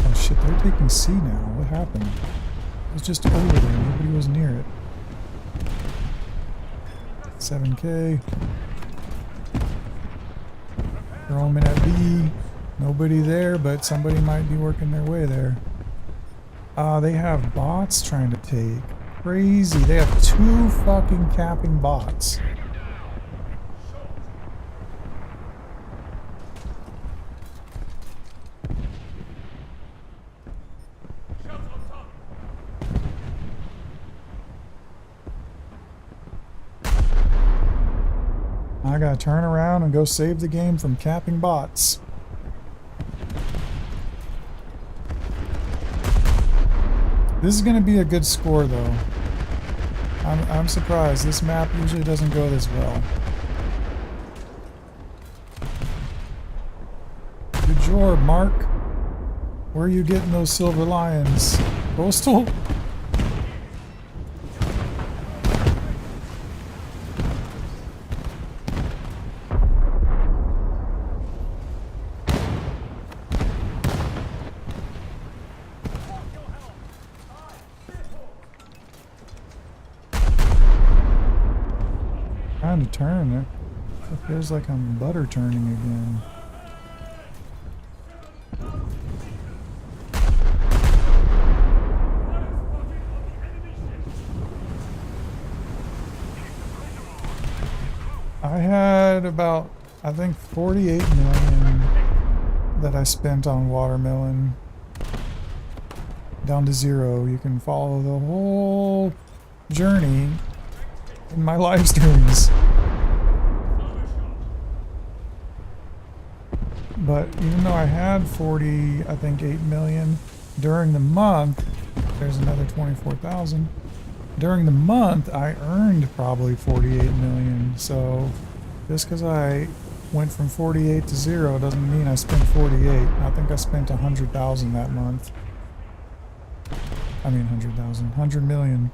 Oh shit, they're taking C now. What happened? It was just over there. Nobody was near it. 7K. Throw them in at B. Nobody there, but somebody might be working their way there. They have bots trying to take. Crazy. They have 2 fucking capping bots. I gotta turn around and go save the game from capping bots. This is gonna be a good score though. I'm surprised. This map usually doesn't go this well. Good job, Mark. Where are you getting those silver lions? Coastal? Trying to turn it. It feels like I'm butter turning again. I had about, I think, 48 million that I spent on watermelon. Down to 0. You can follow the whole journey in my live streams. But even though I had 40, I think 8 million during the month, there's another 24,000. During the month, I earned probably 48 million. So just because I went from 48 to 0 doesn't mean I spent 48. I think I spent 100,000 that month. I mean 100,000, 100 million.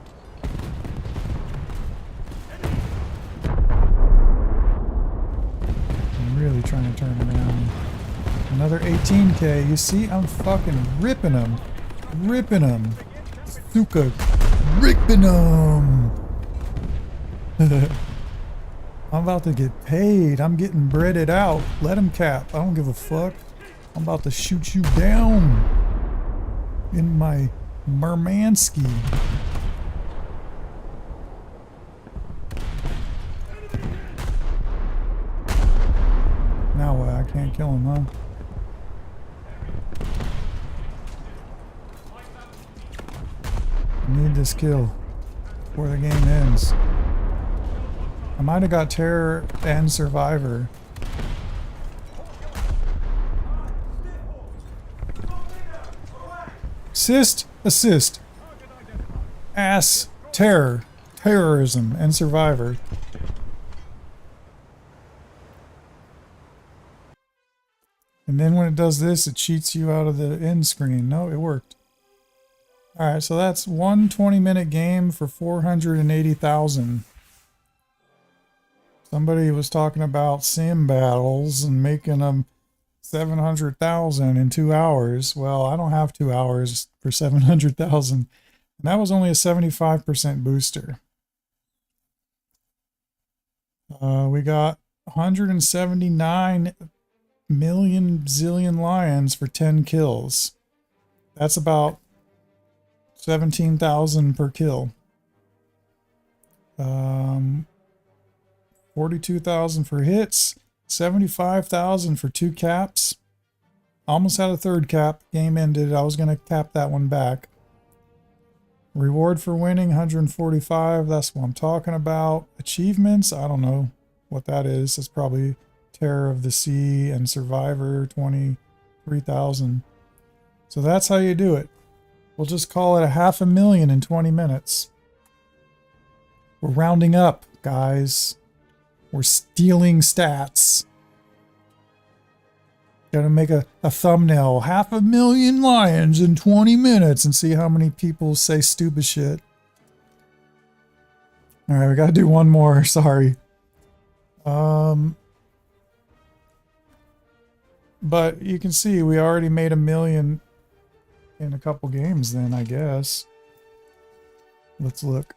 I'm really trying to turn around. Another 18K. You see, I'm fucking ripping them. Ripping them. Suka. Ripping them. I'm about to get paid. I'm getting breaded out. Let him cap. I don't give a fuck. I'm about to shoot you down. In my Murmanski. Now what? I can't kill him, huh? I need this kill before the game ends. I might have got Terror and Survivor. Assist. Ass. Terror. Terrorism and Survivor. And then when it does this, it cheats you out of the end screen. No, it worked. Alright, so that's one 20-minute game for 480,000. Somebody was talking about sim battles and making them 700,000 in 2 hours. Well, I don't have 2 hours for 700,000. And that was only a 75% booster. We got 179 million zillion lions for 10 kills. That's about 17,000 per kill. 42,000 for hits, 75,000 for 2 caps. Almost had a 3rd cap. Game ended. I was going to cap that one back. Reward for winning, 145. That's what I'm talking about. Achievements, I don't know what that is. It's probably Terror of the Sea and Survivor, 23,000. So that's how you do it. We'll just call it 500,000 in 20 minutes. We're rounding up, guys. We're stealing stats. Gotta make a thumbnail. 500,000 lions in 20 minutes and see how many people say stupid shit. Alright, we gotta do one more. Sorry. But you can see we already made 1 million in a couple games then, I guess. Let's look.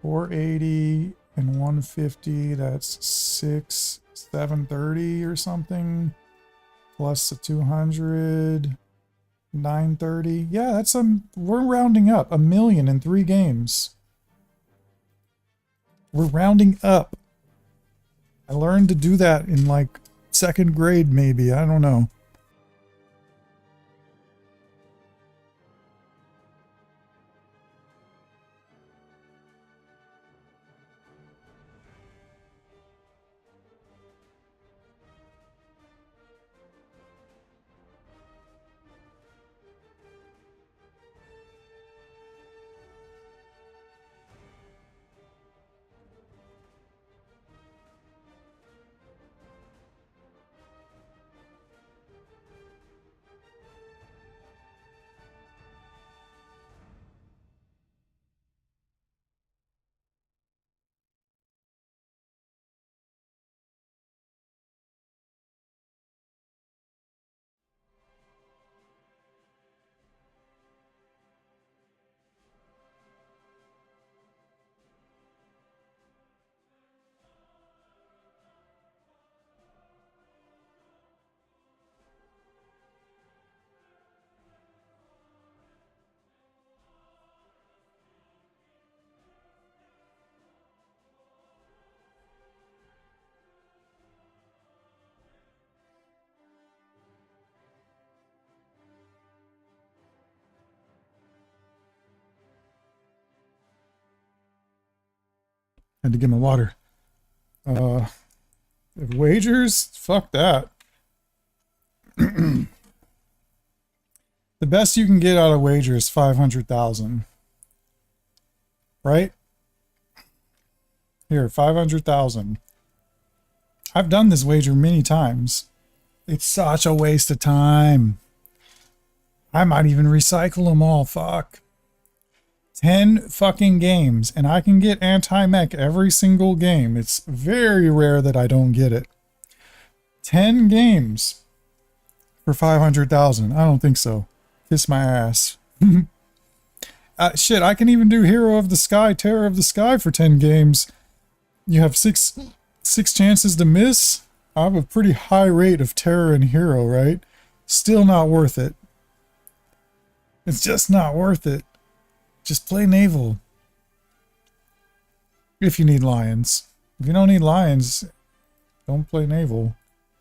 480 and 150, that's 730 or something. Plus the 200, 930. Yeah, that's we're rounding up 1 million in 3 games. We're rounding up. I learned to do that in like 2nd grade, maybe. I don't know. Had to get my water. Wagers? Fuck that. The best you can get out of wager is 500,000. Right? Here, 500,000. I've done this wager many times. It's such a waste of time. I might even recycle them all. Fuck. 10 fucking games, and I can get anti-mech every single game. It's very rare that I don't get it. 10 games for 500,000. I don't think so. Kiss my ass. Shit, I can even do Hero of the Sky, Terror of the Sky for 10 games. You have six chances to miss. I have a pretty high rate of Terror and Hero, right? Still not worth it. It's just not worth it. Just play Naval. If you need Lions. If you don't need Lions, don't play Naval.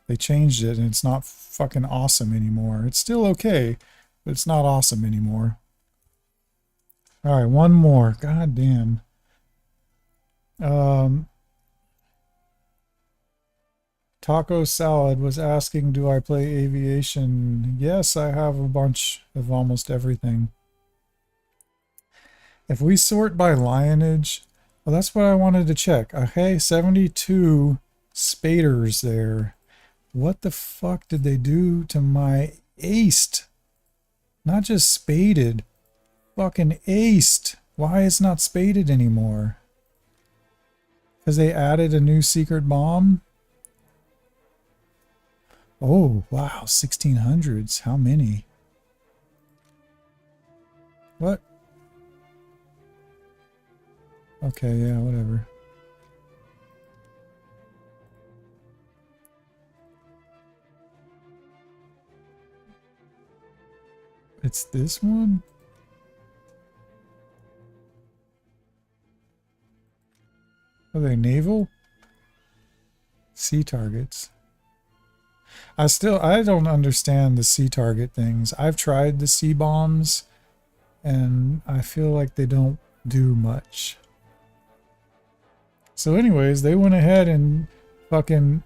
They changed it and it's not fucking awesome anymore. It's still okay, but it's not awesome anymore. Alright, one more. God damn. Taco Salad was asking, do I play Aviation? Yes, I have a bunch of almost everything. If we sort by lionage, well, that's what I wanted to check. Okay, 72 spaders there. What the fuck did they do to my aced? Not just spaded, fucking aced. Why is not spaded anymore? Because they added a new secret bomb? Oh, wow, 1600s. How many? What? Okay, yeah, whatever. It's this one? Are they naval? Sea targets. I don't understand the sea target things. I've tried the sea bombs and I feel like they don't do much. So anyways, they went ahead and fucking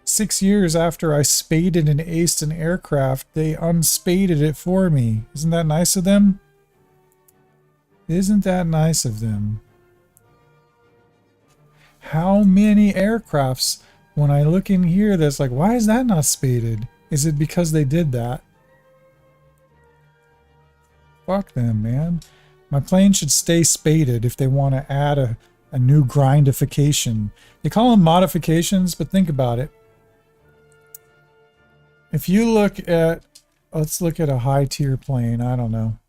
6 years after I spaded and aced an aircraft, they unspaded it for me. Isn't that nice of them? Isn't that nice of them? How many aircrafts, when I look in here, that's like, why is that not spaded? Is it because they did that? Fuck them, man. My plane should stay spaded if they want to add a A new grindification. They call them modifications, but think about it. If you look at, let's look at a high tier plane. I don't know.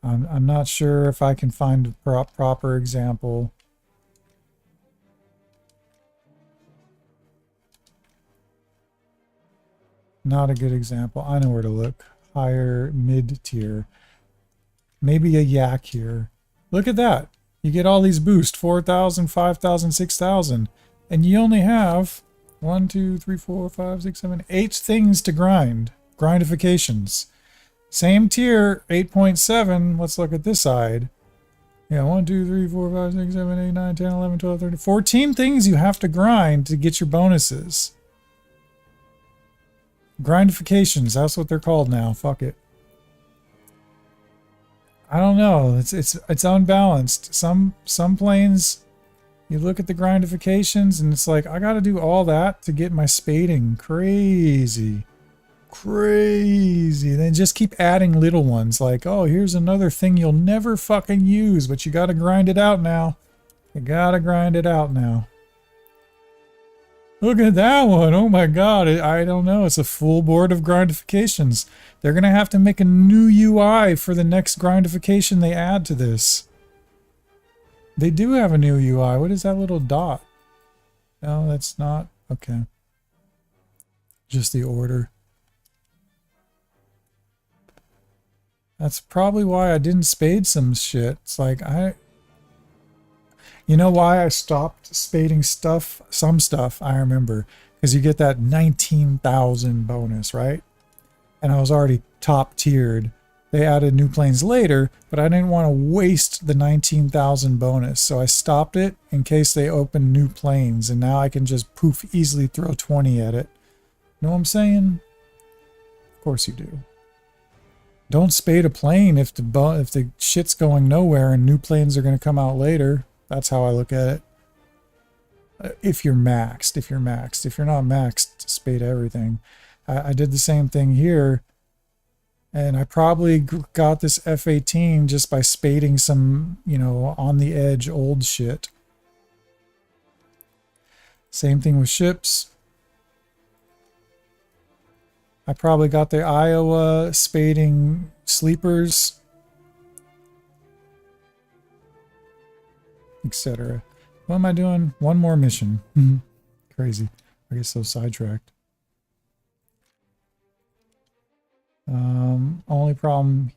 I'm not sure if I can find a proper example. Not a good example. I know where to look. Higher mid tier. Maybe a yak here. Look at that. You get all these boosts, 4,000, 5,000, 6,000. And you only have 1, 2, 3, 4, 5, 6, 7, 8 things to grind. Grindifications. Same tier, 8.7. Let's look at this side. Yeah, 1, 2, 3, 4, 5, 6, 7, 8, 9, 10, 11, 12, 13, 14 things you have to grind to get your bonuses. Grindifications, that's what they're called now. Fuck it. I don't know. It's unbalanced. Some planes, you look at the grindifications and it's like, I got to do all that to get my spading. Crazy. Crazy. Then just keep adding little ones like, oh, here's another thing you'll never fucking use, but you got to grind it out now. You got to grind it out now. Look at that one. Oh my god. I don't know. It's a full board of grindifications. They're going to have to make a new UI for the next grindification they add to this. They do have a new UI. What is that little dot? No, that's not. Okay. Just the order. That's probably why I didn't spade some shit. It's like you know why I stopped spading stuff? Some stuff, I remember. Because you get that 19,000 bonus, right? And I was already top tiered. They added new planes later, but I didn't want to waste the 19,000 bonus. So I stopped it in case they open new planes. And now I can just poof easily throw 20 at it. Know what I'm saying? Of course you do. Don't spade a plane if the shit's going nowhere and new planes are going to come out later. That's how I look at it. If you're maxed, if you're maxed. If you're not maxed, spade everything. I did the same thing here. And I probably got this F-18 just by spading some, you know, on the edge old shit. Same thing with ships. I probably got the Iowa spading sleepers, etc. What am I doing? One more mission. Crazy. I get so sidetracked. Only problem,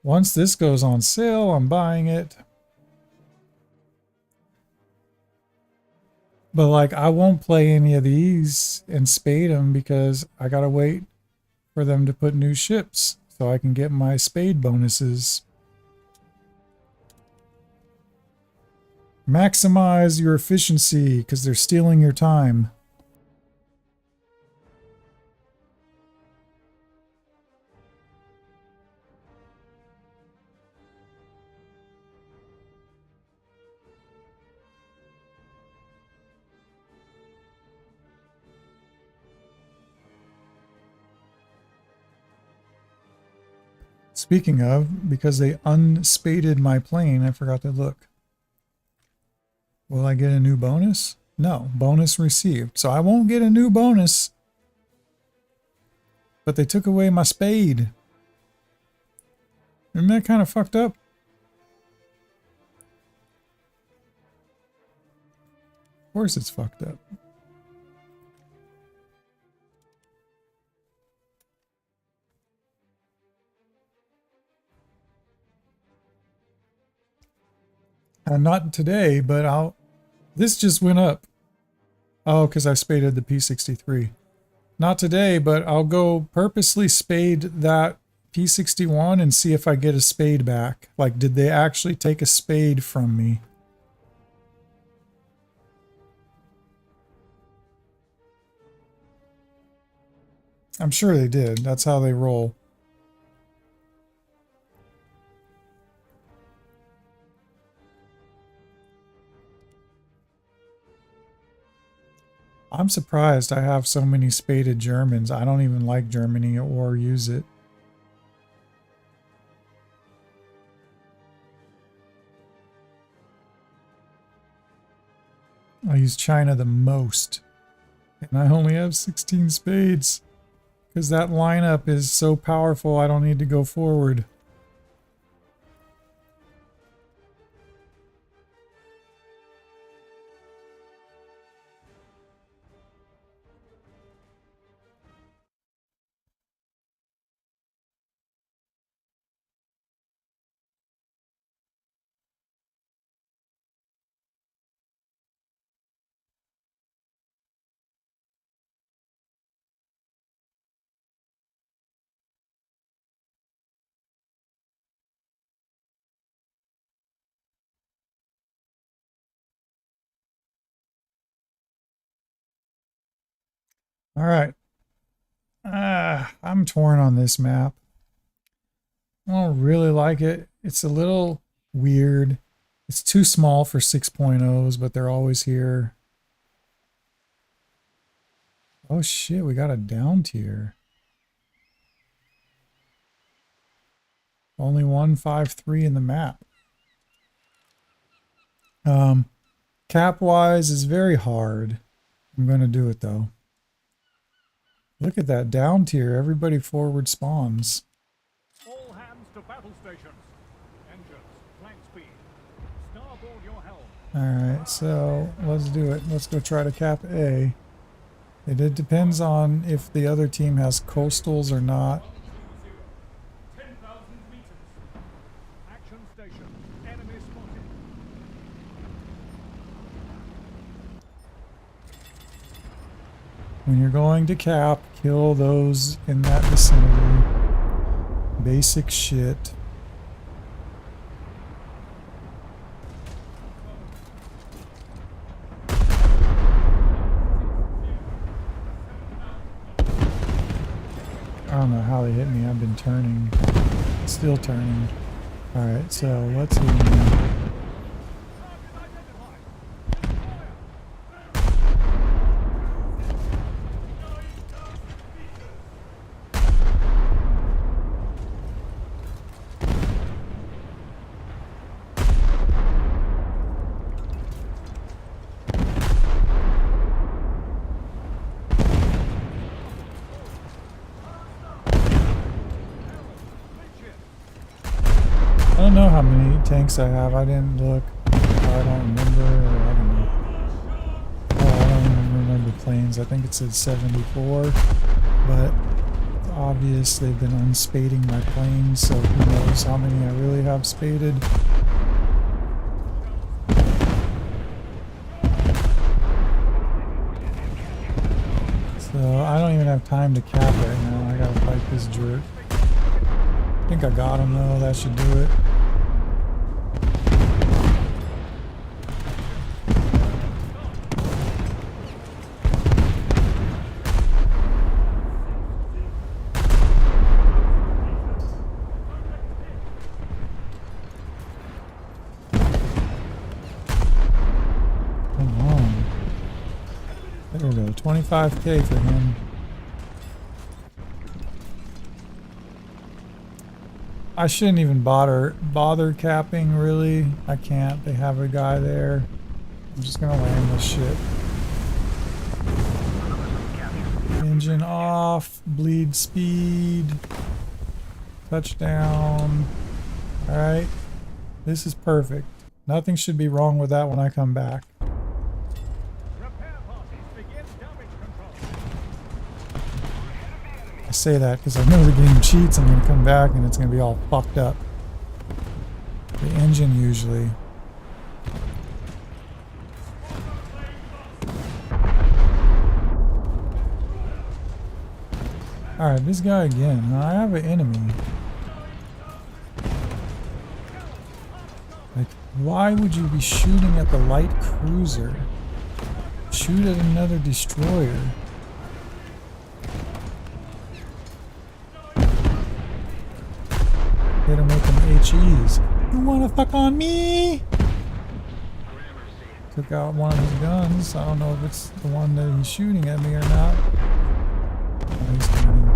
once this goes on sale, I'm buying it. But like, I won't play any of these and spade them because I gotta wait for them to put new ships so I can get my spade bonuses. Maximize your efficiency because they're stealing your time. Speaking of, because they unspaded my plane, I forgot to look. Will I get a new bonus? No, bonus received. So I won't get a new bonus. But they took away my spade. Isn't that kind of fucked up? Of course it's fucked up. Not today, but this just went up. Oh, because I spaded the P63. Not today, but I'll go purposely spade that P61 and see if I get a spade back. Like, did they actually take a spade from me? I'm sure they did. That's how they roll. I'm surprised I have so many spaded Germans. I don't even like Germany or use it. I use China the most. And I only have 16 spades. Because that lineup is so powerful, I don't need to go forward. All right. I'm torn on this map. I don't really like it. It's a little weird. It's too small for 6.0s, but they're always here. Oh shit, we got a down tier. Only 153 in the map. Cap-wise is very hard. I'm going to do it though. Look at that down tier. Everybody forward spawns. All hands to battle stations. Engines, flank speed. Starboard your helm. Alright, so let's do it. Let's go try to cap A. It depends on if the other team has coastals or not. 10,000 meters. Action station. Enemy spotted. When you're going to cap, kill those in that vicinity. Basic shit. I don't know how they hit me. I've been turning. Still turning. Alright, so let's see. I don't know how many tanks I have. I didn't look. I don't remember. Or I don't know. Oh, I don't even remember planes. I think it said 74. But it's obvious they've been unspading my planes, so who knows how many I really have spaded. So I don't even have time to cap right now. I gotta fight this jerk. I think I got him though. That should do it. Come on. There we go. 25K for him. I shouldn't even bother capping, really. I can't. They have a guy there. I'm just gonna land this shit. Engine off. Bleed speed. Touchdown. Alright. This is perfect. Nothing should be wrong with that when I come back. Repair parties begin damage control. I say that because I know the game cheats. I'm going to come back and it's going to be all fucked up. The engine usually. Alright, this guy again. I have an enemy. Like, why would you be shooting at the light cruiser? Shoot at another destroyer. Here to make them HEs. You wanna fuck on me? Took out one of his guns. I don't know if it's the one that he's shooting at me or not. Oh, he's turning.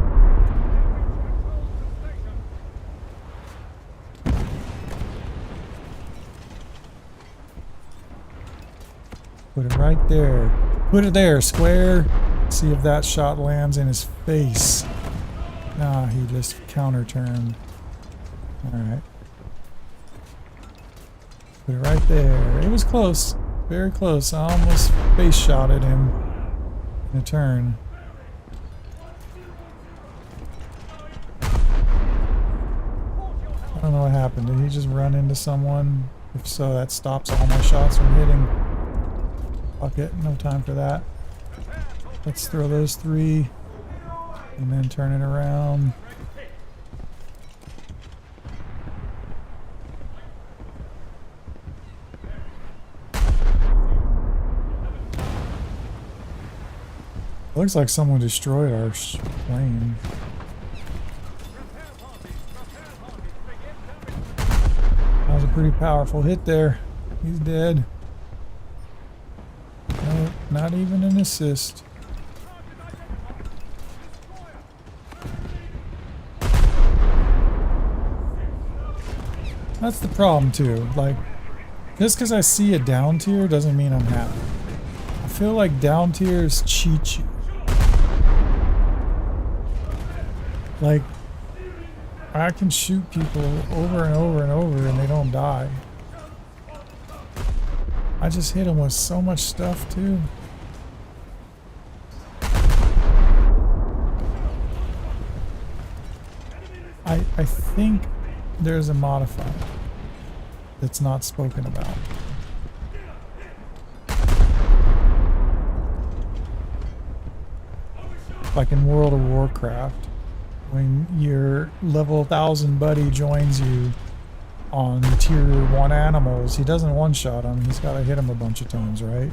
Put it right Right there. Put it there, square. See if that shot lands in his face. Nah, he just counter-turned. Alright. Put it right there. It was close. Very close. I almost face shotted him in a turn. I don't know what happened. Did he just run into someone? If so, that stops all my shots from hitting. Fuck it. No time for that. Let's throw those 3 and then turn it around. Looks like someone destroyed our plane. That was a pretty powerful hit there. He's dead. No, not even an assist. That's the problem too. Like, just because I see a down tier doesn't mean I'm happy. I feel like down tiers cheat you. Like, I can shoot people over and over and over and they don't die. I just hit them with so much stuff too. I think there's a modifier that's not spoken about. Like in World of Warcraft, when your level 1000 buddy joins you on tier 1 animals, he doesn't one-shot them, he's got to hit them a bunch of times, right?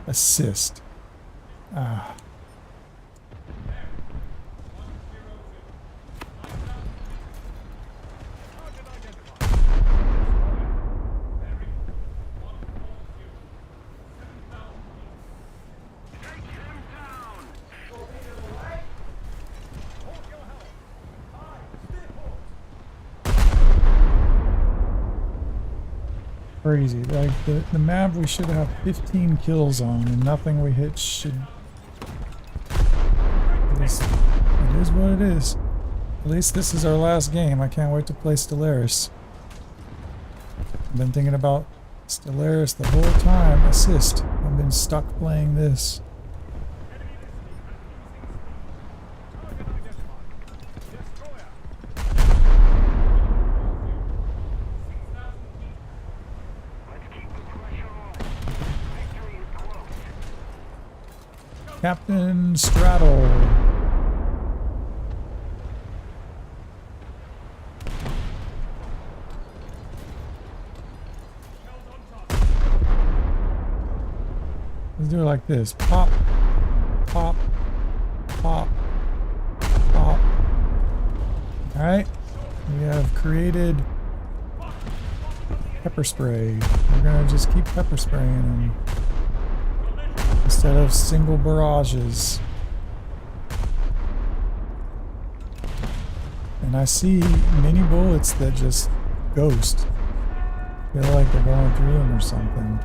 Assist. Ah. Crazy. Like the map we should have 15 kills on and nothing we hit should... It is what it is. At least this is our last game. I can't wait to play Stellaris. I've been thinking about Stellaris the whole time. Assist. I've been stuck playing this. Captain Straddle. Let's do it like this. Pop, pop, pop, pop. Alright. We have created pepper spray. We're gonna just keep pepper spraying them instead of single barrages. And I see mini bullets that just ghost. Feel like they're going through them or something.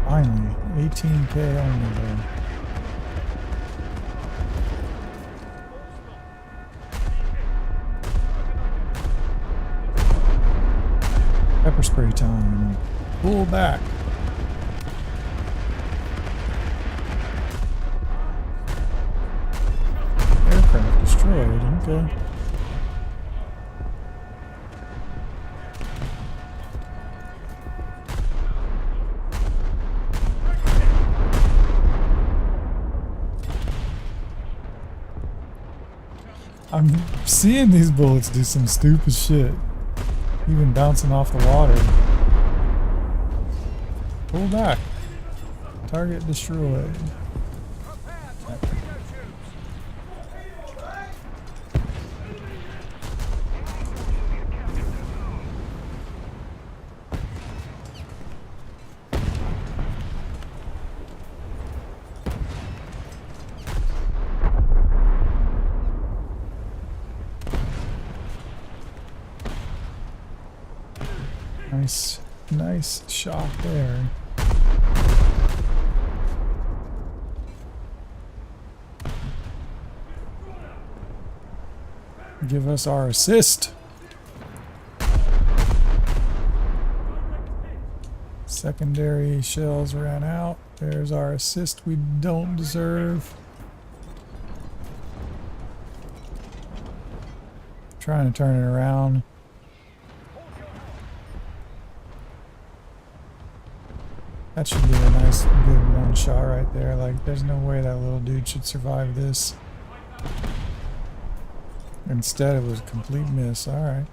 Finally, 18k only though. Pepper spray time. Pull back. Aircraft destroyed. Okay. I'm seeing these bullets do some stupid shit. Even bouncing off the water. Pull back. Target destroyed. Nice, nice shot there. Give us our assist. Secondary shells ran out. There's our assist we don't deserve. Trying to turn it around. That should be a nice, good one shot right there. Like, there's no way that little dude should survive this. Instead, it was a complete miss. Alright.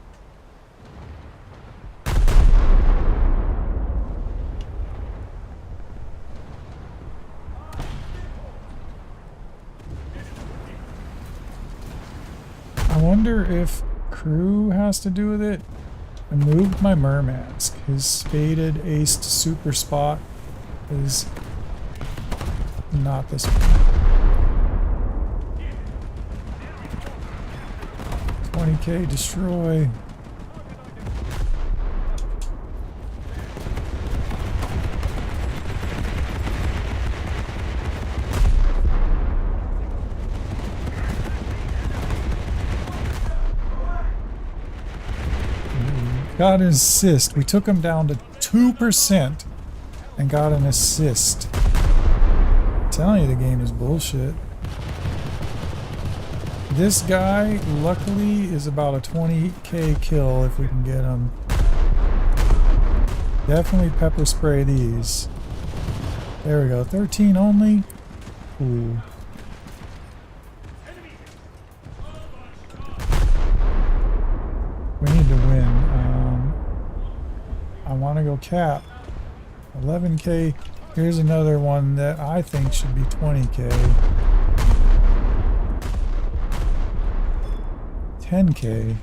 I wonder if crew has to do with it. I moved my mermask. His faded aced super spot is not this one. 20k destroy. Got an assist. We took him down to 2% and got an assist. I'm telling you, the game is bullshit. This guy, luckily, is about a 20k kill if we can get him. Definitely pepper spray these. There we go. 13 only. Ooh. We need to win. I want to go cap. 11k. Here's another one that I think should be 20k. 10k.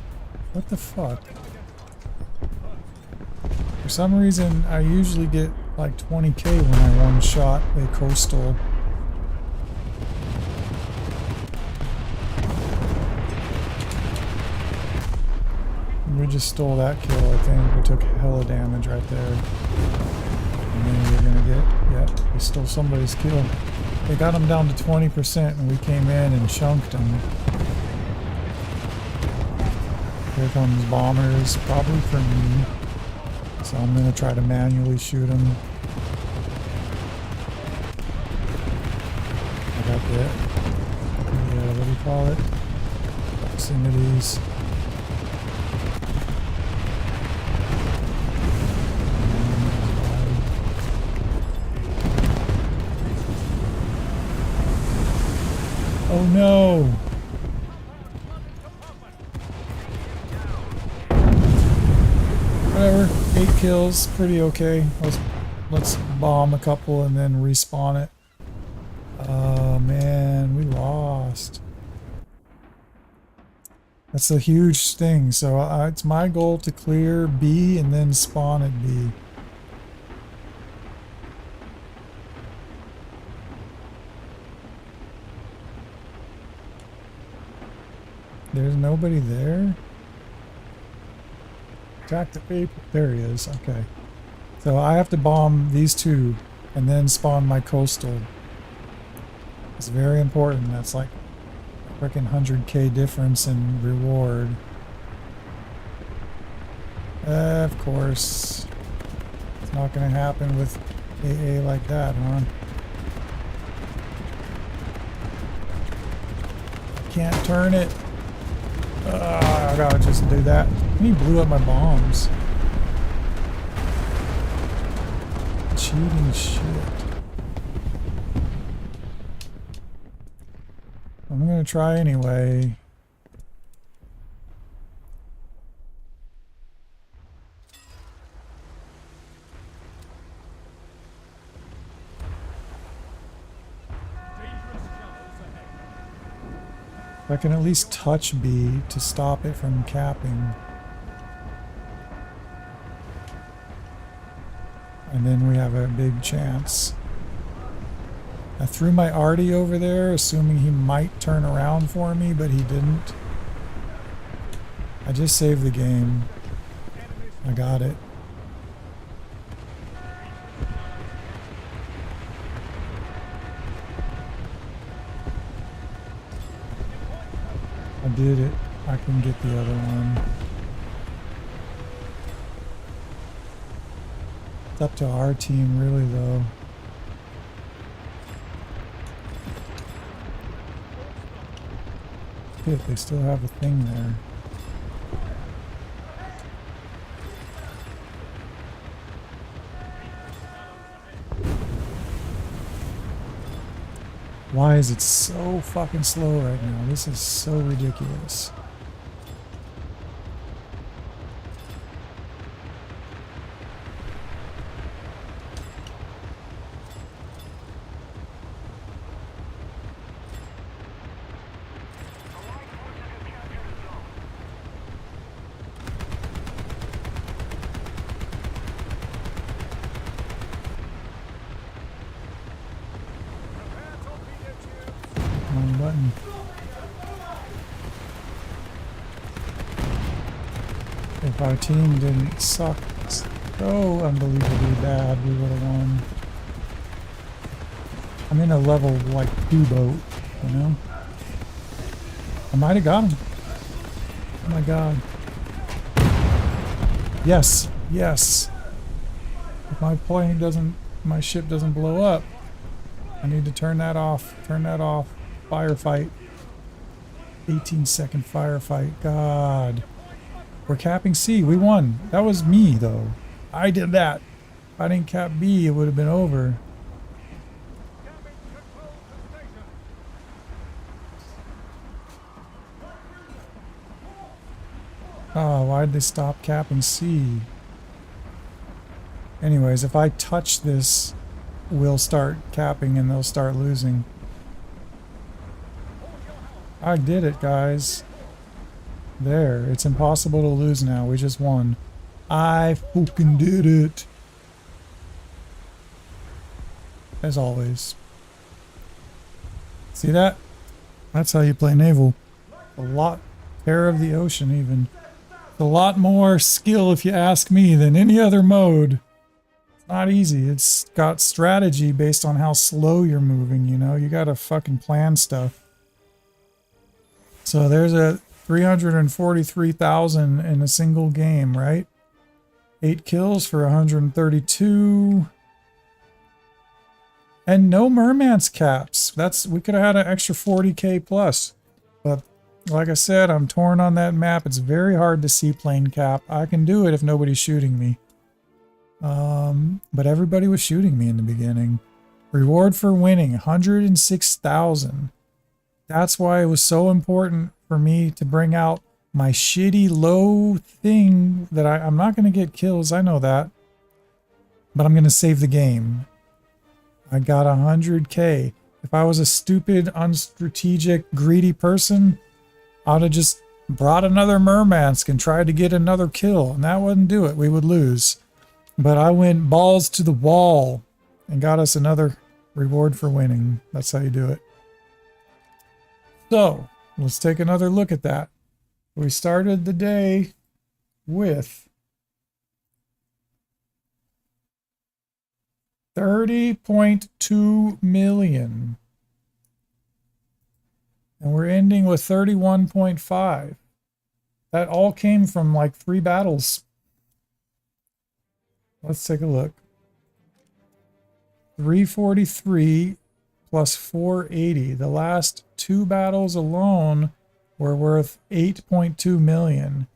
What the fuck? For some reason, I usually get like 20k when I one shot a coastal. We just stole that kill, I think. We took hella damage right there. And then we're gonna get, yeah, we stole somebody's kill. They got him down to 20% and we came in and chunked him. Here comes bombers, probably for me. So I'm gonna try to manually shoot him. I got that. Yeah, what do you call it? Proximities. Oh no! Whatever, 8 kills, pretty okay. Let's bomb a couple and then respawn it. Oh man, we lost. That's a huge thing, so it's my goal to clear B and then spawn at B. There's nobody there? Attack the paper. There he is. Okay. So I have to bomb these two and then spawn my coastal. It's very important. That's like a freaking 100k difference in reward. Of course. It's not going to happen with AA like that, huh? Can't turn it. I gotta just do that. He blew up my bombs. Cheating shit. I'm gonna try anyway. I can at least touch B to stop it from capping. And then we have a big chance. I threw my arty over there, assuming he might turn around for me, but he didn't. I just saved the game. I got it. I did it. I can get the other one. It's up to our team, really, though. Shit, they still have a thing there. Why is it so fucking slow right now? This is so ridiculous. Wrong button. If our team didn't suck so unbelievably bad, we would have won. I'm in a level like 2 boat, you know? I might have got him. Oh my god. Yes, yes. If my plane doesn't, my ship doesn't blow up, I need to turn that off. Turn that off. Firefight. 18-second firefight. God. We're capping C. We won. That was me, though. I did that. If I didn't cap B, it would have been over. Oh, why'd they stop capping C? Anyways, if I touch this, we'll start capping and they'll start losing. I did it, guys. There. It's impossible to lose now. We just won. I fucking did it. As always. See that? That's how you play naval. A lot. Terror of the ocean, even. A lot more skill, if you ask me, than any other mode. It's not easy. It's got strategy based on how slow you're moving, you know? You gotta fucking plan stuff. So there's a 343,000 in a single game, right? 8 kills for 132. And no mermance caps. We could have had an extra 40k plus. But like I said, I'm torn on that map. It's very hard to see plane cap. I can do it if nobody's shooting me. But everybody was shooting me in the beginning. Reward for winning, 106,000. That's why it was so important for me to bring out my shitty low thing that I'm not going to get kills. I know that. But I'm going to save the game. I got 100k. If I was a stupid, unstrategic, greedy person, I'd have just brought another Murmansk and tried to get another kill. And that wouldn't do it. We would lose. But I went balls to the wall and got us another reward for winning. That's how you do it. So, let's take another look at that. We started the day with 30.2 million. And we're ending with 31.5. That all came from like 3 battles. Let's take a look. 343 plus 480. The last 2 battles alone were worth 8.2 million.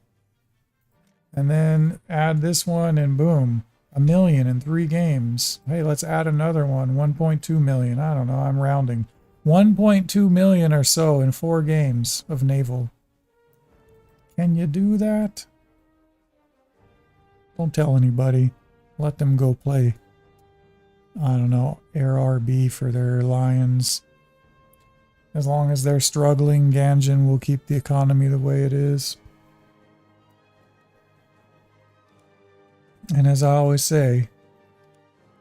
And then add this one and boom, 1 million in 3 games. Hey, let's add another one, 1.2 million. I don't know, I'm rounding. 1.2 million or so in 4 games of naval. Can you do that? Don't tell anybody. Let them go play, I don't know, Air RB for their Lions. As long as they're struggling, Ganjin will keep the economy the way it is. And as I always say,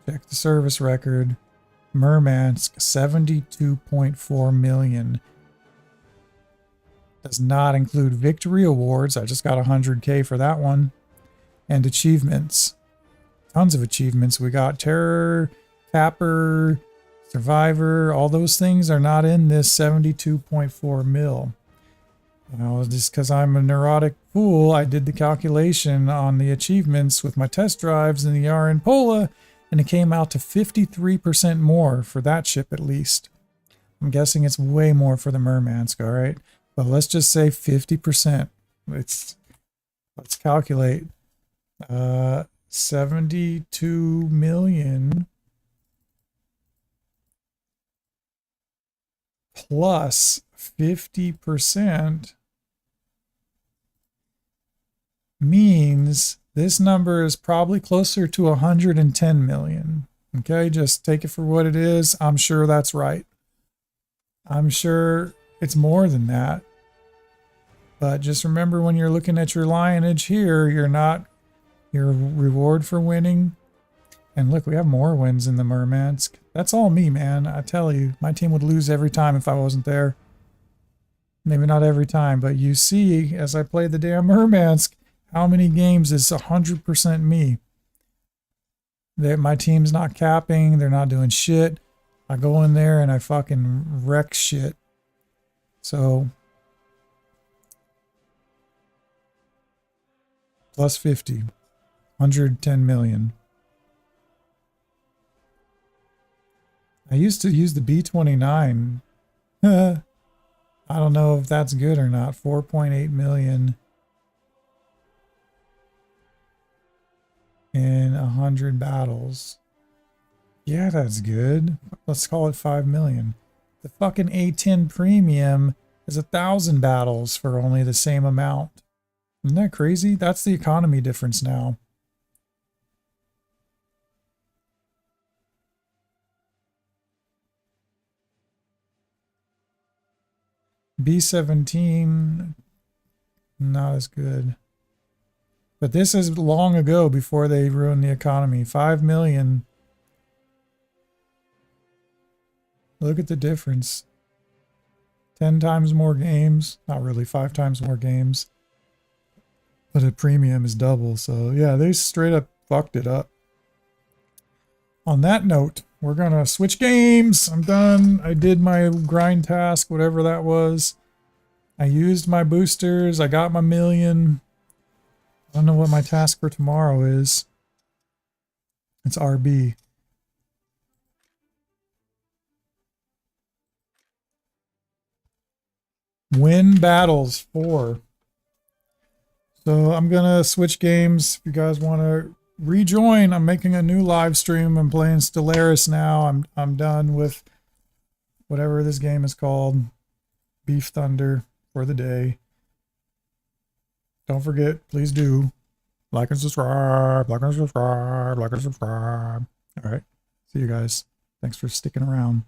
check the service record. Murmansk, 72.4 million. Does not include victory awards. I just got 100k for that one. And achievements. Tons of achievements. We got Terror, Capper, Survivor. All those things are not in this 72.4 mil. Well, just because I'm a neurotic fool, I did the calculation on the achievements with my test drives in the Yaren Pola, and it came out to 53% more for that ship at least. I'm guessing it's way more for the Murmansk, all right? But let's just say 50%. Let's calculate. 72 million plus 50% means this number is probably closer to 110 million. Okay, just take it for what it is. I'm sure that's right. I'm sure it's more than that. But just remember, when you're looking at your lionage here, your reward for winning. And look, we have more wins in the Murmansk. That's all me, man. I tell you, my team would lose every time if I wasn't there. Maybe not every time, but you see, as I play the damn Murmansk, how many games is 100% me. That my team's not capping, they're not doing shit. I go in there and I fucking wreck shit. So plus 50, 110 million. I used to use the B-29. I don't know if that's good or not. 4.8 million in 100 battles. Yeah, that's good. Let's call it 5 million. The fucking A10 Premium is 1,000 battles for only the same amount. Isn't that crazy? That's the economy difference now. B-17, not as good. But this is long ago, before they ruined the economy. 5 million. Look at the difference. 10 times more games. Not really, 5 times more games. But a premium is double. So yeah, they straight up fucked it up. On that note, we're going to switch games. I'm done. I did my grind task, whatever that was. I used my boosters. I got my million. I don't know what my task for tomorrow is. It's RB. Win battles 4. So I'm going to switch games. If you guys want to rejoin, I'm making a new live stream. I'm playing Stellaris now. I'm done with whatever this game is called. Beef Thunder for the day. Don't forget, please do like and subscribe, like and subscribe, like and subscribe. All right. See you guys. Thanks for sticking around.